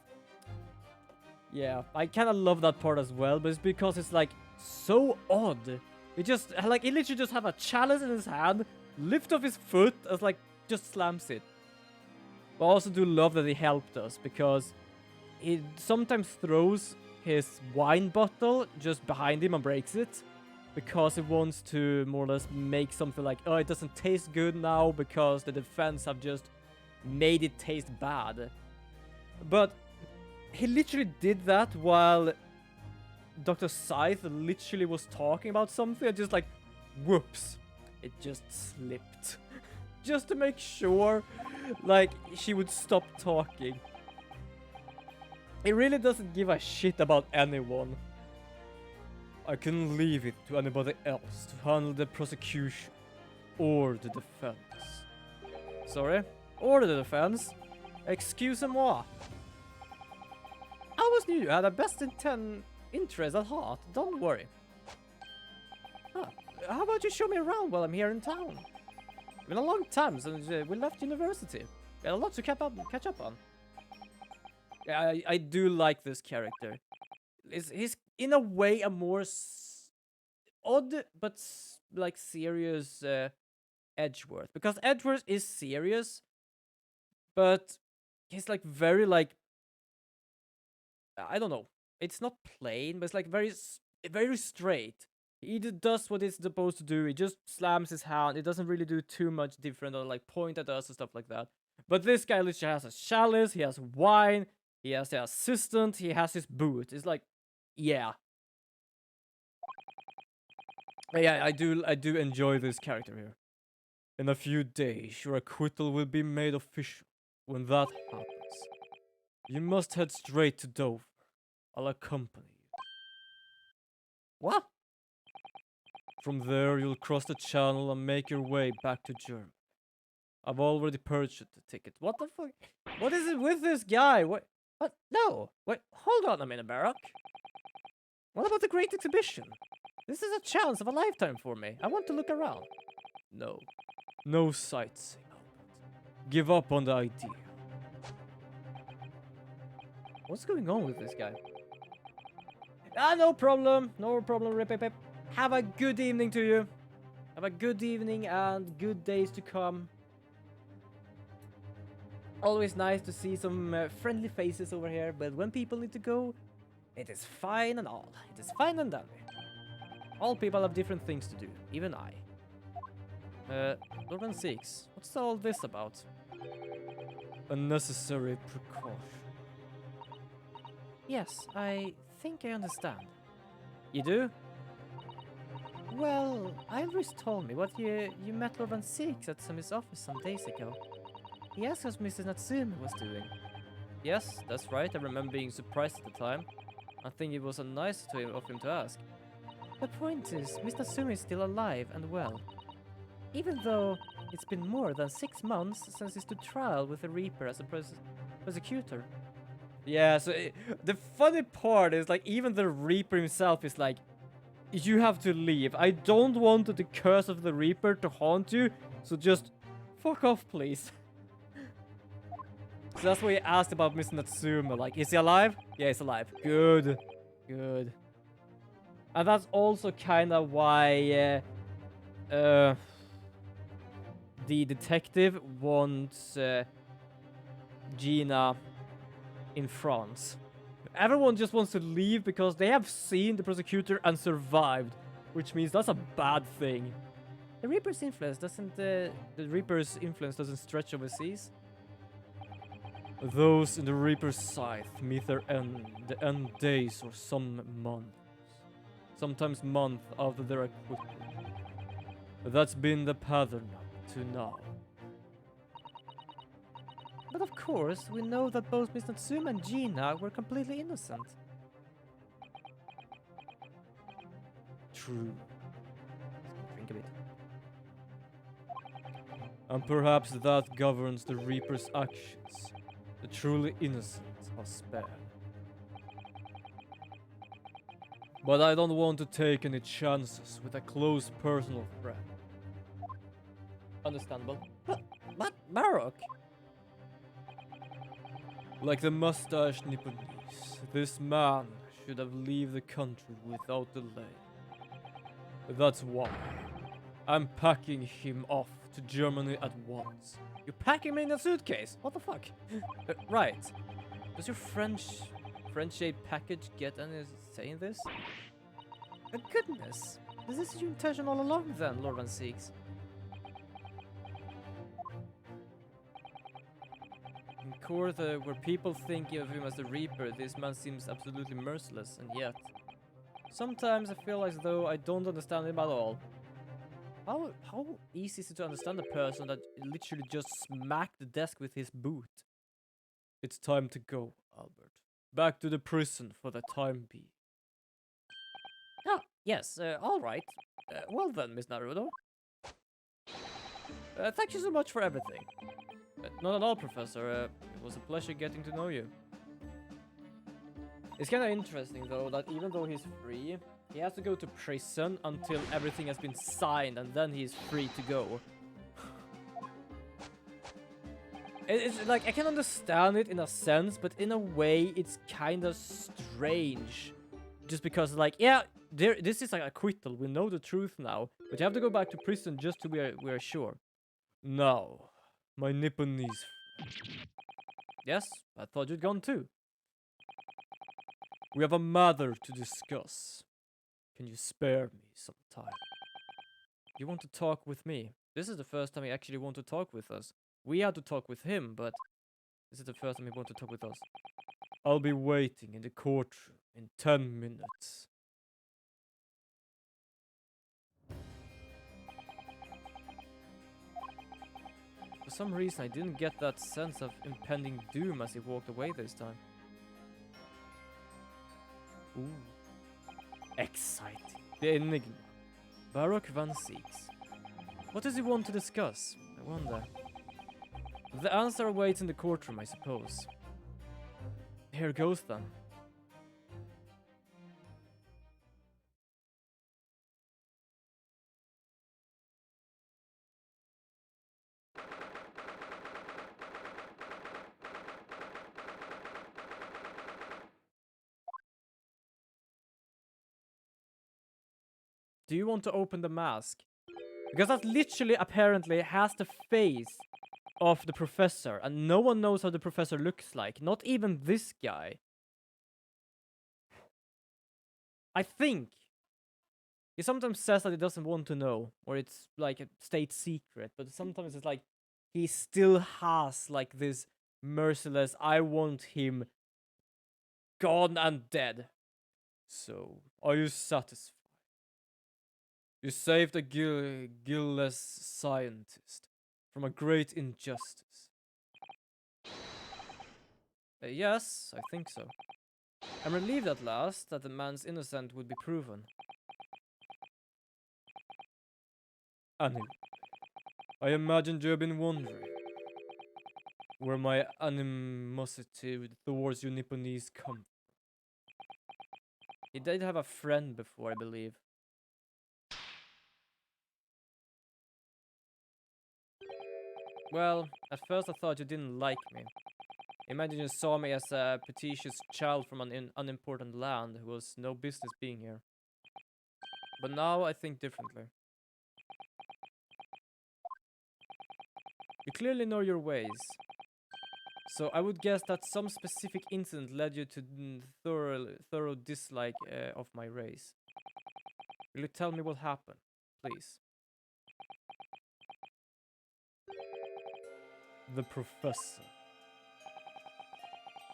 Yeah, I kind of love that part as well, but it's because it's like so odd. He literally just have a chalice in his hand, lift off his foot, as like just slams it. But I also do love that he helped us, because he sometimes throws his wine bottle just behind him and breaks it, because he wants to more or less make something like, oh, it doesn't taste good now because the defense have just made it taste bad. But he literally did that while Dr. Scythe literally was talking about something, and just like, whoops, it just slipped. Just to make sure, like, she would stop talking. He really doesn't give a shit about anyone. I can leave it to anybody else to handle the prosecution or the defense. Sorry? Or the defense? Excusez-moi. I always knew you had a best interest at heart. Don't worry. Huh. How about you show me around while I'm here in town? It's been a long time since we left university. Got a lot to catch up on. Yeah, I do like this character. He's in a way a more odd but like serious Edgeworth, because Edgeworth is serious, but he's like very like, I don't know. It's not plain, but it's like very straight. He does what he's supposed to do. He just slams his hand. It doesn't really do too much different, or like point at us and stuff like that. But this guy literally has a chalice. He has wine. He has the assistant. He has his boot. It's like, yeah. Yeah, I do enjoy this character here. In a few days, your acquittal will be made official. When that happens, you must head straight to Dover. I'll accompany you. What? From there, you'll cross the channel and make your way back to Germany. I've already purchased the ticket. What the fuck? What is it with this guy? What? No. Wait, hold on a minute, Barak. What about the Great Exhibition? This is a chance of a lifetime for me. I want to look around. No. No sightseeing, Albert. Give up on the idea. What's going on with this guy? Ah, no problem. No problem, Rip. Have a good evening to you. Have a good evening and good days to come. Always nice to see some friendly faces over here, but when people need to go, it is fine and all. It is fine and dandy. All people have different things to do, even I. Norman 6, what's all this about? Unnecessary precaution. Yes, I think I understand. You do? Well, Iris told me what you met Lord Van Six at Sumi's office some days ago. He asked us Mrs. Natsume was doing. Yes, that's right. I remember being surprised at the time. I think it was nice of him to ask. The point is, Miss Natsume is still alive and well. Even though it's been more than 6 months since he stood trial with the Reaper as a prosecutor. Yeah, so the funny part is, like, even the Reaper himself is like, you have to leave. I don't want the curse of the Reaper to haunt you, so just fuck off, please. So that's why he asked about Mr. Natsume. Like, is he alive? Yeah, he's alive. Good. Good. And that's also kind of why the detective wants Gina in France. Everyone just wants to leave because they have seen the prosecutor and survived, which means that's a bad thing. The Reaper's influence doesn't stretch overseas. Those in the Reaper's scythe meet their end, the end days or some months. Sometimes months after their acquittal. That's been the pattern to now. But of course, we know that both Miss Natsume and Gina were completely innocent. True. Drink a bit. And perhaps that governs the Reaper's actions. The truly innocent are spared. But I don't want to take any chances with a close personal friend. Understandable. But Baroque? Like the mustached Nipponese, this man should have left the country without delay. That's why I'm packing him off to Germany at once. You're packing me in a suitcase? What the fuck? Right. Does your French-shaped package get any say in this? Goodness. Is this your intention all along then, Lord Van Six? In court, where people think of him as the Reaper, this man seems absolutely merciless, and yet... Sometimes I feel as though I don't understand him at all. How easy is it to understand a person that literally just smacked the desk with his boot? It's time to go, Albert. Back to the prison for the time being. Oh, yes, all right. Well then, Miss Naruto. Thank you so much for everything. Not at all, Professor. It was a pleasure getting to know you. It's kind of interesting, though, that even though he's free, he has to go to prison until everything has been signed, and then he's free to go. It's like, I can understand it in a sense, but in a way, it's kind of strange. Just because, like, yeah, this is like acquittal. We know the truth now, but you have to go back to prison just to we're sure. Now, my Nipponese friend. Yes, I thought you'd gone too. We have a matter to discuss. Can you spare me some time? You want to talk with me? This is the first time he actually want to talk with us. We had to talk with him, but this is the first time he want to talk with us. I'll be waiting in the courtroom in 10 minutes. For some reason, I didn't get that sense of impending doom as he walked away this time. Ooh. Exciting. The enigma. Baroque Van Six. What does he want to discuss? I wonder. The answer awaits in the courtroom, I suppose. Here goes then. Do you want to open the mask? Because that literally apparently has the face of the professor, and no one knows how the professor looks like. Not even this guy. I think he sometimes says that he doesn't want to know, or it's like a state secret, but sometimes it's like he still has like this merciless, I want him gone and dead. So, are you satisfied? You saved a guiltless scientist from a great injustice. Yes, I think so. I'm relieved at last that the man's innocence would be proven. Anyway, I imagined you have been wondering where my animosity towards you Nipponese come from. He did have a friend before, I believe. Well, at first I thought you didn't like me. Imagine you saw me as a petitious child from an unimportant land who has no business being here. But now I think differently. You clearly know your ways. So I would guess that some specific incident led you to thorough dislike of my race. Will you tell me what happened, please? The professor.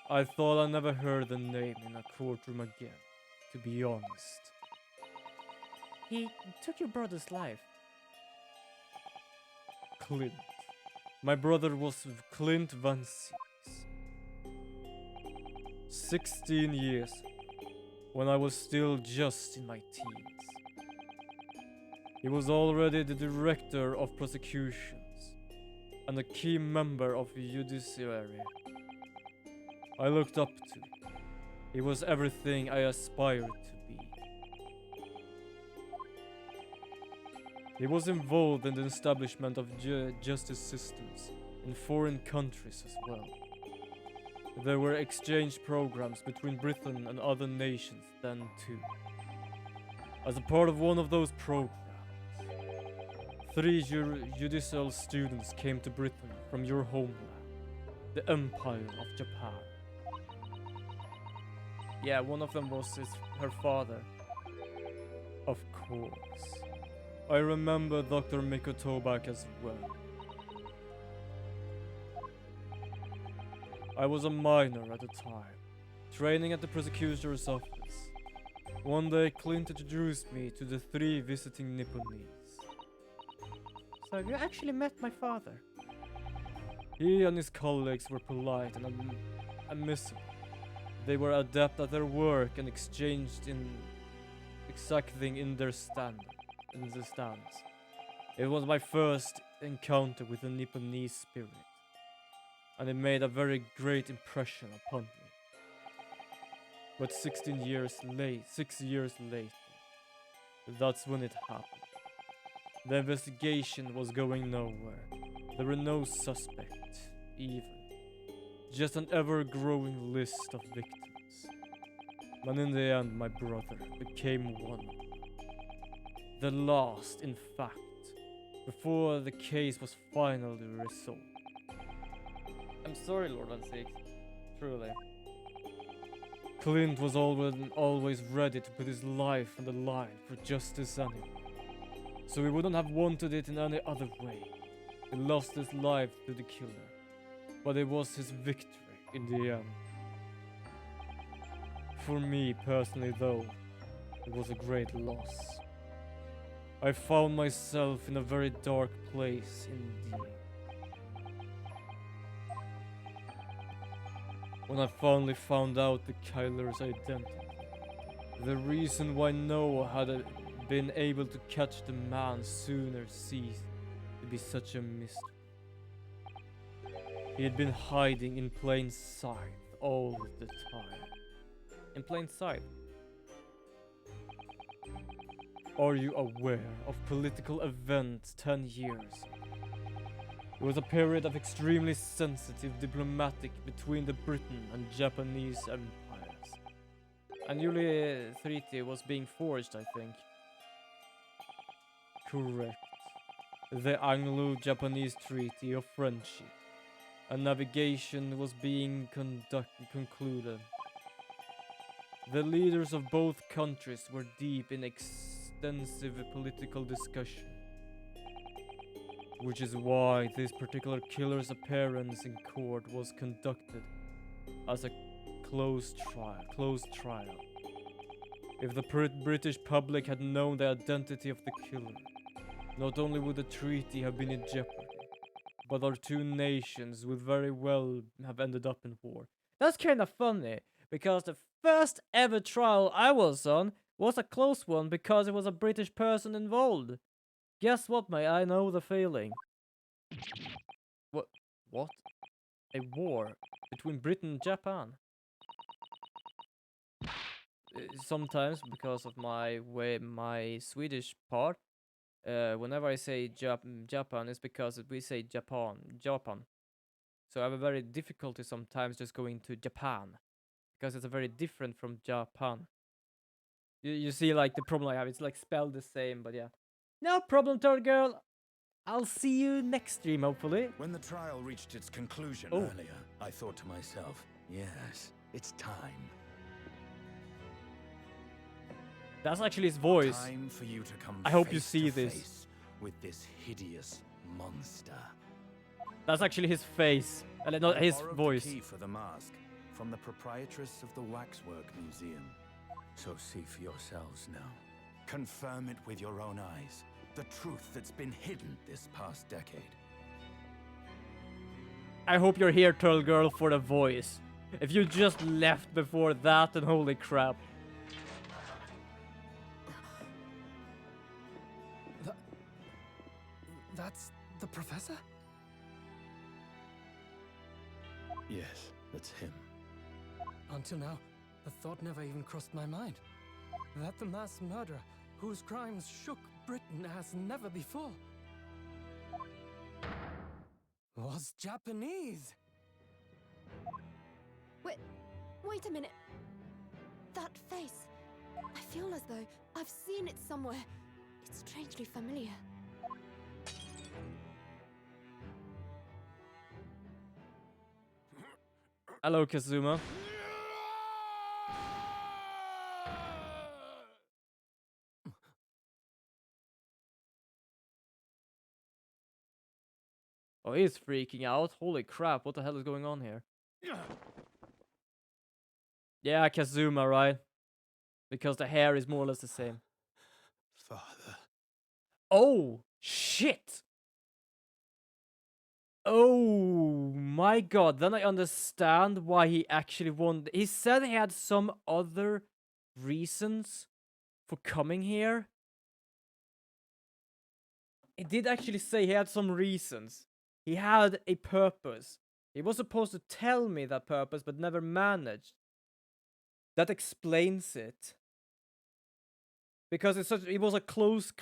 I thought I never heard the name in a courtroom again, to be honest. He took your brother's life. Clint. My brother was Clint Van Sees. 16 years, when I was still just in my teens. He was already the director of prosecutions and a key member of the judiciary. I looked up to him. He was everything I aspired to be. He was involved in the establishment of justice systems in foreign countries as well. There were exchange programs between Britain and other nations then too. As a part of one of those programs, 3 judicial students came to Britain from your homeland, the Empire of Japan. Yeah, one of them was her father. Of course. I remember Dr. Miko Tobak as well. I was a minor at the time, training at the prosecutor's office. One day, Clint introduced me to the 3 visiting Nipponese. So you actually met my father? He and his colleagues were polite and admissible. They were adept at their work and exchanged in exacting in their stands. It was my first encounter with the Nipponese spirit, and it made a very great impression upon me. But 6 years later, that's when it happened. The investigation was going nowhere. There were no suspects, even. Just an ever-growing list of victims. And in the end, my brother became one of them. The last, in fact, before the case was finally resolved. I'm sorry, Lord Van Six. Truly. Clint was always ready to put his life on the line for justice anyway. So he wouldn't have wanted it in any other way. He lost his life to the killer. But it was his victory in the end. For me personally though, it was a great loss. I found myself in a very dark place indeed. When I finally found out the killer's identity, the reason why Noah had been able to catch the man sooner ceased to be such a mystery. He had been hiding in plain sight all the time. In plain sight? Are you aware of political events 10 years? It was a period of extremely sensitive diplomatic between the Britain and Japanese empires. A newly treaty was being forged, I think. Correct. The Anglo-Japanese Treaty of Friendship. And navigation was being concluded. The leaders of both countries were deep in extensive political discussion. Which is why this particular killer's appearance in court was conducted as a closed trial. If the British public had known the identity of the killer, not only would the treaty have been in jeopardy, but our two nations would very well have ended up in war. That's kind of funny, because the first ever trial I was on was a close one because it was a British person involved. Guess what, mate? I know the feeling. What? What? A war between Britain and Japan? Sometimes, because of my Swedish part, whenever I say Japan, it's because we say Japan. So I have a very difficulty sometimes just going to Japan, because it's a very different from Japan. You see, like, the problem I have, it's like spelled the same, but yeah. No problem, Third Girl. I'll see you next stream, hopefully. When the trial reached its conclusion earlier, I thought to myself, yes, it's time. That's actually his voice. Time for you to come I hope you face see to this. face with this hideous monster. That's actually his face, and not his Borrowed voice. the key for the mask from the proprietress of the Waxwork Museum. So see for yourselves now. Confirm it with your own eyes. The truth that's been hidden this past decade. I hope you're here, Turtle Girl, for the voice. If you just left before that, then holy crap. That's the professor? Yes, that's him. Until now, the thought never even crossed my mind. That the mass murderer, whose crimes shook Britain as never before, was Japanese. Wait a minute. That face. I feel as though I've seen it somewhere. It's strangely familiar. Hello, Kazuma. Oh, he's freaking out. Holy crap, what the hell is going on here? Yeah, Kazuma, right? Because the hair is more or less the same. Father. Oh, shit! Oh my god, then I understand why he actually wanted. He said he had some other reasons for coming here. He did actually say he had some reasons. He had a purpose. He was supposed to tell me that purpose, but never managed. That explains it. Because it was a close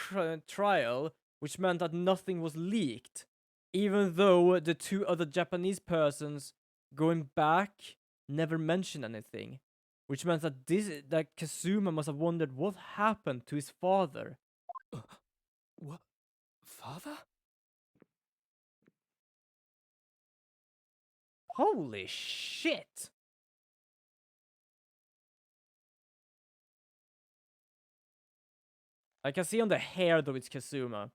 trial, which meant that nothing was leaked. Even though the two other Japanese persons going back never mentioned anything. Which meant that Kazuma must have wondered what happened to his father. What? Father? Holy shit! I can see on the hair though it's Kazuma.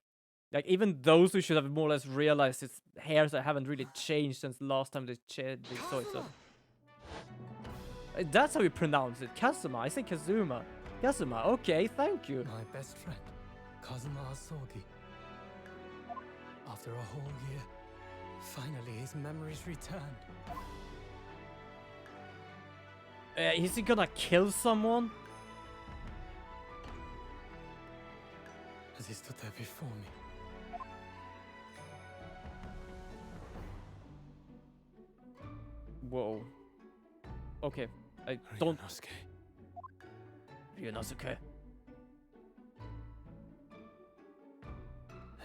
Like, even those who should have more or less realized its hairs that haven't really changed since the last time they saw it. So. That's how you pronounce it. Kazuma. I say Kazuma. Kazuma. Okay, thank you. My best friend, Kazuma Asogi. After a whole year, finally his memories returned. Is he gonna kill someone? As he stood there before me, Whoa. Okay. I don't. Ryunosuke. Ryunosuke.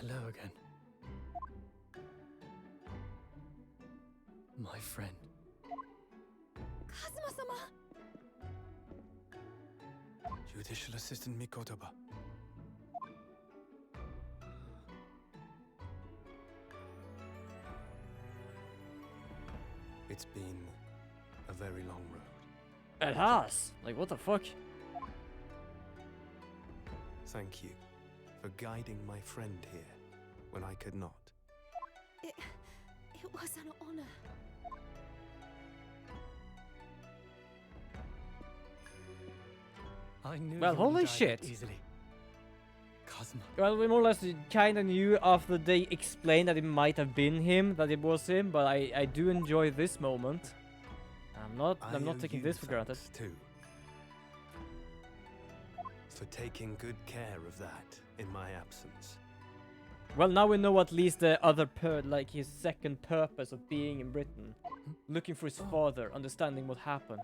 hello again. My friend. Kazuma-sama! Judicial Assistant Mikotoba. It's been a very long road. It has. Like, what the fuck? Thank you for guiding my friend here when I could not. It was an honor. I knew Well, you wouldn't holy die that shit. easily. Cosmo. Well, we more or less kind of knew after they explained that it might have been him, that it was him, but I do enjoy this moment. I'm not taking this for granted. Too. For taking good care of that in my absence. Well, now we know at least the other like his second purpose of being in Britain. Looking for his father, understanding what happened.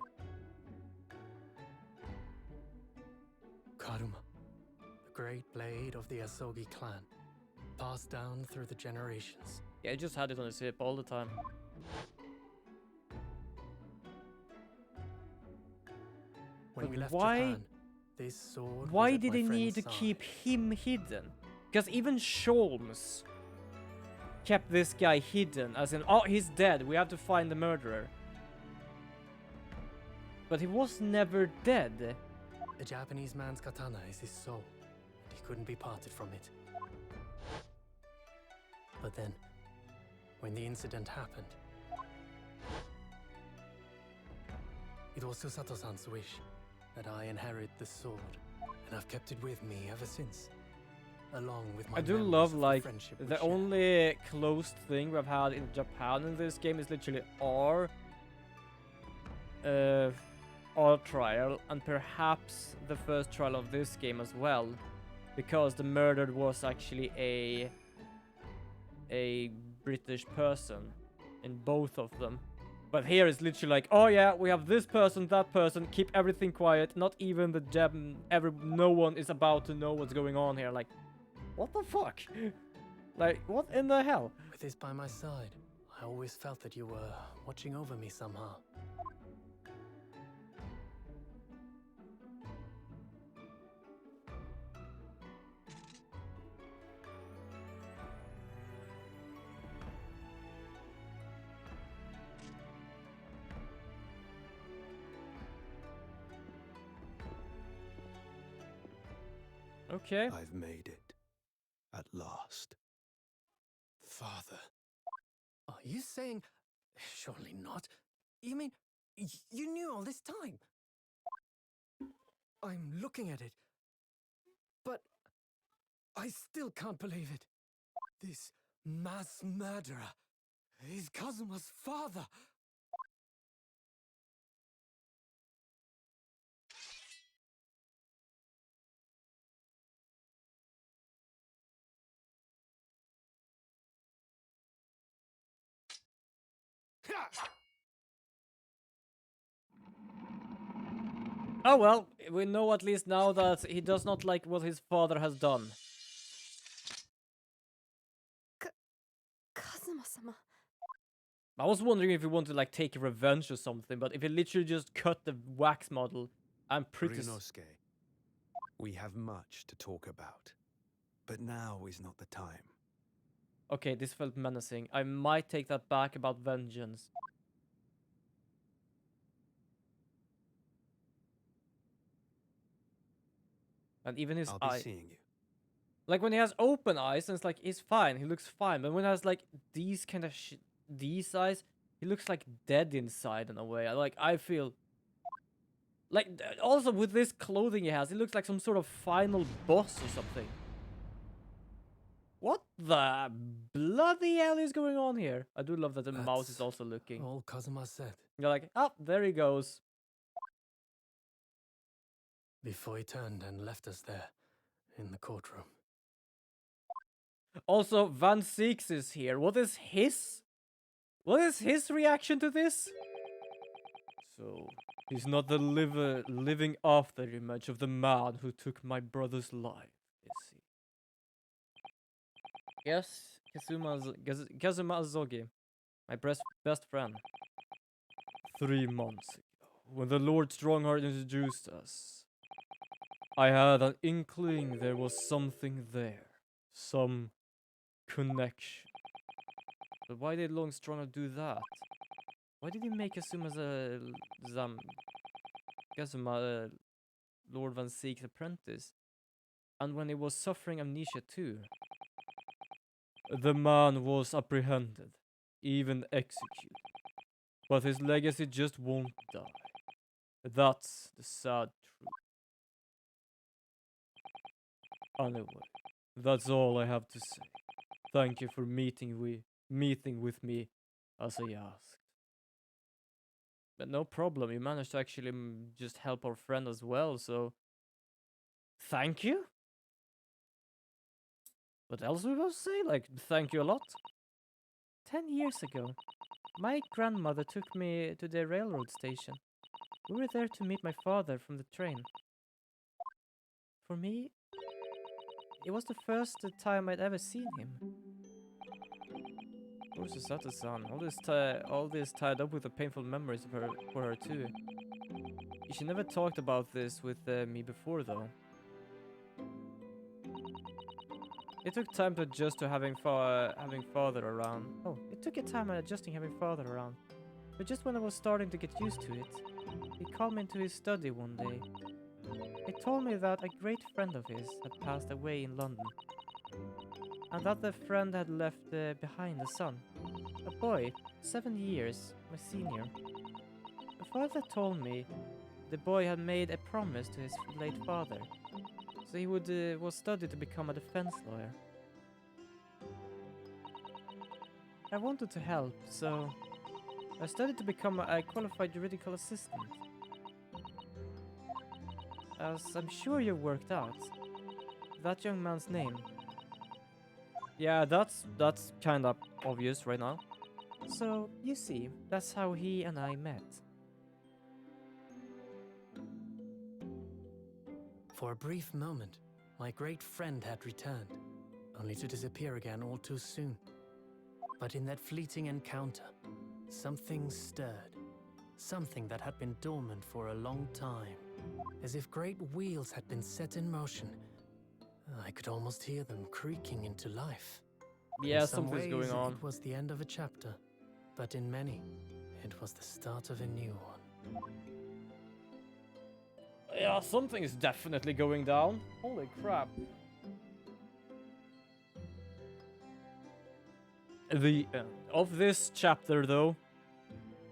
Karuma, the great blade of the Asogi clan, passed down through the generations. Yeah, I just had it on his hip all the time. When But we left why- Japan, this sword Why was at did my they need friend's to side. keep him hidden? Because even Sholmes kept this guy hidden, as in, oh, he's dead, we have to find the murderer. But he was never dead. The Japanese man's katana is his soul, and he couldn't be parted from it. But then, when the incident happened, it was Susato-san's wish that I inherit the sword, and I've kept it with me ever since, along with my I do memories love, of like, friendship we the shared. only closed thing we've had in Japan in this game is literally our trial, and perhaps the first trial of this game as well, because the murdered was actually a British person in both of them. But here it's literally like, oh yeah, we have this person, that person, keep everything quiet, not even the no one is about to know what's going on here. Like, what the fuck? Like, what in the hell? With this by my side, I always felt that you were watching over me somehow. Okay. I've made it. At last. Father. Are you saying... Surely not. You mean, you knew all this time? I'm looking at it, but I still can't believe it. This mass murderer is Kazuma's father. Oh well, we know at least now that he does not like what his father has done. Kazuma-sama. I was wondering if he wanted to like take revenge or something, but if he literally just cut the wax model, I'm pretty... Ryunosuke, we have much to talk about. But now is not the time. Okay, this felt menacing. I might take that back about vengeance. And even his I'll eye. be seeing you. Like when he has open eyes, and it's like he's fine, he looks fine. But when he has like these kind of these eyes, he looks like dead inside in a way. I feel like also with this clothing he has, he looks like some sort of final boss or something. What the bloody hell is going on here? I do love that the mouse is That's also looking. all Kazuma said You're like, oh, there he goes. before he turned and left us there in the courtroom. Also, Van Six is here. What is his reaction to this? So, he's not the living afterimage of the man who took my brother's life, is he? Yes, Kazuma Azogi, my best friend. 3 months ago, when the Lord Strongheart introduced us, I had an inkling there was something there. Some connection. But why did Long Strongheart do that? Why did he make Kazuma Lord Van Sieg's apprentice? And when he was suffering amnesia too? The man was apprehended, even executed. But his legacy just won't die. That's the sad truth. Anyway, that's all I have to say. Thank you for meeting with me as I asked. But no problem, you managed to actually just help our friend as well, so thank you? What else we supposed to say? Like, thank you a lot? 10 years ago, my grandmother took me to the railroad station. We were there to meet my father from the train. For me, it was the first time I'd ever seen him. Of course, it's not the son. All this tied up with the painful memories of her for her too. She never talked about this with me before, though. It took time to adjust to having father around. Oh, it took a time adjusting having father around. But just when I was starting to get used to it, he called me into his study one day. He told me that a great friend of his had passed away in London, and that the friend had left behind a son, a boy, 7 years, my senior. The father told me the boy had made a promise to his late father, so he was studied to become a defense lawyer. I wanted to help, so I studied to become a qualified juridical assistant. As I'm sure you worked out, that young man's name. Yeah, that's kind of obvious right now. So, you see, that's how he and I met. For a brief moment, my great friend had returned, only to disappear again all too soon. But in that fleeting encounter, something stirred. Something that had been dormant for a long time. As if great wheels had been set in motion. I could almost hear them creaking into life. Yeah, In some something's ways, going on. It was the end of a chapter, but in many, it was the start of a new one. Yeah, something is definitely going down. Holy crap. The end of this chapter, though,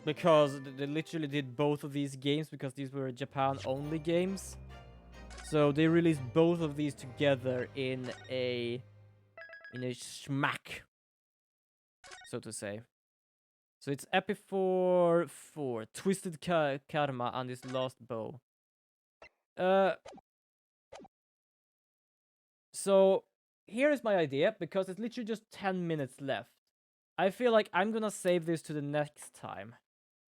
because they literally did both of these games because these were Japan-only games. So they released both of these together in a schmack, so to say. So it's Epiphore 4, Twisted Karma, and his Lost Bow. So here is my idea, because it's literally just 10 minutes left. I feel like I'm gonna save this to the next time.